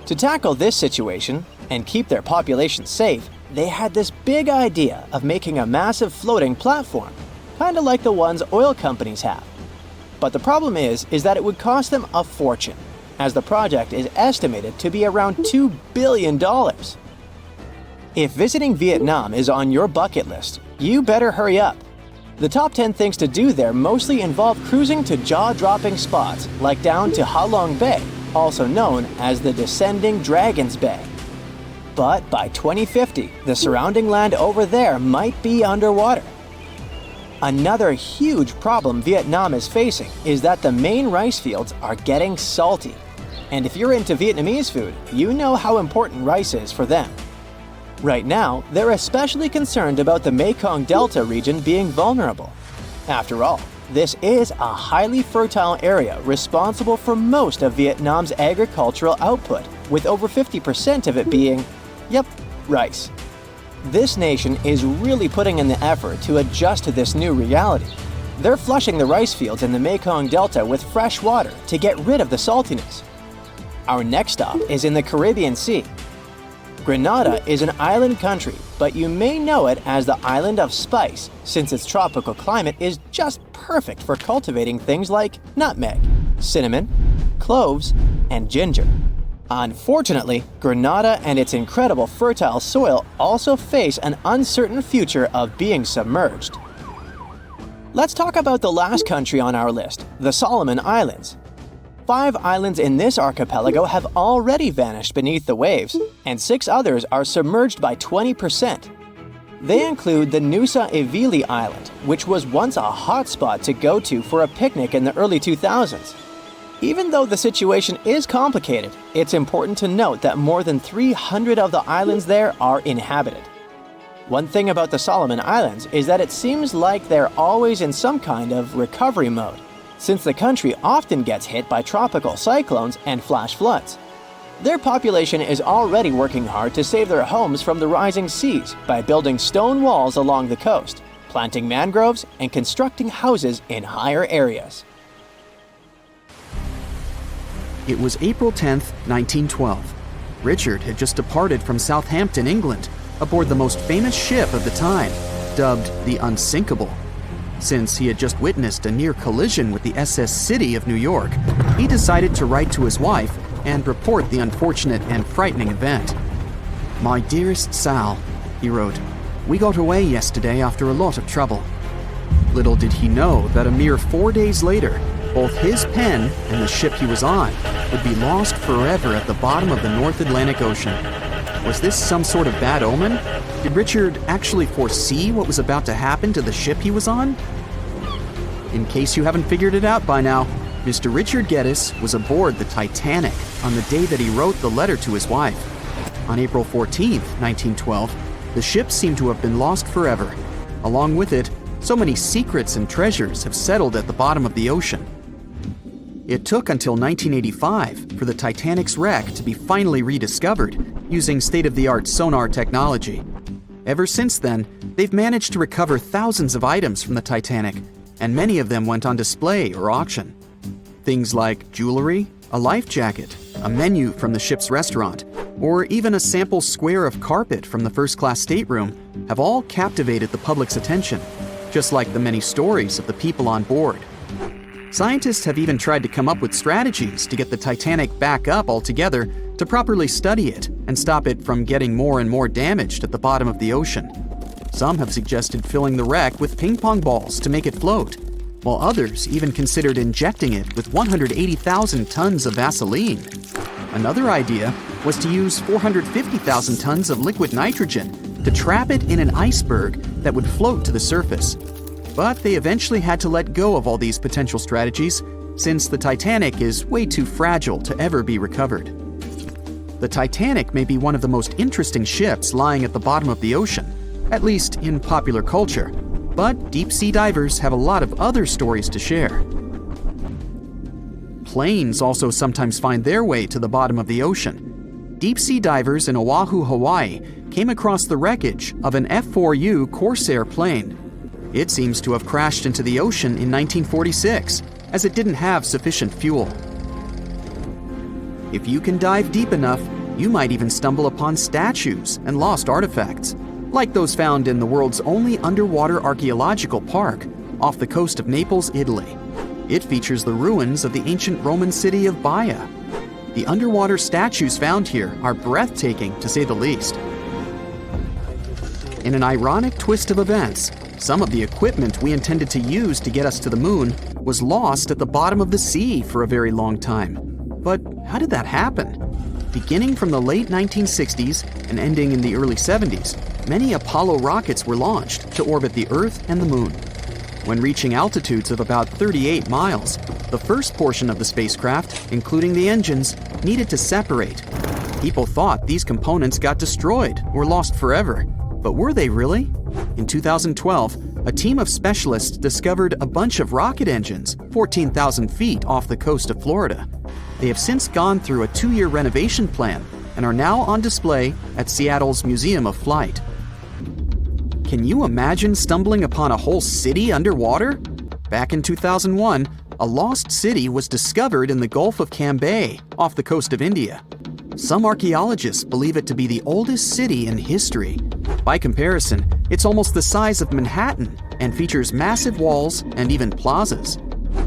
To tackle this situation and keep their population safe, they had this big idea of making a massive floating platform, kind of like the ones oil companies have. But the problem is that it would cost them a fortune, as the project is estimated to be around $2 billion. If visiting Vietnam is on your bucket list, you better hurry up. The top 10 things to do there mostly involve cruising to jaw-dropping spots like down to Ha Long Bay, also known as the Descending Dragons Bay. But by 2050, the surrounding land over there might be underwater. Another huge problem Vietnam is facing is that the main rice fields are getting salty. And if you're into Vietnamese food, you know how important rice is for them. Right now, they're especially concerned about the Mekong Delta region being vulnerable. After all, this is a highly fertile area responsible for most of Vietnam's agricultural output, with over 50% of it being, rice. This nation is really putting in the effort to adjust to this new reality. They're flushing the rice fields in the Mekong Delta with fresh water to get rid of the saltiness. Our next stop is in the Caribbean Sea. Grenada is an island country, but you may know it as the Island of Spice, since its tropical climate is just perfect for cultivating things like nutmeg, cinnamon, cloves, and ginger. Unfortunately, Grenada and its incredible fertile soil also face an uncertain future of being submerged. Let's talk about the last country on our list, the Solomon Islands. 5 islands in this archipelago have already vanished beneath the waves, and 6 others are submerged by 20%. They include the Nusa Evili Island, which was once a hotspot to go to for a picnic in the early 2000s. Even though the situation is complicated, it's important to note that more than 300 of the islands there are inhabited. One thing about the Solomon Islands is that it seems like they're always in some kind of recovery mode, since the country often gets hit by tropical cyclones and flash floods. Their population is already working hard to save their homes from the rising seas by building stone walls along the coast, planting mangroves and constructing houses in higher areas. It was April 10, 1912. Richard had just departed from Southampton, England, aboard the most famous ship of the time, dubbed the Unsinkable. Since he had just witnessed a near collision with the SS City of New York, he decided to write to his wife and report the unfortunate and frightening event. "My dearest Sal," he wrote, "we got away yesterday after a lot of trouble." Little did he know that a mere 4 days later, both his pen and the ship he was on would be lost forever at the bottom of the North Atlantic Ocean. Was this some sort of bad omen? Did Richard actually foresee what was about to happen to the ship he was on? In case you haven't figured it out by now, Mr. Richard Geddes was aboard the Titanic on the day that he wrote the letter to his wife. On April 14, 1912, the ship seemed to have been lost forever. Along with it, so many secrets and treasures have settled at the bottom of the ocean. It took until 1985 for the Titanic's wreck to be finally rediscovered using state-of-the-art sonar technology. Ever since then, they've managed to recover thousands of items from the Titanic, and many of them went on display or auction. Things like jewelry, a life jacket, a menu from the ship's restaurant, or even a sample square of carpet from the first-class stateroom have all captivated the public's attention, just like the many stories of the people on board. Scientists have even tried to come up with strategies to get the Titanic back up altogether to properly study it and stop it from getting more and more damaged at the bottom of the ocean. Some have suggested filling the wreck with ping pong balls to make it float, while others even considered injecting it with 180,000 tons of Vaseline. Another idea was to use 450,000 tons of liquid nitrogen to trap it in an iceberg that would float to the surface. But they eventually had to let go of all these potential strategies since the Titanic is way too fragile to ever be recovered. The Titanic may be one of the most interesting ships lying at the bottom of the ocean, at least in popular culture, but deep-sea divers have a lot of other stories to share. Planes also sometimes find their way to the bottom of the ocean. Deep-sea divers in Oahu, Hawaii, came across the wreckage of an F-4U Corsair plane. It seems to have crashed into the ocean in 1946, as it didn't have sufficient fuel. If you can dive deep enough, you might even stumble upon statues and lost artifacts, like those found in the world's only underwater archaeological park off the coast of Naples, Italy. It features the ruins of the ancient Roman city of Baia. The underwater statues found here are breathtaking, to say the least. In an ironic twist of events, some of the equipment we intended to use to get us to the moon was lost at the bottom of the sea for a very long time. But how did that happen? Beginning from the late 1960s and ending in the early 70s, many Apollo rockets were launched to orbit the Earth and the Moon. When reaching altitudes of about 38 miles, the first portion of the spacecraft, including the engines, needed to separate. People thought these components got destroyed or lost forever. But were they really? In 2012, a team of specialists discovered a bunch of rocket engines 14,000 feet off the coast of Florida. They have since gone through a 2-year renovation plan and are now on display at Seattle's Museum of Flight. Can you imagine stumbling upon a whole city underwater? Back in 2001, a lost city was discovered in the Gulf of Cambay, off the coast of India. Some archaeologists believe it to be the oldest city in history. By comparison, it's almost the size of Manhattan and features massive walls and even plazas.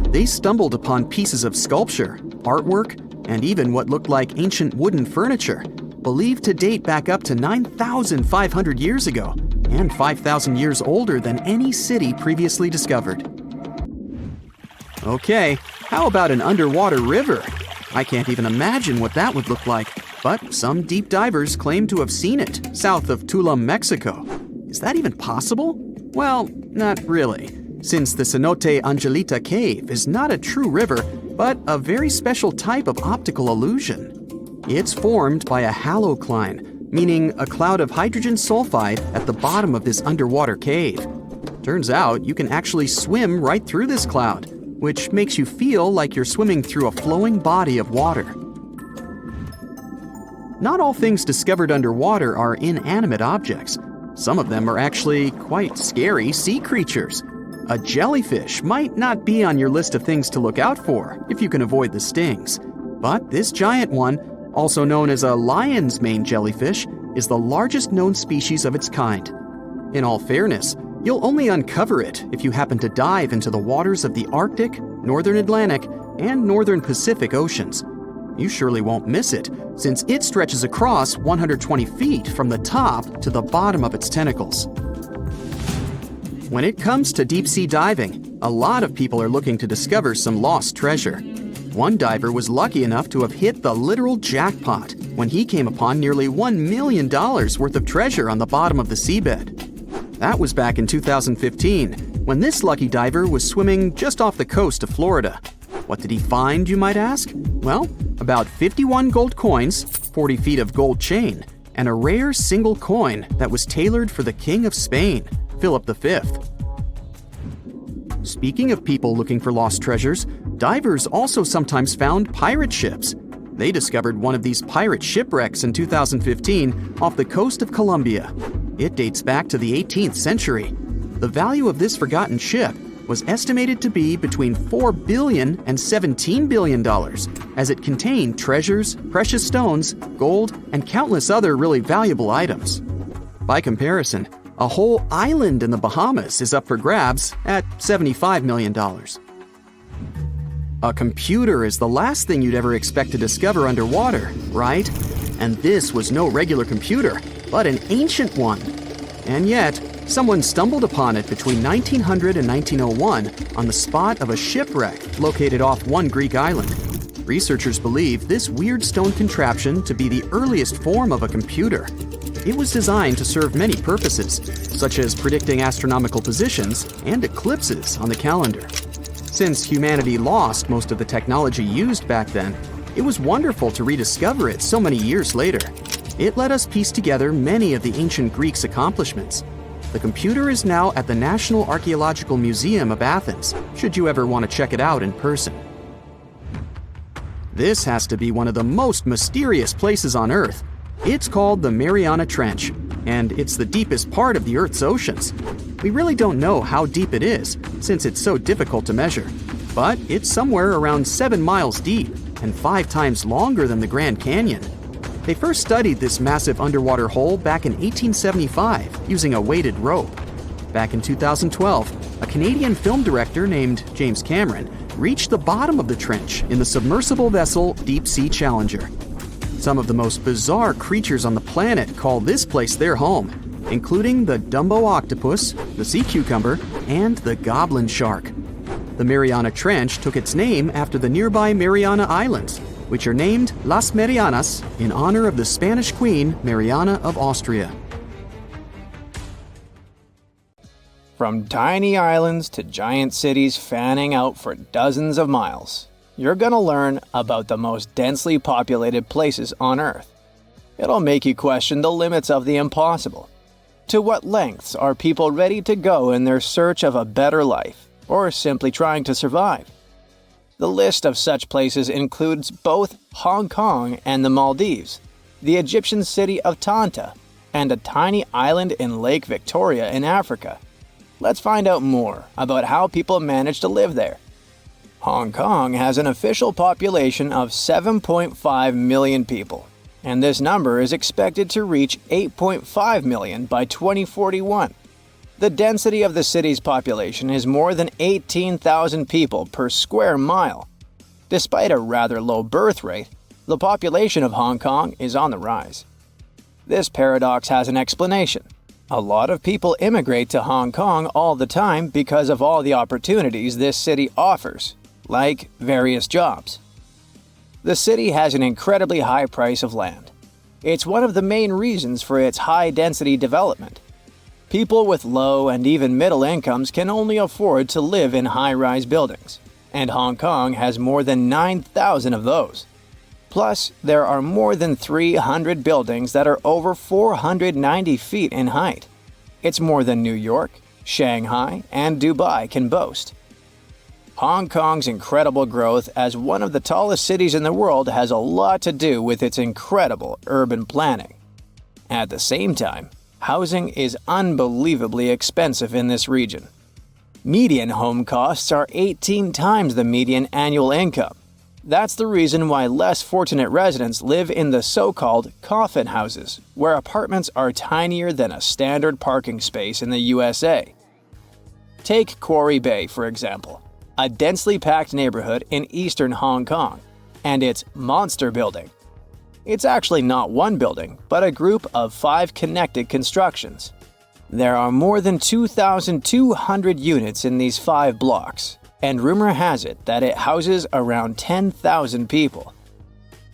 They stumbled upon pieces of sculpture, artwork, and even what looked like ancient wooden furniture, believed to date back up to 9,500 years ago and 5,000 years older than any city previously discovered. Okay, how about an underwater river? I can't even imagine what that would look like, but some deep divers claim to have seen it south of Tulum, Mexico. Is that even possible? Well, not really, since the Cenote Angelita Cave is not a true river, but a very special type of optical illusion. It's formed by a halocline, meaning a cloud of hydrogen sulfide at the bottom of this underwater cave. Turns out you can actually swim right through this cloud, which makes you feel like you're swimming through a flowing body of water. Not all things discovered underwater are inanimate objects. Some of them are actually quite scary sea creatures. A jellyfish might not be on your list of things to look out for if you can avoid the stings. But this giant one, also known as a lion's mane jellyfish, is the largest known species of its kind. In all fairness, you'll only uncover it if you happen to dive into the waters of the Arctic, Northern Atlantic, and Northern Pacific Oceans. You surely won't miss it, since it stretches across 120 feet from the top to the bottom of its tentacles. When it comes to deep-sea diving, a lot of people are looking to discover some lost treasure. One diver was lucky enough to have hit the literal jackpot when he came upon nearly $1 million worth of treasure on the bottom of the seabed. That was back in 2015, when this lucky diver was swimming just off the coast of Florida. What did he find, you might ask? Well, about 51 gold coins, 40 feet of gold chain, and a rare single coin that was tailored for the King of Spain, Philip V. Speaking of people looking for lost treasures, divers also sometimes found pirate ships. They discovered one of these pirate shipwrecks in 2015 off the coast of Colombia. It dates back to the 18th century. The value of this forgotten ship was estimated to be between $4 billion and $17 billion, as it contained treasures, precious stones, gold, and countless other really valuable items. By comparison, a whole island in the Bahamas is up for grabs at $75 million. A computer is the last thing you'd ever expect to discover underwater, right? And this was no regular computer, but an ancient one. And yet, someone stumbled upon it between 1900 and 1901 on the spot of a shipwreck located off one Greek island. Researchers believe this weird stone contraption to be the earliest form of a computer. It was designed to serve many purposes, such as predicting astronomical positions and eclipses on the calendar. Since humanity lost most of the technology used back then, it was wonderful to rediscover it so many years later. It let us piece together many of the ancient Greeks' accomplishments. The computer is now at the National Archaeological Museum of Athens, should you ever want to check it out in person. This has to be one of the most mysterious places on Earth. It's called the Mariana Trench, and it's the deepest part of the Earth's oceans. We really don't know how deep it is, since it's so difficult to measure, but it's somewhere around 7 miles deep and 5 times longer than the Grand Canyon. They first studied this massive underwater hole back in 1875 using a weighted rope. Back in 2012, a Canadian film director named James Cameron reached the bottom of the trench in the submersible vessel Deep Sea Challenger. Some of the most bizarre creatures on the planet call this place their home, including the Dumbo octopus, the sea cucumber, and the goblin shark. The Mariana Trench took its name after the nearby Mariana Islands, which are named Las Marianas in honor of the Spanish Queen Mariana of Austria. From tiny islands to giant cities fanning out for dozens of miles, you're going to learn about the most densely populated places on Earth. It'll make you question the limits of the impossible. To what lengths are people ready to go in their search of a better life, or simply trying to survive? The list of such places includes both Hong Kong and the Maldives, the Egyptian city of Tanta, and a tiny island in Lake Victoria in Africa. Let's find out more about how people manage to live there. Hong Kong has an official population of 7.5 million people, and this number is expected to reach 8.5 million by 2041. The density of the city's population is more than 18,000 people per square mile. Despite a rather low birth rate, the population of Hong Kong is on the rise. This paradox has an explanation. A lot of people immigrate to Hong Kong all the time because of all the opportunities this city offers, like various jobs. The city has an incredibly high price of land. It's one of the main reasons for its high-density development. People with low and even middle incomes can only afford to live in high-rise buildings, and Hong Kong has more than 9,000 of those. Plus, there are more than 300 buildings that are over 490 feet in height. It's more than New York, Shanghai, and Dubai can boast. Hong Kong's incredible growth as one of the tallest cities in the world has a lot to do with its incredible urban planning. At the same time, Housing is unbelievably expensive in this region. Median home costs are 18 times the median annual income. That's the reason why less fortunate residents live in the so-called coffin houses, where apartments are tinier than a standard parking space in the USA. Take Quarry Bay, for example, a densely packed neighborhood in eastern Hong Kong, and its monster building. It's actually not one building, but a group of 5 connected constructions. There are more than 2,200 units in these 5 blocks, and rumor has it that it houses around 10,000 people.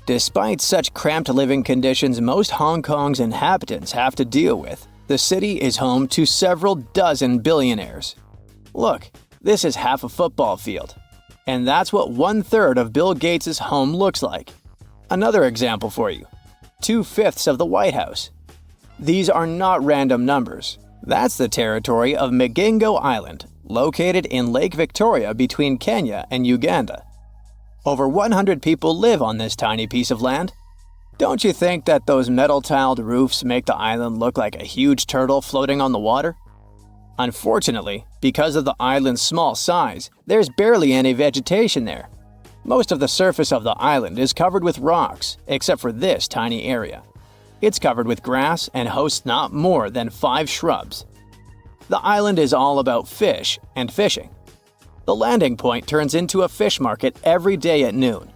Despite such cramped living conditions most Hong Kong's inhabitants have to deal with, the city is home to several dozen billionaires. Look, this is half a football field. And that's what 1/3 of Bill Gates' home looks like. Another example for you. 2/5 of the White House. These are not random numbers. That's the territory of Migingo Island, located in Lake Victoria between Kenya and Uganda. Over 100 people live on this tiny piece of land. Don't you think that those metal-tiled roofs make the island look like a huge turtle floating on the water? Unfortunately, because of the island's small size, there's barely any vegetation there. Most of the surface of the island is covered with rocks, except for this tiny area. It's covered with grass and hosts not more than 5 shrubs. The island is all about fish and fishing. The landing point turns into a fish market every day at noon.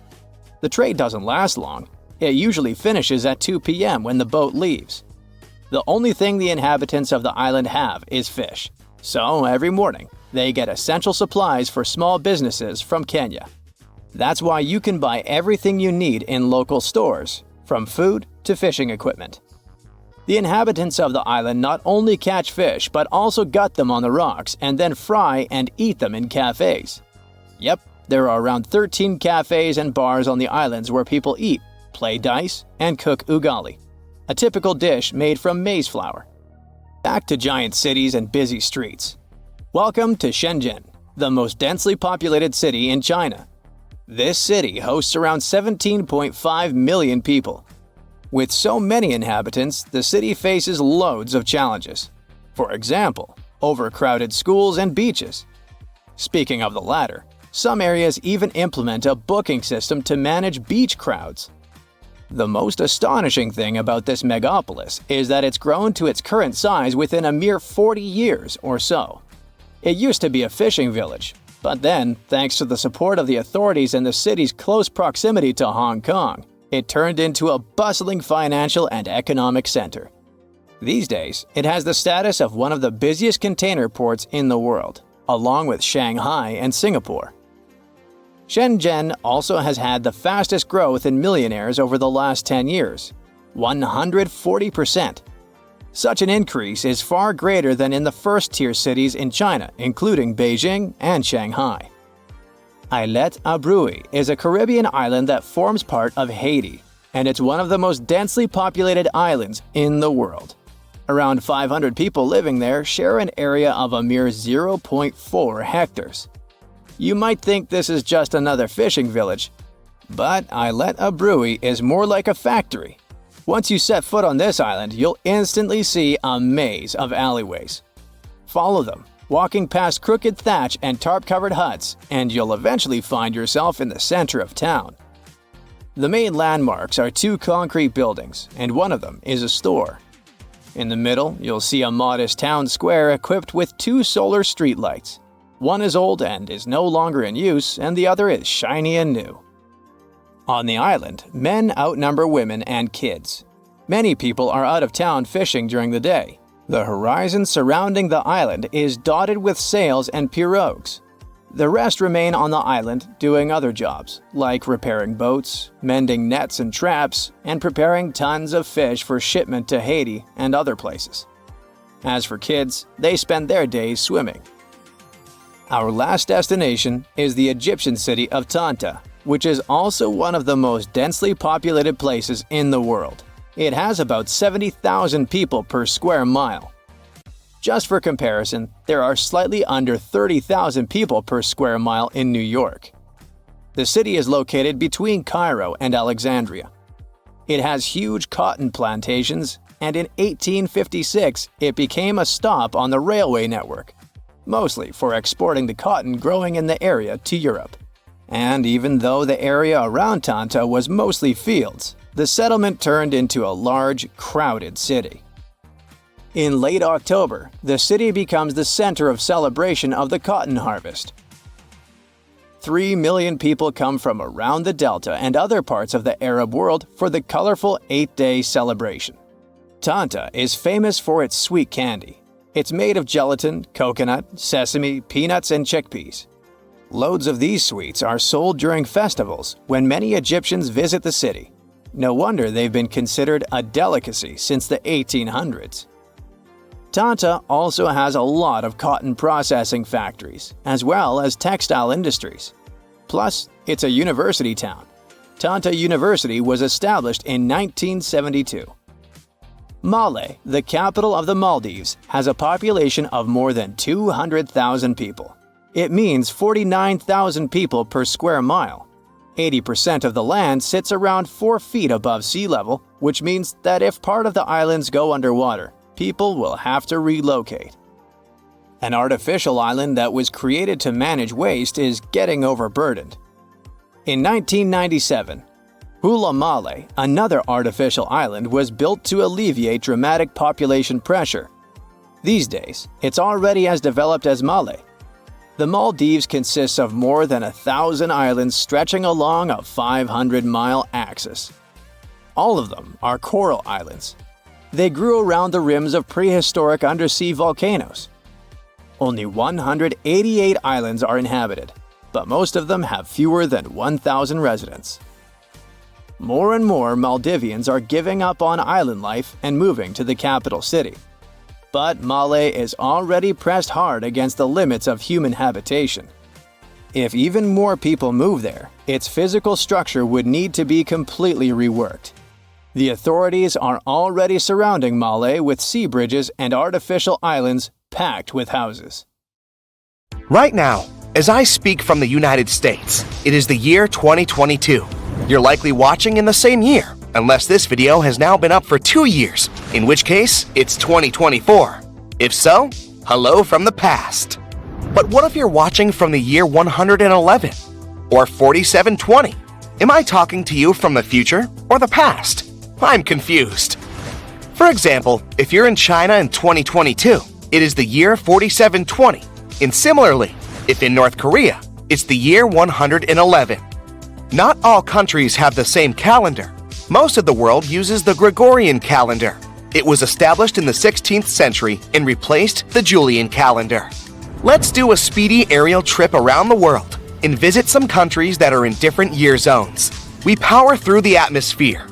The trade doesn't last long. It usually finishes at 2 p.m. when the boat leaves. The only thing the inhabitants of the island have is fish. So every morning, they get essential supplies for small businesses from Kenya. That's why you can buy everything you need in local stores, from food to fishing equipment. The inhabitants of the island not only catch fish but also gut them on the rocks and then fry and eat them in cafes. Yep, there are around 13 cafes and bars on the islands where people eat, play dice, and cook ugali, a typical dish made from maize flour. Back to giant cities and busy streets. Welcome to Shenzhen, the most densely populated city in China. This city hosts around 17.5 million people. With so many inhabitants, the city faces loads of challenges. For example, overcrowded schools and beaches. Speaking of the latter, some areas even implement a booking system to manage beach crowds. The most astonishing thing about this megapolis is that it's grown to its current size within a mere 40 years or so. It used to be a fishing village, but then, thanks to the support of the authorities and the city's close proximity to Hong Kong, it turned into a bustling financial and economic center. These days, it has the status of one of the busiest container ports in the world, along with Shanghai and Singapore. Shenzhen also has had the fastest growth in millionaires over the last 10 years, 140%. Such an increase is far greater than in the first-tier cities in China, including Beijing and Shanghai. Islet Abrui is a Caribbean island that forms part of Haiti, and it's one of the most densely populated islands in the world. Around 500 people living there share an area of a mere 0.4 hectares. You might think this is just another fishing village, but Islet Abrui is more like a factory. Once you set foot on this island, you'll instantly see a maze of alleyways. Follow them, walking past crooked thatch and tarp-covered huts, and you'll eventually find yourself in the center of town. The main landmarks are 2 concrete buildings, and one of them is a store. In the middle, you'll see a modest town square equipped with 2 solar streetlights. One is old and is no longer in use, and the other is shiny and new. On the island, men outnumber women and kids. Many people are out of town fishing during the day. The horizon surrounding the island is dotted with sails and pirogues. The rest remain on the island doing other jobs, like repairing boats, mending nets and traps, and preparing tons of fish for shipment to Haiti and other places. As for kids, they spend their days swimming. Our last destination is the Egyptian city of Tanta, which is also one of the most densely populated places in the world. It has about 70,000 people per square mile. Just for comparison, there are slightly under 30,000 people per square mile in New York. The city is located between Cairo and Alexandria. It has huge cotton plantations, and in 1856 it became a stop on the railway network, mostly for exporting the cotton growing in the area to Europe. And even though the area around Tanta was mostly fields, the settlement turned into a large, crowded city. In late October, the city becomes the center of celebration of the cotton harvest. 3 million people come from around the Delta and other parts of the Arab world for the colorful 8-day celebration. Tanta is famous for its sweet candy. It's made of gelatin, coconut, sesame, peanuts, and chickpeas. Loads of these sweets are sold during festivals when many Egyptians visit the city. No wonder they've been considered a delicacy since the 1800s. Tanta also has a lot of cotton processing factories, as well as textile industries. Plus, it's a university town. Tanta University was established in 1972. Male, the capital of the Maldives, has a population of more than 200,000 people. It means 49,000 people per square mile. 80% of the land sits around 4 feet above sea level, which means that if part of the islands go underwater, people will have to relocate. An artificial island that was created to manage waste is getting overburdened. In 1997, Hula Male, another artificial island, was built to alleviate dramatic population pressure. These days, it's already as developed as Male. The Maldives consists of more than 1,000 islands stretching along a 500-mile axis. All of them are coral islands. They grew around the rims of prehistoric undersea volcanoes. Only 188 islands are inhabited, but most of them have fewer than 1,000 residents. More and more Maldivians are giving up on island life and moving to the capital city. But Male is already pressed hard against the limits of human habitation. If even more people move there, its physical structure would need to be completely reworked. The authorities are already surrounding Male with sea bridges and artificial islands packed with houses. Right now, as I speak from the United States, it is the year 2022. You're likely watching in the same year, unless this video has now been up for 2 years, in which case it's 2024. If so, hello from the past. But what if you're watching from the year 111 or 4720? Am I talking to you from the future or the past? I'm confused. For example, if you're in China in 2022, it is the year 4720. And similarly, if in North Korea, it's the year 111. Not all countries have the same calendar. Most of the world uses the Gregorian calendar. It was established in the 16th century and replaced the Julian calendar. Let's do a speedy aerial trip around the world and visit some countries that are in different year zones. We power through the atmosphere.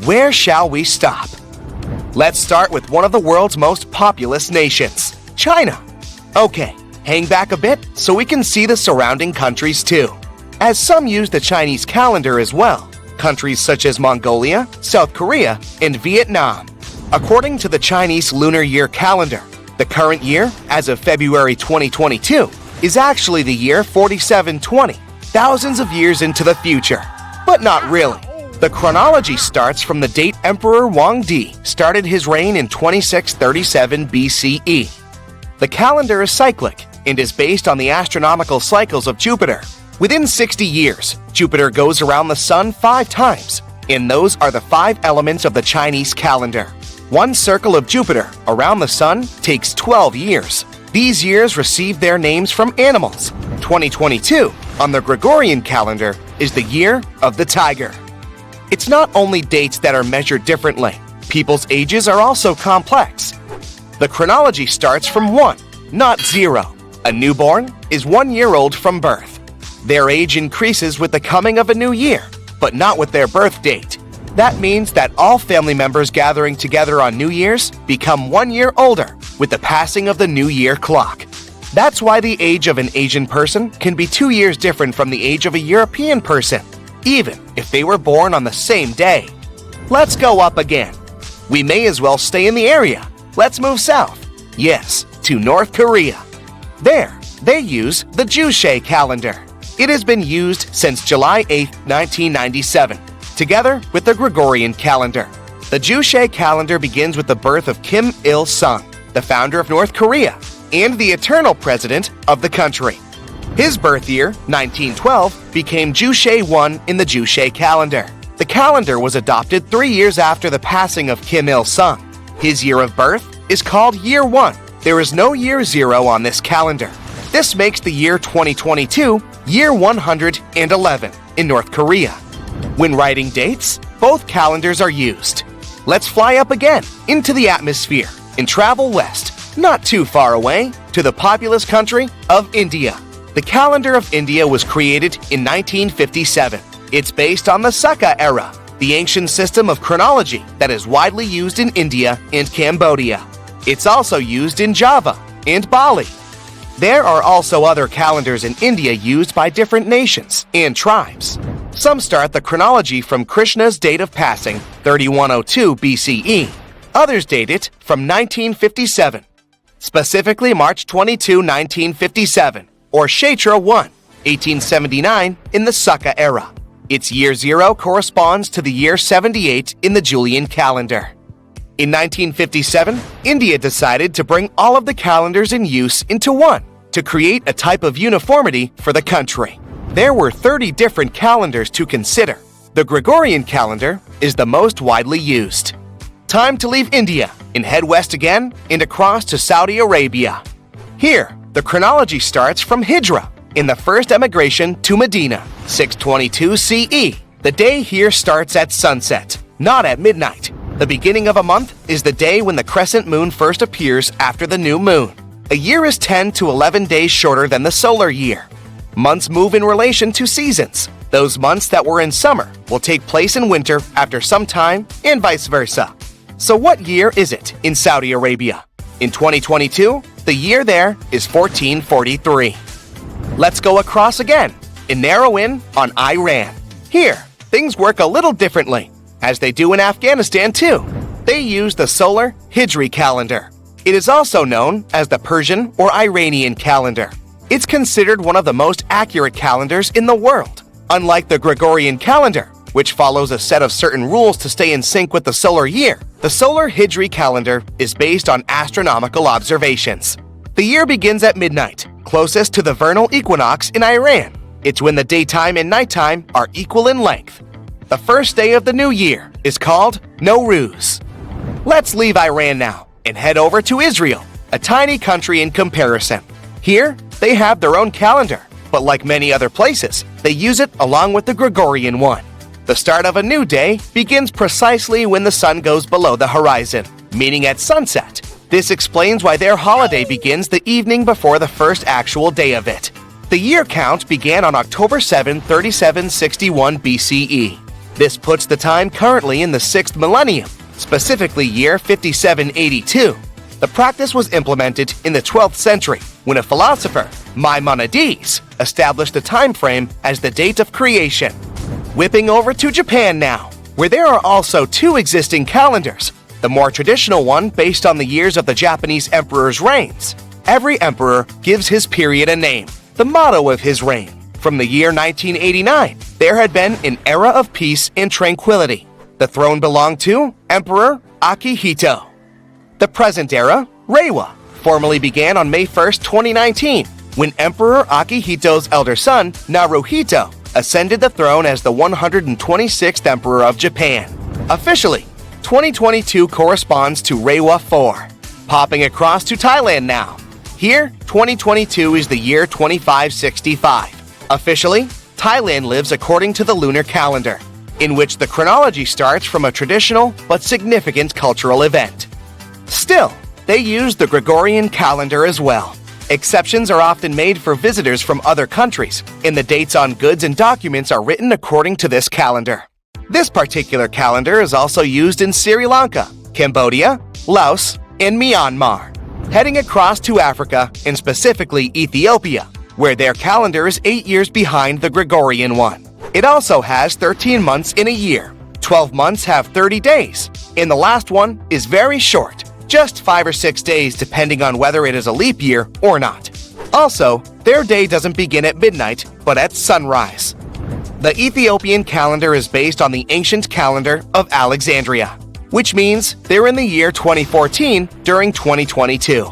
Where shall we stop? Let's start with one of the world's most populous nations, China. Okay, hang back a bit so we can see the surrounding countries too, as some use the Chinese calendar as well. Countries such as Mongolia, South Korea, and Vietnam. According to the Chinese lunar year calendar, the current year, as of February 2022, is actually the year 4720, thousands of years into the future. But not really. The chronology starts from the date Emperor Wang Di started his reign in 2637 BCE. The calendar is cyclic and is based on the astronomical cycles of Jupiter. Within 60 years, Jupiter goes around the Sun 5 times, and those are the 5 elements of the Chinese calendar. One circle of Jupiter around the Sun takes 12 years. These years receive their names from animals. 2022, on the Gregorian calendar, is the year of the tiger. It's not only dates that are measured differently. People's ages are also complex. The chronology starts from 1, not 0. A newborn is 1 year old from birth. Their age increases with the coming of a new year, but not with their birth date. That means that all family members gathering together on New Year's become 1 year older with the passing of the New Year clock. That's why the age of an Asian person can be 2 years different from the age of a European person, even if they were born on the same day. Let's go up again. We may as well stay in the area. Let's move south. Yes, to North Korea. There, they use the Juche calendar. It has been used since July 8, 1997, together with the Gregorian calendar. The Juche calendar begins with the birth of Kim Il-sung, the founder of North Korea and the eternal president of the country. His birth year, 1912, became Juche 1 in the Juche calendar. The calendar was adopted 3 years after the passing of Kim Il-sung. His year of birth is called Year 1. There is no Year 0 on this calendar. This makes the year 2022 Year 111 in North Korea. When writing dates, both calendars are used. Let's fly up again into the atmosphere and travel west, not too far away, to the populous country of India. The calendar of India was created in 1957. It's based on the Saka era, the ancient system of chronology that is widely used in India and Cambodia. It's also used in Java and Bali. There are also other calendars in India used by different nations and tribes. Some start the chronology from Krishna's date of passing, 3102 BCE. Others date it from 1957, specifically March 22, 1957, or Kshetra 1, 1879 in the Saka era. Its year 0 corresponds to the year 78 in the Julian calendar. In 1957, India decided to bring all of the calendars in use into one to create a type of uniformity for the country. There were 30 different calendars to consider. The Gregorian calendar is the most widely used. Time to leave India and head west again and across to Saudi Arabia. Here, the chronology starts from Hijra, in the first emigration to Medina, 622 CE. The day here starts at sunset, not at midnight. The beginning of a month is the day when the crescent moon first appears after the new moon. A year is 10 to 11 days shorter than the solar year. Months move in relation to seasons. Those months that were in summer will take place in winter after some time, and vice versa. So what year is it in Saudi Arabia? In 2022, the year there is 1443. Let's go across again and narrow in on Iran. Here, things work a little differently, as they do in Afghanistan too. They use the solar Hijri calendar. It is also known as the Persian or Iranian calendar. It's considered one of the most accurate calendars in the world. Unlike the Gregorian calendar, which follows a set of certain rules to stay in sync with the solar year, the solar Hijri calendar is based on astronomical observations. The year begins at midnight, closest to the vernal equinox in Iran. It's when the daytime and nighttime are equal in length. The first day of the new year is called Nowruz. Let's leave Iran now and head over to Israel, a tiny country in comparison. Here, they have their own calendar, but like many other places, they use it along with the Gregorian one. The start of a new day begins precisely when the sun goes below the horizon, meaning at sunset. This explains why their holiday begins the evening before the first actual day of it. The year count began on October 7, 3761 BCE. This puts the time currently in the 6th millennium, specifically year 5782. The practice was implemented in the 12th century when a philosopher, Maimonides, established the time frame as the date of creation. Whipping over to Japan now, where there are also 2 existing calendars, the more traditional one based on the years of the Japanese emperor's reigns. Every emperor gives his period a name, the motto of his reign. From the year 1989, there had been an era of peace and tranquility. The throne belonged to Emperor Akihito. The present era, Reiwa, formally began on May 1, 2019, when Emperor Akihito's elder son, Naruhito, ascended the throne as the 126th Emperor of Japan. Officially, 2022 corresponds to Reiwa 4. Popping across to Thailand now. Here, 2022 is the year 2565. Officially, Thailand lives according to the lunar calendar, in which the chronology starts from a traditional but significant cultural event. Still, they use the Gregorian calendar as well. Exceptions are often made for visitors from other countries, and the dates on goods and documents are written according to this calendar. This particular calendar is also used in Sri Lanka, Cambodia, Laos, and Myanmar. Heading across to Africa, and specifically Ethiopia, where their calendar is 8 years behind the Gregorian one. It also has 13 months in a year. 12 months have 30 days, and the last one is very short, just 5 or 6 days depending on whether it is a leap year or not. Also, their day doesn't begin at midnight, but at sunrise. The Ethiopian calendar is based on the ancient calendar of Alexandria. which means they're in the year 2014 during 2022.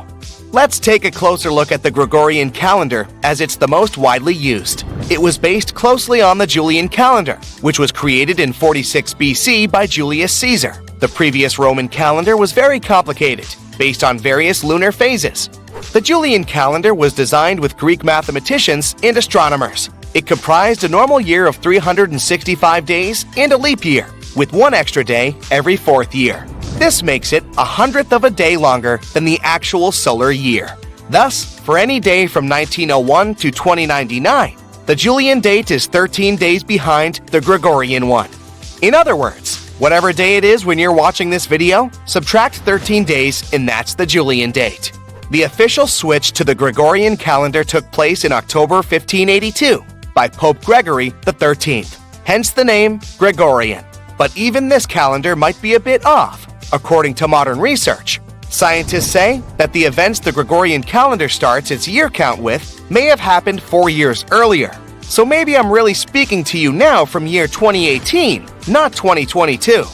Let's take a closer look at the Gregorian calendar, as it's the most widely used. It was based closely on the Julian calendar, which was created in 46 BC by Julius Caesar. The previous Roman calendar was very complicated, based on various lunar phases. The Julian calendar was designed with Greek mathematicians and astronomers. It comprised a normal year of 365 days and a leap year, with one extra day every fourth year. This makes it 1/100th of a day longer than the actual solar year. Thus, for any day from 1901 to 2099, the Julian date is 13 days behind the Gregorian one. In other words, whatever day it is when you're watching this video, subtract 13 days and that's the Julian date. The official switch to the Gregorian calendar took place in October 1582 by Pope Gregory XIII, hence the name Gregorian. But even this calendar might be a bit off, according to modern research. Scientists say that the events the Gregorian calendar starts its year count with may have happened 4 years earlier. So maybe I'm really speaking to you now from year 2018, not 2022.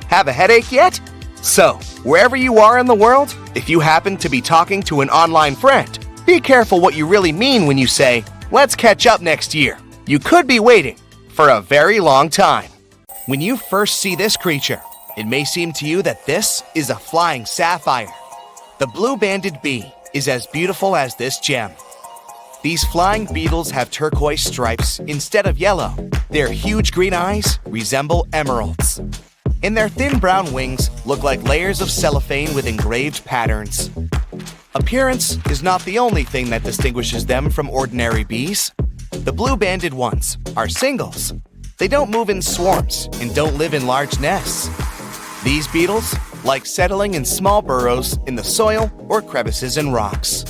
Have a headache yet? So, wherever you are in the world, if you happen to be talking to an online friend, be careful what you really mean when you say, "Let's catch up next year." You could be waiting for a very long time. When you first see this creature, it may seem to you that this is a flying sapphire. The blue-banded bee is as beautiful as this gem. These flying beetles have turquoise stripes instead of yellow. Their huge green eyes resemble emeralds. And their thin brown wings look like layers of cellophane with engraved patterns. Appearance is not the only thing that distinguishes them from ordinary bees. The blue-banded ones are singles. They don't move in swarms and don't live in large nests. These beetles like settling in small burrows in the soil or crevices in rocks.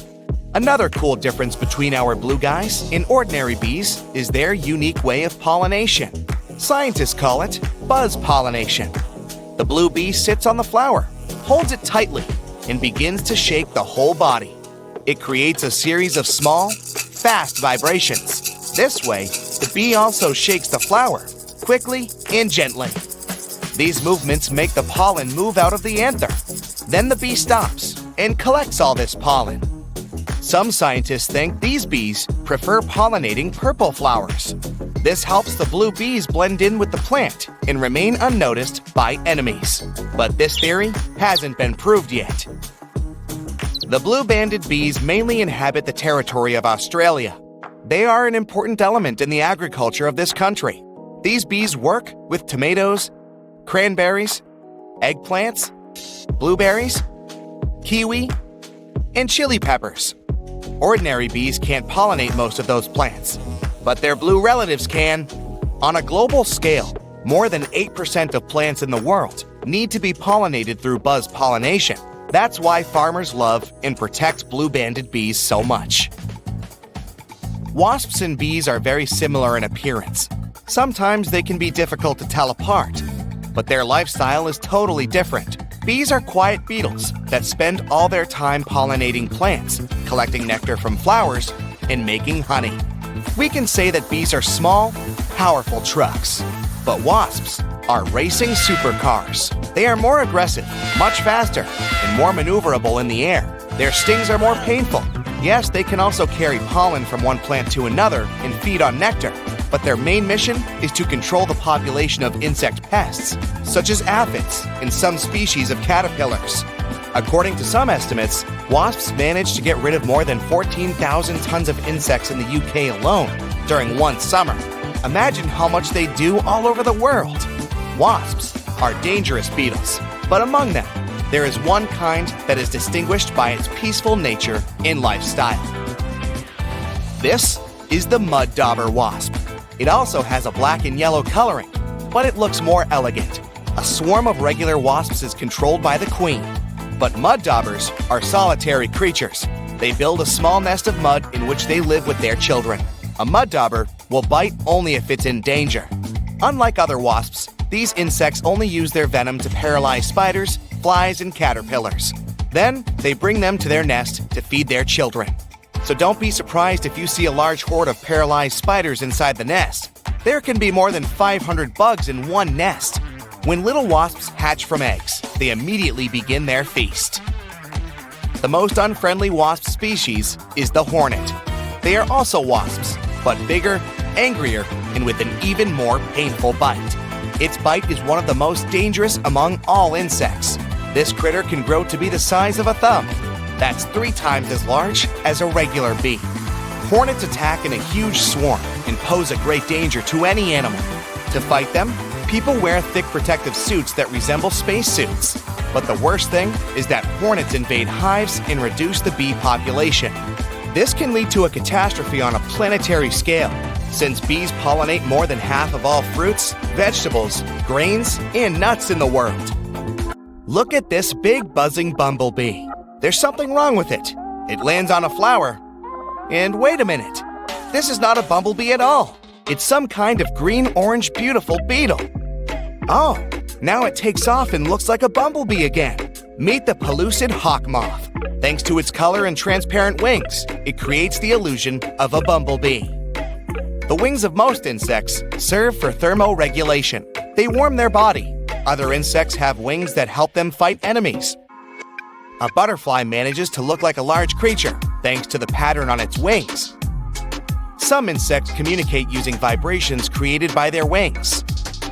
Another cool difference between our blue guys and ordinary bees is their unique way of pollination. Scientists call it buzz pollination. The blue bee sits on the flower, holds it tightly, and begins to shake the whole body. It creates a series of small, fast vibrations. This way, the bee also shakes the flower, quickly and gently. These movements make the pollen move out of the anther. Then the bee stops and collects all this pollen. Some scientists think these bees prefer pollinating purple flowers. This helps the blue bees blend in with the plant and remain unnoticed by enemies. But this theory hasn't been proved yet. The blue-banded bees mainly inhabit the territory of Australia. They are an important element in the agriculture of this country. These bees work with tomatoes, cranberries, eggplants, blueberries, kiwi, and chili peppers. Ordinary bees can't pollinate most of those plants, but their blue relatives can. On a global scale, more than 8% of plants in the world need to be pollinated through buzz pollination. That's why farmers love and protect blue-banded bees so much. Wasps and bees are very similar in appearance. Sometimes they can be difficult to tell apart, but their lifestyle is totally different. Bees are quiet beetles that spend all their time pollinating plants, collecting nectar from flowers, and making honey. We can say that bees are small, powerful trucks, but wasps are racing supercars. They are more aggressive, much faster, and more maneuverable in the air. Their stings are more painful. Yes, they can also carry pollen from one plant to another and feed on nectar, but their main mission is to control the population of insect pests, such as aphids and some species of caterpillars. According to some estimates, wasps manage to get rid of more than 14,000 tons of insects in the UK alone during one summer. Imagine how much they do all over the world. Wasps are dangerous beetles, but among them, there is one kind that is distinguished by its peaceful nature and lifestyle. This is the mud dauber wasp. It also has a black and yellow coloring, but it looks more elegant. A swarm of regular wasps is controlled by the queen, but mud daubers are solitary creatures. They build a small nest of mud in which they live with their children. A mud dauber will bite only if it's in danger. Unlike other wasps, these insects only use their venom to paralyze spiders, flies, and caterpillars. Then, they bring them to their nest to feed their children. So don't be surprised if you see a large horde of paralyzed spiders inside the nest. There can be more than 500 bugs in one nest. When little wasps hatch from eggs, they immediately begin their feast. The most unfriendly wasp species is the hornet. They are also wasps, but bigger, angrier, and with an even more painful bite. Its bite is one of the most dangerous among all insects. This critter can grow to be the size of a thumb. That's 3 times as large as a regular bee. Hornets attack in a huge swarm and pose a great danger to any animal. To fight them, people wear thick protective suits that resemble spacesuits. But the worst thing is that hornets invade hives and reduce the bee population. This can lead to a catastrophe on a planetary scale, since bees pollinate more than half of all fruits, vegetables, grains, and nuts in the world. Look at this big buzzing bumblebee. There's something wrong with it. It lands on a flower. And wait a minute. This is not a bumblebee at all. It's some kind of green-orange beautiful beetle. Oh, now it takes off and looks like a bumblebee again. Meet the pellucid hawk moth. Thanks to its color and transparent wings, it creates the illusion of a bumblebee. The wings of most insects serve for thermoregulation. They warm their body. Other insects have wings that help them fight enemies. A butterfly manages to look like a large creature, thanks to the pattern on its wings. Some insects communicate using vibrations created by their wings.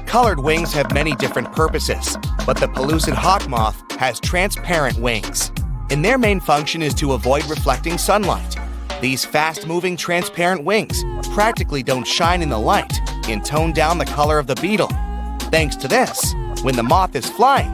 Colored wings have many different purposes, but the pellucid hawk moth has transparent wings, and their main function is to avoid reflecting sunlight. These fast-moving transparent wings practically don't shine in the light and tone down the color of the beetle. Thanks to this, when the moth is flying,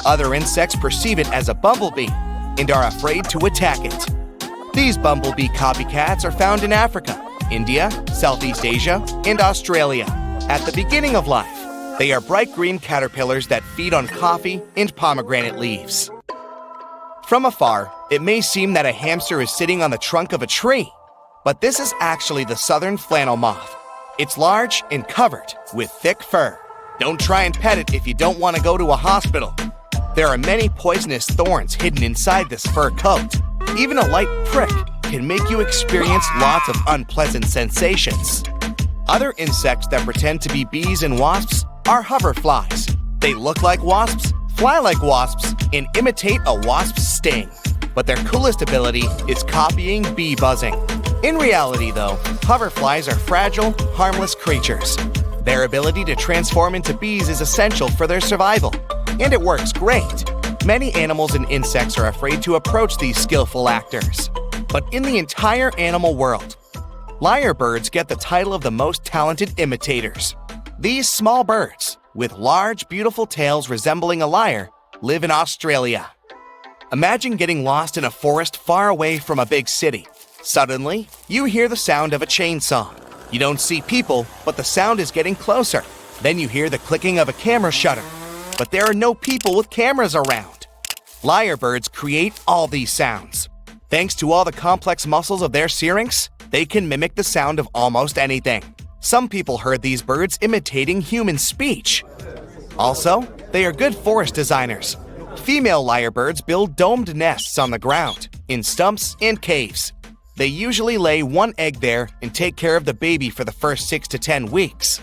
other insects perceive it as a bumblebee and are afraid to attack it. These bumblebee copycats are found in Africa, India, Southeast Asia, and Australia. At the beginning of life, they are bright green caterpillars that feed on coffee and pomegranate leaves. From afar, it may seem that a hamster is sitting on the trunk of a tree, but this is actually the southern flannel moth. It's large and covered with thick fur. Don't try and pet it if you don't want to go to a hospital. There are many poisonous thorns hidden inside this fur coat. Even a light prick can make you experience lots of unpleasant sensations. Other insects that pretend to be bees and wasps are hoverflies. They look like wasps, fly like wasps, and imitate a wasp's sting. But their coolest ability is copying bee buzzing. In reality, though, hoverflies are fragile, harmless creatures. Their ability to transform into bees is essential for their survival, and it works great. Many animals and insects are afraid to approach these skillful actors. But in the entire animal world, lyrebirds get the title of the most talented imitators. These small birds, with large, beautiful tails resembling a lyre, live in Australia. Imagine getting lost in a forest far away from a big city. Suddenly, you hear the sound of a chainsaw. You don't see people, but the sound is getting closer. Then you hear the clicking of a camera shutter. But there are no people with cameras around. Lyrebirds create all these sounds. Thanks to all the complex muscles of their syrinx, they can mimic the sound of almost anything. Some people heard these birds imitating human speech. Also, they are good forest designers. Female lyrebirds build domed nests on the ground, in stumps and caves. They usually lay 1 egg there and take care of the baby for the first 6 to 10 weeks.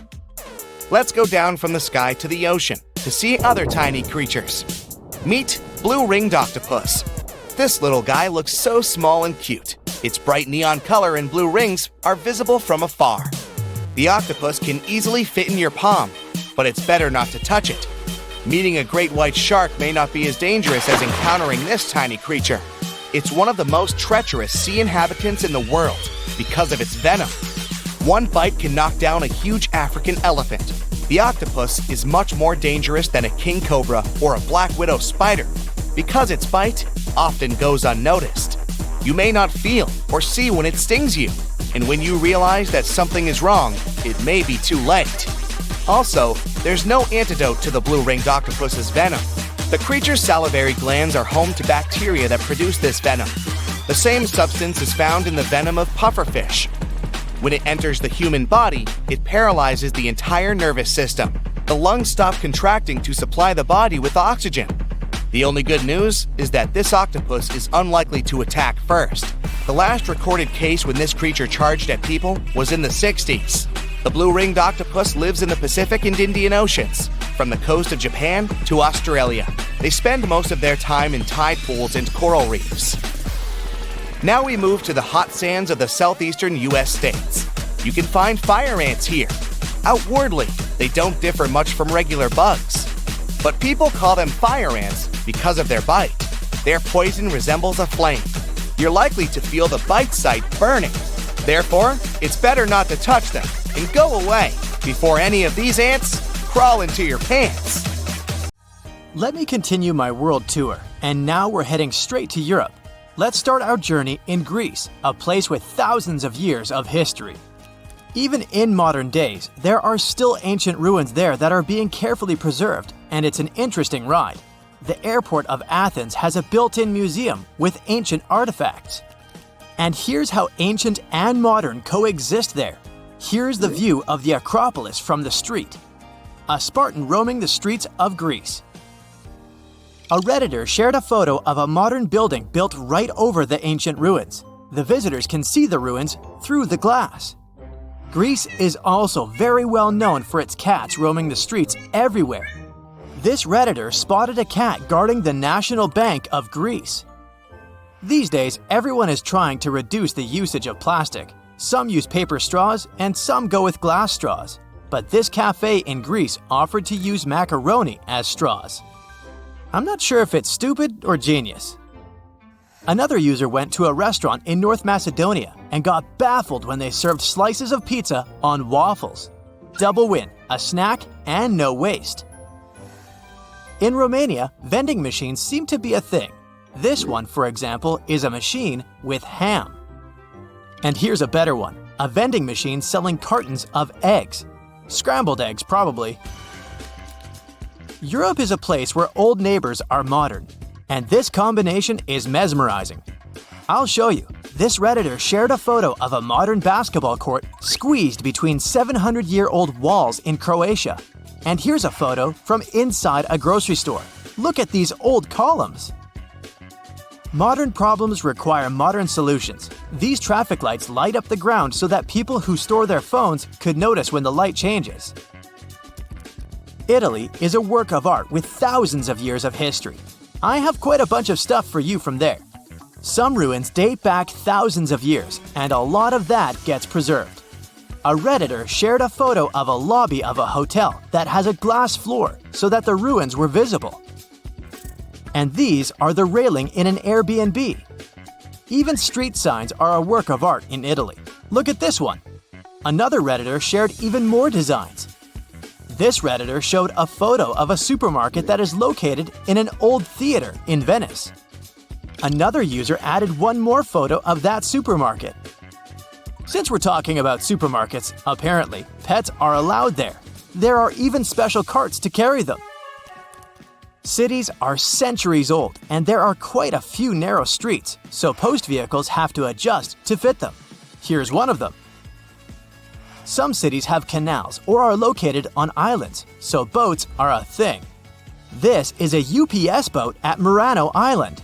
Let's go down from the sky to the ocean to see other tiny creatures. Meet blue-ringed octopus. This little guy looks so small and cute. Its bright neon color and blue rings are visible from afar. The octopus can easily fit in your palm, but it's better not to touch it. Meeting a great white shark may not be as dangerous as encountering this tiny creature. It's one of the most treacherous sea inhabitants in the world because of its venom. One bite can knock down a huge African elephant. The octopus is much more dangerous than a king cobra or a black widow spider because its bite often goes unnoticed. You may not feel or see when it stings you, and when you realize that something is wrong, it may be too late. Also, there's no antidote to the blue-ringed octopus's venom. The creature's salivary glands are home to bacteria that produce this venom. The same substance is found in the venom of pufferfish. When it enters the human body, it paralyzes the entire nervous system. The lungs stop contracting to supply the body with oxygen. The only good news is that this octopus is unlikely to attack first. The last recorded case when this creature charged at people was in the 60s. The blue-ringed octopus lives in the Pacific and Indian Oceans. from the coast of Japan to Australia. They spend most of their time in tide pools and coral reefs. Now we move to the hot sands of the southeastern US states. You can find fire ants here. Outwardly, they don't differ much from regular bugs. But people call them fire ants because of their bite. Their poison resembles a flame. You're likely to feel the bite site burning. Therefore, it's better not to touch them and go away before any of these ants crawl into your pants. Let me continue my world tour, and now we're heading straight to Europe. Let's start our journey in Greece, a place with thousands of years of history. Even in modern days, there are still ancient ruins there that are being carefully preserved, and it's an interesting ride. The airport of Athens has a built-in museum with ancient artifacts. And here's how ancient and modern coexist there. Here's the view of the Acropolis from the street. A Spartan roaming the streets of Greece. A Redditor shared a photo of a modern building built right over the ancient ruins. The visitors can see the ruins through the glass. Greece is also very well known for its cats roaming the streets everywhere. This Redditor spotted a cat guarding the National Bank of Greece. These days, everyone is trying to reduce the usage of plastic. Some use paper straws and some go with glass straws. But this cafe in Greece offered to use macaroni as straws. I'm not sure if it's stupid or genius. Another user went to a restaurant in North Macedonia and got baffled when they served slices of pizza on waffles. Double win, a snack and no waste. In Romania, vending machines seem to be a thing. This one, for example, is a machine with ham. And here's a better one, a vending machine selling cartons of eggs. Scrambled eggs, probably. Europe is a place where old neighbors are modern, and this combination is mesmerizing. I'll show you. This Redditor shared a photo of a modern basketball court squeezed between 700-year-old walls in Croatia. And here's a photo from inside a grocery store. Look at these old columns. Modern problems require modern solutions. These traffic lights light up the ground so that people who store their phones could notice when the light changes. Italy is a work of art with thousands of years of history. I have quite a bunch of stuff for you from there. Some ruins date back thousands of years, and a lot of that gets preserved. A Redditor shared a photo of a lobby of a hotel that has a glass floor so that the ruins were visible. And these are the railing in an Airbnb. Even street signs are a work of art in Italy. Look at this one. Another Redditor shared even more designs. This Redditor showed a photo of a supermarket that is located in an old theater in Venice. Another user added one more photo of that supermarket. Since we're talking about supermarkets, apparently, pets are allowed there. There are even special carts to carry them. Cities are centuries old, and there are quite a few narrow streets, so post vehicles have to adjust to fit them. Here's one of them. Some cities have canals or are located on islands, so boats are a thing. This is a UPS boat at Murano Island.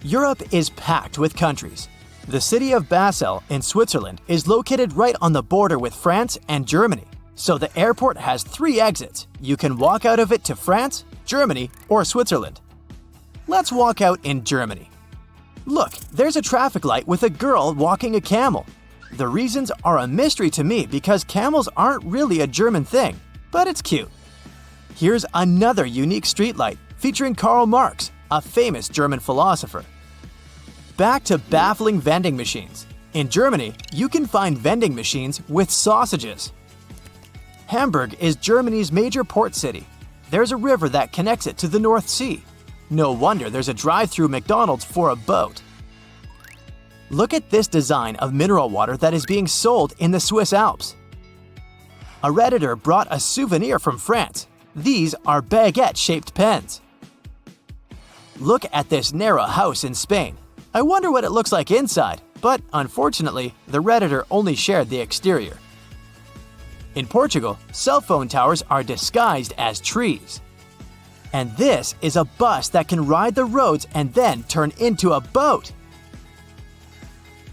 Europe is packed with countries. The city of Basel in Switzerland is located right on the border with France and Germany, so the airport has 3 exits. You can walk out of it to France, Germany, or Switzerland. Let's walk out in Germany. Look, there's a traffic light with a girl walking a camel. The reasons are a mystery to me because camels aren't really a German thing, but it's cute. Here's another unique streetlight featuring Karl Marx, a famous German philosopher. Back to baffling vending machines. In Germany, you can find vending machines with sausages. Hamburg is Germany's major port city. There's a river that connects it to the North Sea. No wonder there's a drive-through McDonald's for a boat. Look at this design of mineral water that is being sold in the Swiss Alps. A Redditor brought a souvenir from France. These are baguette-shaped pens. Look at this narrow house in Spain. I wonder what it looks like inside, but unfortunately, the Redditor only shared the exterior. In Portugal, cell phone towers are disguised as trees. And this is a bus that can ride the roads and then turn into a boat.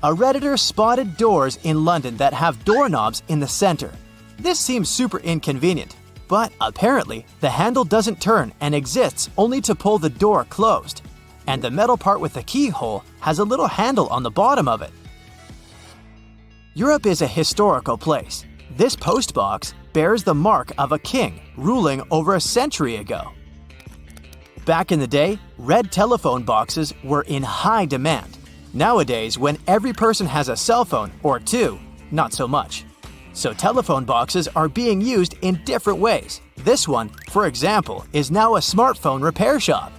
A Redditor spotted doors in London that have doorknobs in the center. This seems super inconvenient, But apparently, the handle doesn't turn and exists only to pull the door closed. And the metal part with the keyhole has a little handle on the bottom of it. Europe is a historical place. This postbox bears the mark of a king ruling over a century ago. Back in the day, red telephone boxes were in high demand. Nowadays, when every person has a cell phone or two, not so much. So telephone boxes are being used in different ways. This one, for example, is now a smartphone repair shop.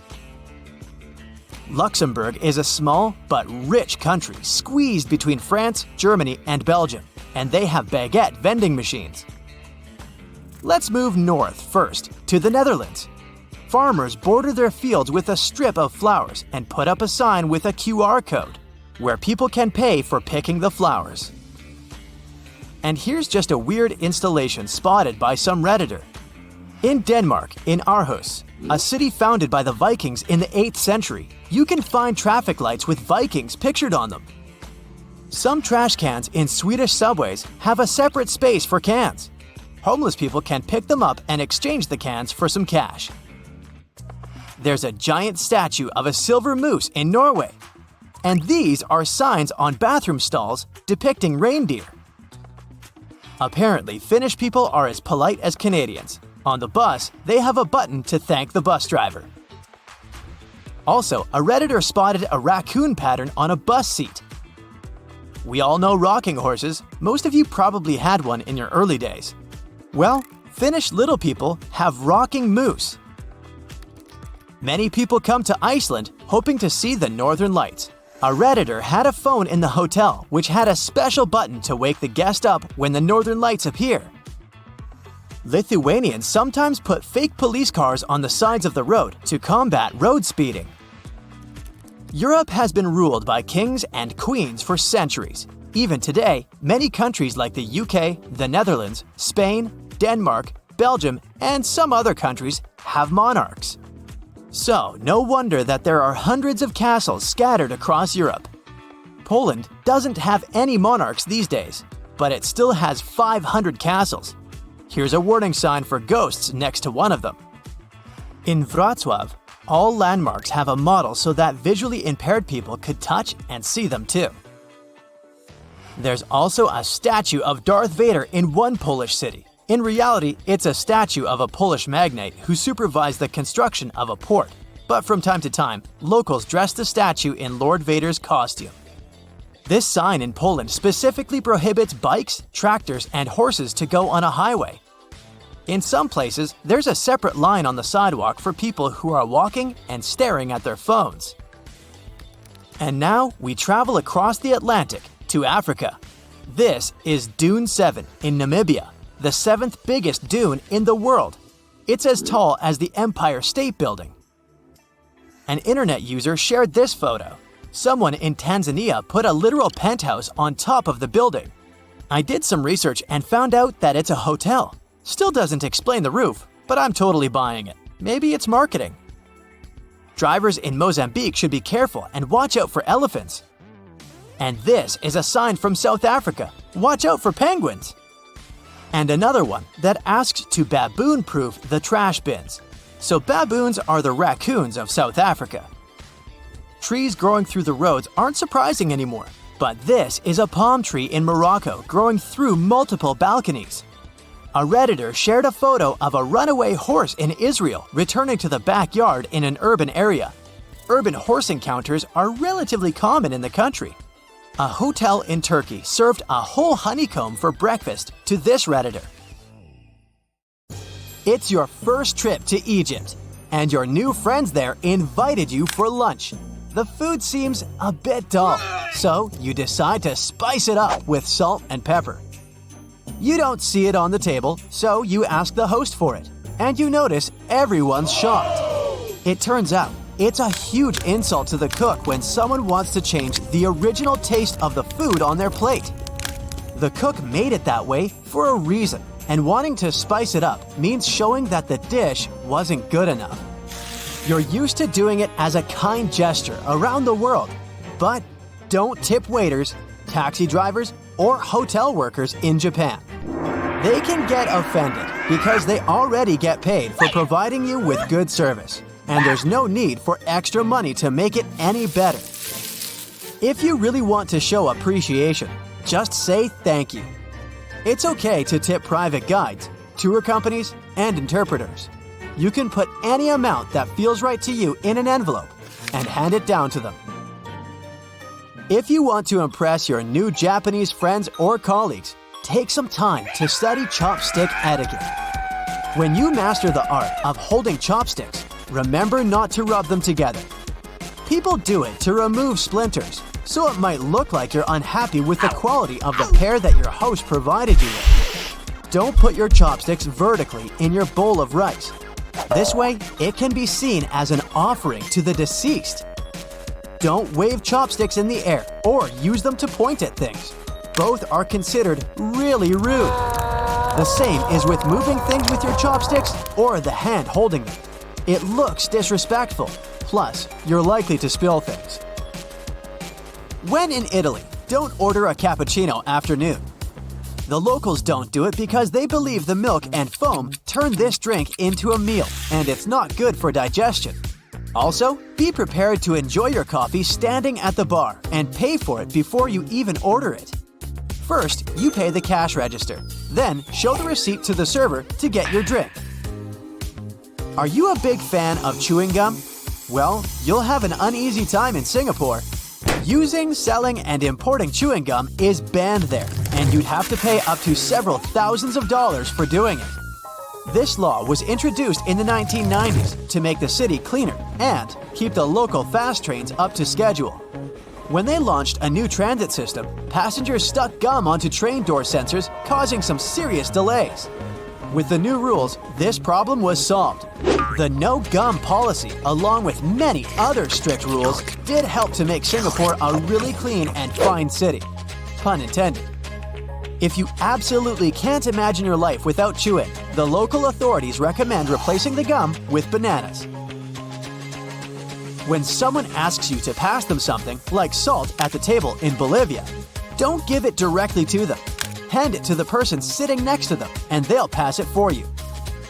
Luxembourg is a small but rich country squeezed between France, Germany, and Belgium, and they have baguette vending machines. Let's move north first, to the Netherlands. Farmers border their fields with a strip of flowers and put up a sign with a QR code, where people can pay for picking the flowers. And here's just a weird installation spotted by some Redditor. In Denmark, in Aarhus, a city founded by the Vikings in the 8th century, you can find traffic lights with Vikings pictured on them. Some trash cans in Swedish subways have a separate space for cans. Homeless people can pick them up and exchange the cans for some cash. There's a giant statue of a silver moose in Norway. And these are signs on bathroom stalls depicting reindeer. Apparently, Finnish people are as polite as Canadians. On the bus, they have a button to thank the bus driver. Also, a Redditor spotted a raccoon pattern on a bus seat. We all know rocking horses. Most of you probably had one in your early days. Well, Finnish little people have rocking moose. Many people come to Iceland hoping to see the northern lights. A Redditor had a phone in the hotel which had a special button to wake the guest up when the northern lights appear. Lithuanians sometimes put fake police cars on the sides of the road to combat road speeding. Europe has been ruled by kings and queens for centuries. Even today, many countries like the UK, the Netherlands, Spain, Denmark, Belgium, and some other countries have monarchs. So, no wonder that there are hundreds of castles scattered across Europe. Poland doesn't have any monarchs these days, but it still has 500 castles. Here's a warning sign for ghosts next to one of them. In Wrocław, all landmarks have a model so that visually impaired people could touch and see them too. There's also a statue of Darth Vader in one Polish city. In reality, it's a statue of a Polish magnate who supervised the construction of a port. But from time to time, locals dress the statue in Lord Vader's costume. This sign in Poland specifically prohibits bikes, tractors, and horses to go on a highway. In some places, there's a separate line on the sidewalk for people who are walking and staring at their phones. And now we travel across the Atlantic to Africa. This is Dune 7 in Namibia, the 7th biggest dune in the world. It's as tall as the Empire State Building. An internet user shared this photo. Someone in Tanzania put a literal penthouse on top of the building. I did some research and found out that it's a hotel. Still doesn't explain the roof, but I'm totally buying it. Maybe it's marketing. Drivers in Mozambique should be careful and watch out for elephants. And this is a sign from South Africa. Watch out for penguins. And another one that asks to baboon-proof the trash bins. So baboons are the raccoons of South Africa. Trees growing through the roads aren't surprising anymore, but this is a palm tree in Morocco growing through multiple balconies. A Redditor shared a photo of a runaway horse in Israel returning to the backyard in an urban area. Urban horse encounters are relatively common in the country. A hotel in Turkey served a whole honeycomb for breakfast to this Redditor. It's your first trip to Egypt, and your new friends there invited you for lunch. The food seems a bit dull, so you decide to spice it up with salt and pepper. You don't see it on the table, so you ask the host for it, and you notice everyone's shocked. It turns out, it's a huge insult to the cook when someone wants to change the original taste of the food on their plate. The cook made it that way for a reason, and wanting to spice it up means showing that the dish wasn't good enough. You're used to doing it as a kind gesture around the world, but don't tip waiters, taxi drivers, or hotel workers in Japan. They can get offended because they already get paid for providing you with good service, and there's no need for extra money to make it any better. If you really want to show appreciation, just say thank you. It's okay to tip private guides, tour companies, and interpreters. You can put any amount that feels right to you in an envelope and hand it down to them. If you want to impress your new Japanese friends or colleagues, take some time to study chopstick etiquette. When you master the art of holding chopsticks, remember not to rub them together. People do it to remove splinters, so it might look like you're unhappy with the quality of the pair that your host provided you with. Don't put your chopsticks vertically in your bowl of rice. This way, it can be seen as an offering to the deceased. Don't wave chopsticks in the air or use them to point at things. Both are considered really rude. The same is with moving things with your chopsticks or the hand holding them. It looks disrespectful. Plus, you're likely to spill things. When in Italy, don't order a cappuccino after noon. The locals don't do it because they believe the milk and foam turn this drink into a meal, and it's not good for digestion. Also, be prepared to enjoy your coffee standing at the bar and pay for it before you even order it. First, you pay the cash register. Then, show the receipt to the server to get your drink. Are you a big fan of chewing gum? Well, you'll have an uneasy time in Singapore. Using, selling, and importing chewing gum is banned there, and you'd have to pay up to several thousands of dollars for doing it. This law was introduced in the 1990s to make the city cleaner and keep the local fast trains up to schedule. When they launched a new transit system, passengers stuck gum onto train door sensors, causing some serious delays. With the new rules, this problem was solved. The no gum policy, along with many other strict rules, did help to make Singapore a really clean and fine city. Pun intended. If you absolutely can't imagine your life without chewing, the local authorities recommend replacing the gum with bananas. When someone asks you to pass them something, like salt at the table in Bolivia, don't give it directly to them. Hand it to the person sitting next to them, and they'll pass it for you.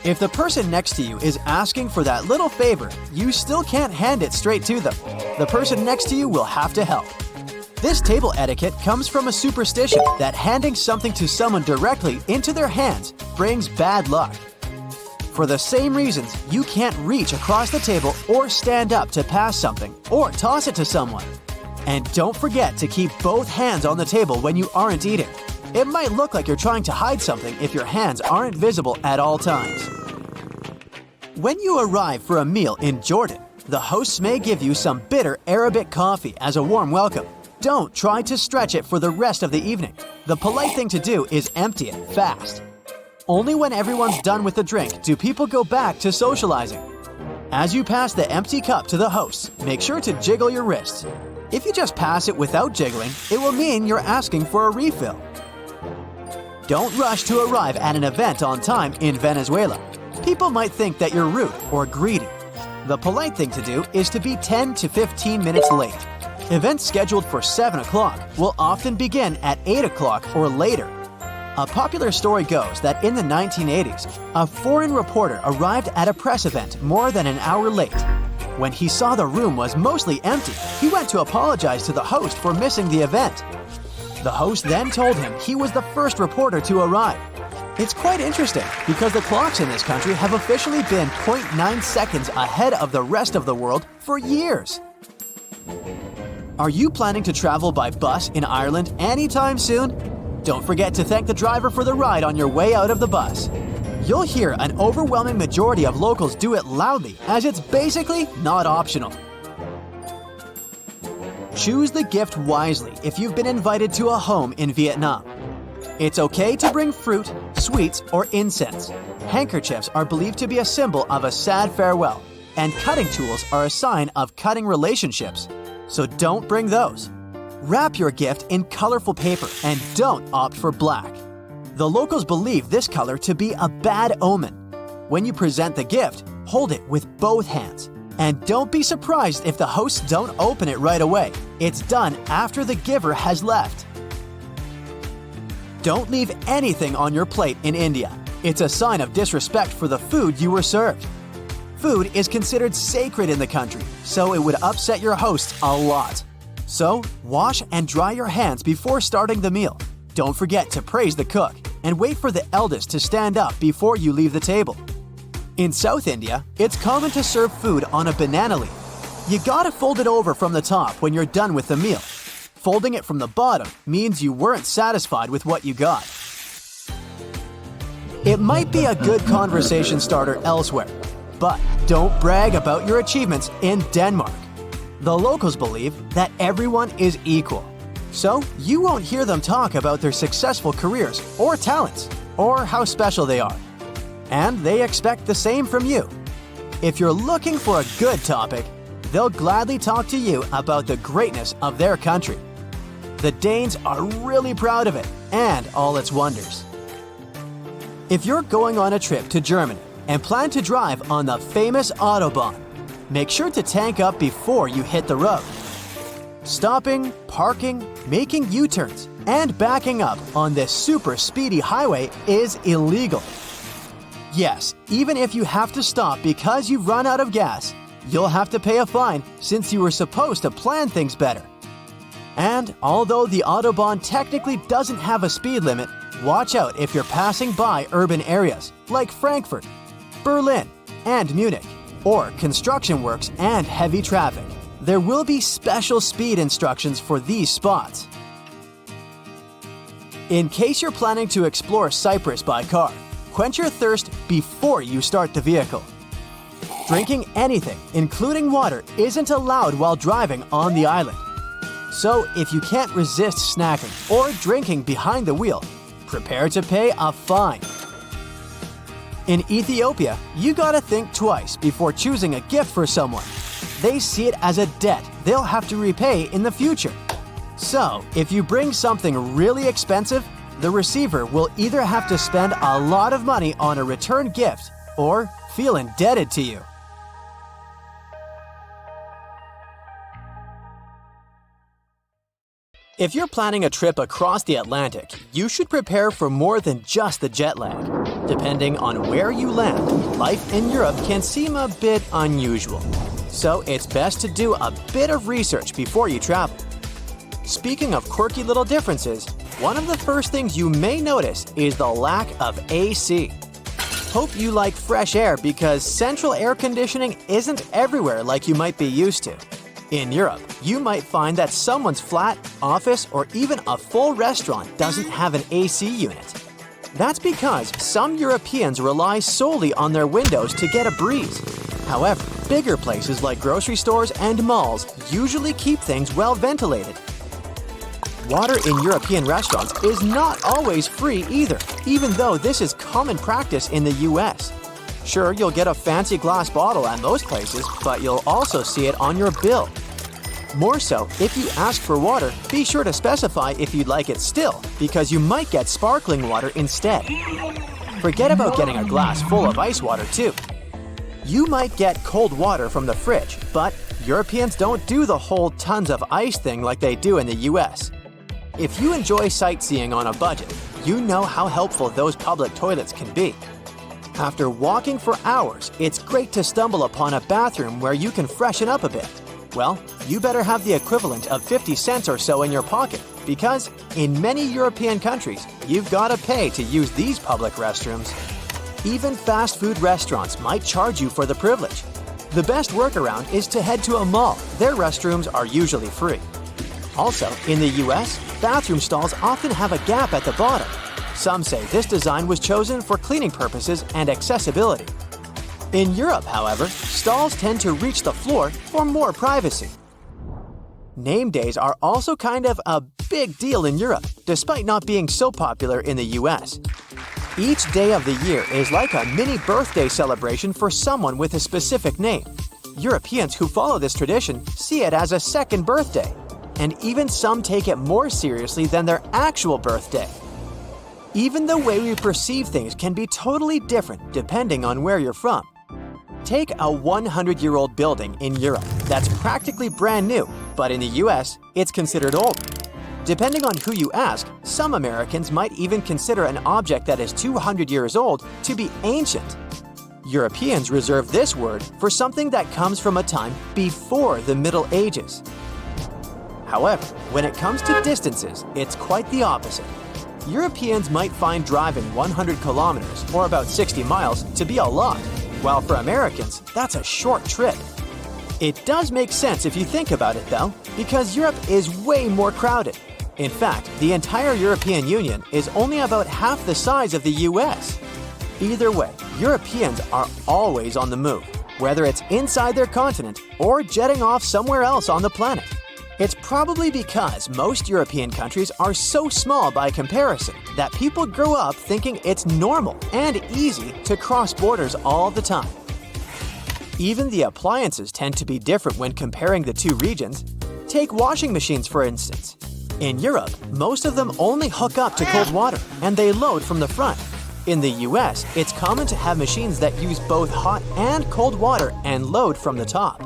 If the person next to you is asking for that little favor, you still can't hand it straight to them. The person next to you will have to help. This table etiquette comes from a superstition that handing something to someone directly into their hands brings bad luck. For the same reasons, you can't reach across the table or stand up to pass something or toss it to someone. And don't forget to keep both hands on the table when you aren't eating. It might look like you're trying to hide something if your hands aren't visible at all times. When you arrive for a meal in Jordan, the hosts may give you some bitter Arabic coffee as a warm welcome. Don't try to stretch it for the rest of the evening. The polite thing to do is empty it fast. Only when everyone's done with the drink do people go back to socializing. As you pass the empty cup to the hosts, make sure to jiggle your wrists. If you just pass it without jiggling, it will mean you're asking for a refill. Don't rush to arrive at an event on time in Venezuela. People might think that you're rude or greedy. The polite thing to do is to be 10 to 15 minutes late. Events scheduled for 7 o'clock will often begin at 8 o'clock or later. A popular story goes that in the 1980s, a foreign reporter arrived at a press event more than an hour late. When he saw the room was mostly empty, he went to apologize to the host for missing the event. The host then told him he was the first reporter to arrive. It's quite interesting because the clocks in this country have officially been 0.9 seconds ahead of the rest of the world for years. Are you planning to travel by bus in Ireland anytime soon? Don't forget to thank the driver for the ride on your way out of the bus. You'll hear an overwhelming majority of locals do it loudly, as it's basically not optional. Choose the gift wisely if you've been invited to a home in Vietnam. It's okay to bring fruit, sweets, or incense. Handkerchiefs are believed to be a symbol of a sad farewell, and cutting tools are a sign of cutting relationships. So don't bring those. Wrap your gift in colorful paper and don't opt for black. The locals believe this color to be a bad omen. When you present the gift, hold it with both hands. And don't be surprised if the hosts don't open it right away. It's done after the giver has left. Don't leave anything on your plate in India. It's a sign of disrespect for the food you were served. Food is considered sacred in the country, so it would upset your hosts a lot. So, wash and dry your hands before starting the meal. Don't forget to praise the cook and wait for the eldest to stand up before you leave the table. In South India, it's common to serve food on a banana leaf. You gotta fold it over from the top when you're done with the meal. Folding it from the bottom means you weren't satisfied with what you got. It might be a good conversation starter elsewhere, but don't brag about your achievements in Denmark. The locals believe that everyone is equal, so you won't hear them talk about their successful careers or talents or how special they are. And they expect the same from you. If you're looking for a good topic, they'll gladly talk to you about the greatness of their country. The Danes are really proud of it and all its wonders. If you're going on a trip to Germany and plan to drive on the famous Autobahn, make sure to tank up before you hit the road. Stopping, parking, making U-turns, and backing up on this super speedy highway is illegal. Yes, even if you have to stop because you've run out of gas, you'll have to pay a fine since you were supposed to plan things better. And although the Autobahn technically doesn't have a speed limit, watch out if you're passing by urban areas like Frankfurt, Berlin, and Munich, or construction works and heavy traffic. There will be special speed instructions for these spots. In case you're planning to explore Cyprus by car, quench your thirst before you start the vehicle. Drinking anything, including water, isn't allowed while driving on the island. So if you can't resist snacking or drinking behind the wheel, prepare to pay a fine. In Ethiopia, you gotta think twice before choosing a gift for someone. They see it as a debt they'll have to repay in the future. So if you bring something really expensive, the receiver will either have to spend a lot of money on a return gift or feel indebted to you. If you're planning a trip across the Atlantic, you should prepare for more than just the jet lag. Depending on where you land, life in Europe can seem a bit unusual. So it's best to do a bit of research before you travel. Speaking of quirky little differences, one of the first things you may notice is the lack of AC. Hope you like fresh air because central air conditioning isn't everywhere like you might be used to. In Europe, you might find that someone's flat, office, or even a full restaurant doesn't have an AC unit. That's because some Europeans rely solely on their windows to get a breeze. However, bigger places like grocery stores and malls usually keep things well ventilated. Water in European restaurants is not always free either, even though this is common practice in the US. Sure, you'll get a fancy glass bottle at most places, but you'll also see it on your bill. More so, if you ask for water, be sure to specify if you'd like it still, because you might get sparkling water instead. Forget about getting a glass full of ice water too. You might get cold water from the fridge, but Europeans don't do the whole tons of ice thing like they do in the US. If you enjoy sightseeing on a budget, you know how helpful those public toilets can be. After walking for hours, it's great to stumble upon a bathroom where you can freshen up a bit. Well, you better have the equivalent of 50 cents or so in your pocket, because in many European countries, you've got to pay to use these public restrooms. Even fast food restaurants might charge you for the privilege. The best workaround is to head to a mall. Their restrooms are usually free. Also, in the US, bathroom stalls often have a gap at the bottom. Some say this design was chosen for cleaning purposes and accessibility. In Europe, however, stalls tend to reach the floor for more privacy. Name days are also kind of a big deal in Europe, despite not being so popular in the US. Each day of the year is like a mini birthday celebration for someone with a specific name. Europeans who follow this tradition see it as a second birthday, and even some take it more seriously than their actual birthday. Even the way we perceive things can be totally different depending on where you're from. Take a 100-year-old building in Europe that's practically brand new, but in the US, it's considered old. Depending on who you ask, some Americans might even consider an object that is 200 years old to be ancient. Europeans reserve this word for something that comes from a time before the Middle Ages. However, when it comes to distances, it's quite the opposite. Europeans might find driving 100 kilometers, or about 60 miles, to be a lot, while for Americans, that's a short trip. It does make sense if you think about it though, because Europe is way more crowded. In fact, the entire European Union is only about half the size of the US. Either way, Europeans are always on the move, whether it's inside their continent or jetting off somewhere else on the planet. It's probably because most European countries are so small by comparison that people grow up thinking it's normal and easy to cross borders all the time. Even the appliances tend to be different when comparing the two regions. Take washing machines, for instance. In Europe, most of them only hook up to cold water and they load from the front. In the US, it's common to have machines that use both hot and cold water and load from the top.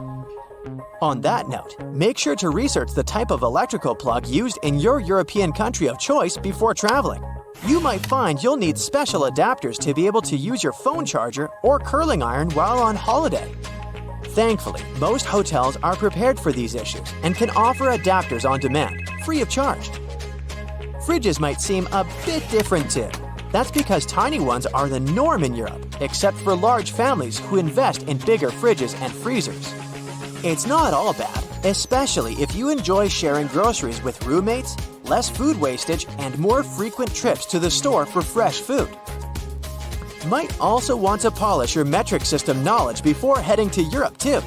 On that note, make sure to research the type of electrical plug used in your European country of choice before traveling. You might find you'll need special adapters to be able to use your phone charger or curling iron while on holiday. Thankfully, most hotels are prepared for these issues and can offer adapters on demand, free of charge. Fridges might seem a bit different too. That's because tiny ones are the norm in Europe, except for large families who invest in bigger fridges and freezers. It's not all bad, especially if you enjoy sharing groceries with roommates, less food wastage, and more frequent trips to the store for fresh food. Might also want to polish your metric system knowledge before heading to Europe too.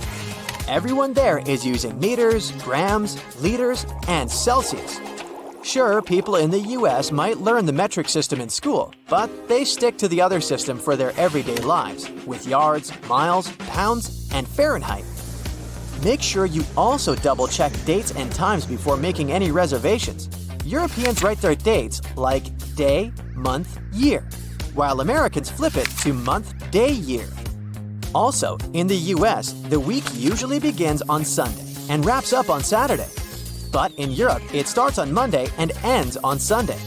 Everyone there is using meters, grams, liters, and Celsius. Sure, people in the US might learn the metric system in school, but they stick to the other system for their everyday lives, with yards, miles, pounds, and Fahrenheit. Make sure you also double-check dates and times before making any reservations. Europeans write their dates like day, month, year, while Americans flip it to month, day, year. Also, in the US, the week usually begins on Sunday and wraps up on Saturday. But in Europe, it starts on Monday and ends on Sunday.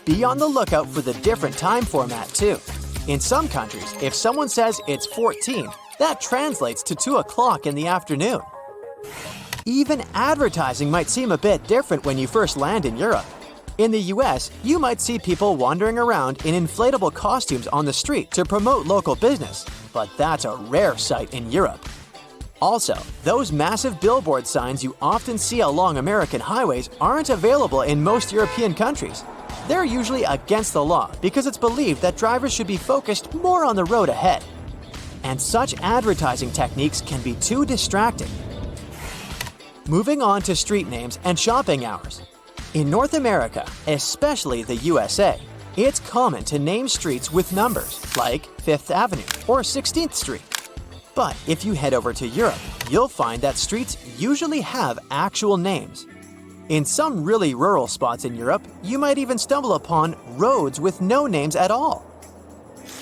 Be on the lookout for the different time format too. In some countries, if someone says it's 14, that translates to 2 o'clock in the afternoon. Even advertising might seem a bit different when you first land in Europe. In the US, you might see people wandering around in inflatable costumes on the street to promote local business, but that's a rare sight in Europe. Also, those massive billboard signs you often see along American highways aren't available in most European countries. They're usually against the law because it's believed that drivers should be focused more on the road ahead. And such advertising techniques can be too distracting. Moving on to street names and shopping hours. In North America, especially the USA, it's common to name streets with numbers, like 5th Avenue or 16th Street. But if you head over to Europe, you'll find that streets usually have actual names. In some really rural spots in Europe, you might even stumble upon roads with no names at all.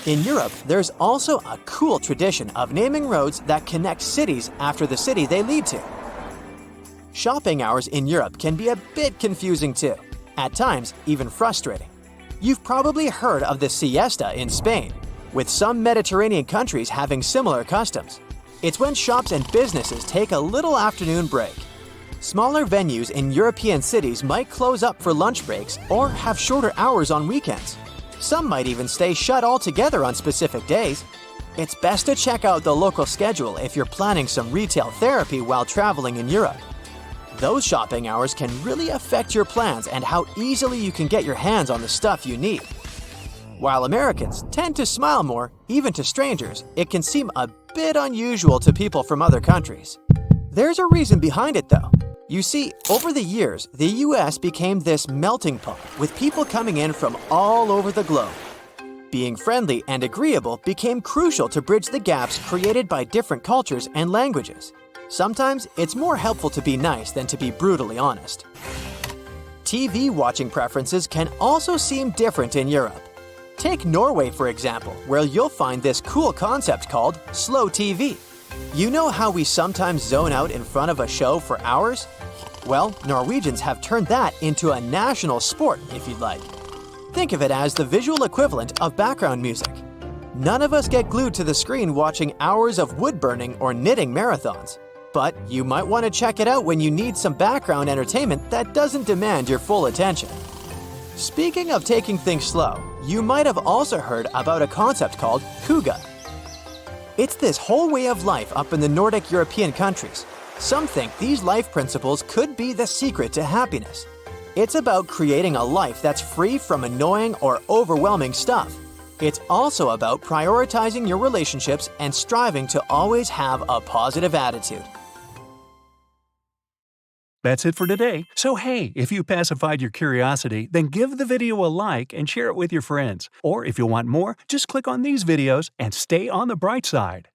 In Europe, there's also a cool tradition of naming roads that connect cities after the city they lead to. Shopping hours in Europe can be a bit confusing too, at times even frustrating. You've probably heard of the siesta in Spain, with some Mediterranean countries having similar customs. It's when shops and businesses take a little afternoon break. Smaller venues in European cities might close up for lunch breaks or have shorter hours on weekends. Some might even stay shut altogether on specific days. It's best to check out the local schedule if you're planning some retail therapy while traveling in Europe. Those shopping hours can really affect your plans and how easily you can get your hands on the stuff you need. While Americans tend to smile more, even to strangers, it can seem a bit unusual to people from other countries. There's a reason behind it though. You see, over the years, the US became this melting pot with people coming in from all over the globe. Being friendly and agreeable became crucial to bridge the gaps created by different cultures and languages. Sometimes it's more helpful to be nice than to be brutally honest. TV watching preferences can also seem different in Europe. Take Norway, for example, where you'll find this cool concept called slow TV. You know how we sometimes zone out in front of a show for hours? Well, Norwegians have turned that into a national sport, if you'd like. Think of it as the visual equivalent of background music. None of us get glued to the screen watching hours of wood burning or knitting marathons. But you might want to check it out when you need some background entertainment that doesn't demand your full attention. Speaking of taking things slow, you might have also heard about a concept called hygge. It's this whole way of life up in the Nordic European countries. Some think these life principles could be the secret to happiness. It's about creating a life that's free from annoying or overwhelming stuff. It's also about prioritizing your relationships and striving to always have a positive attitude. That's it for today. So hey, if you pacified your curiosity, then give the video a like and share it with your friends. Or if you want more, just click on these videos and stay on the bright side.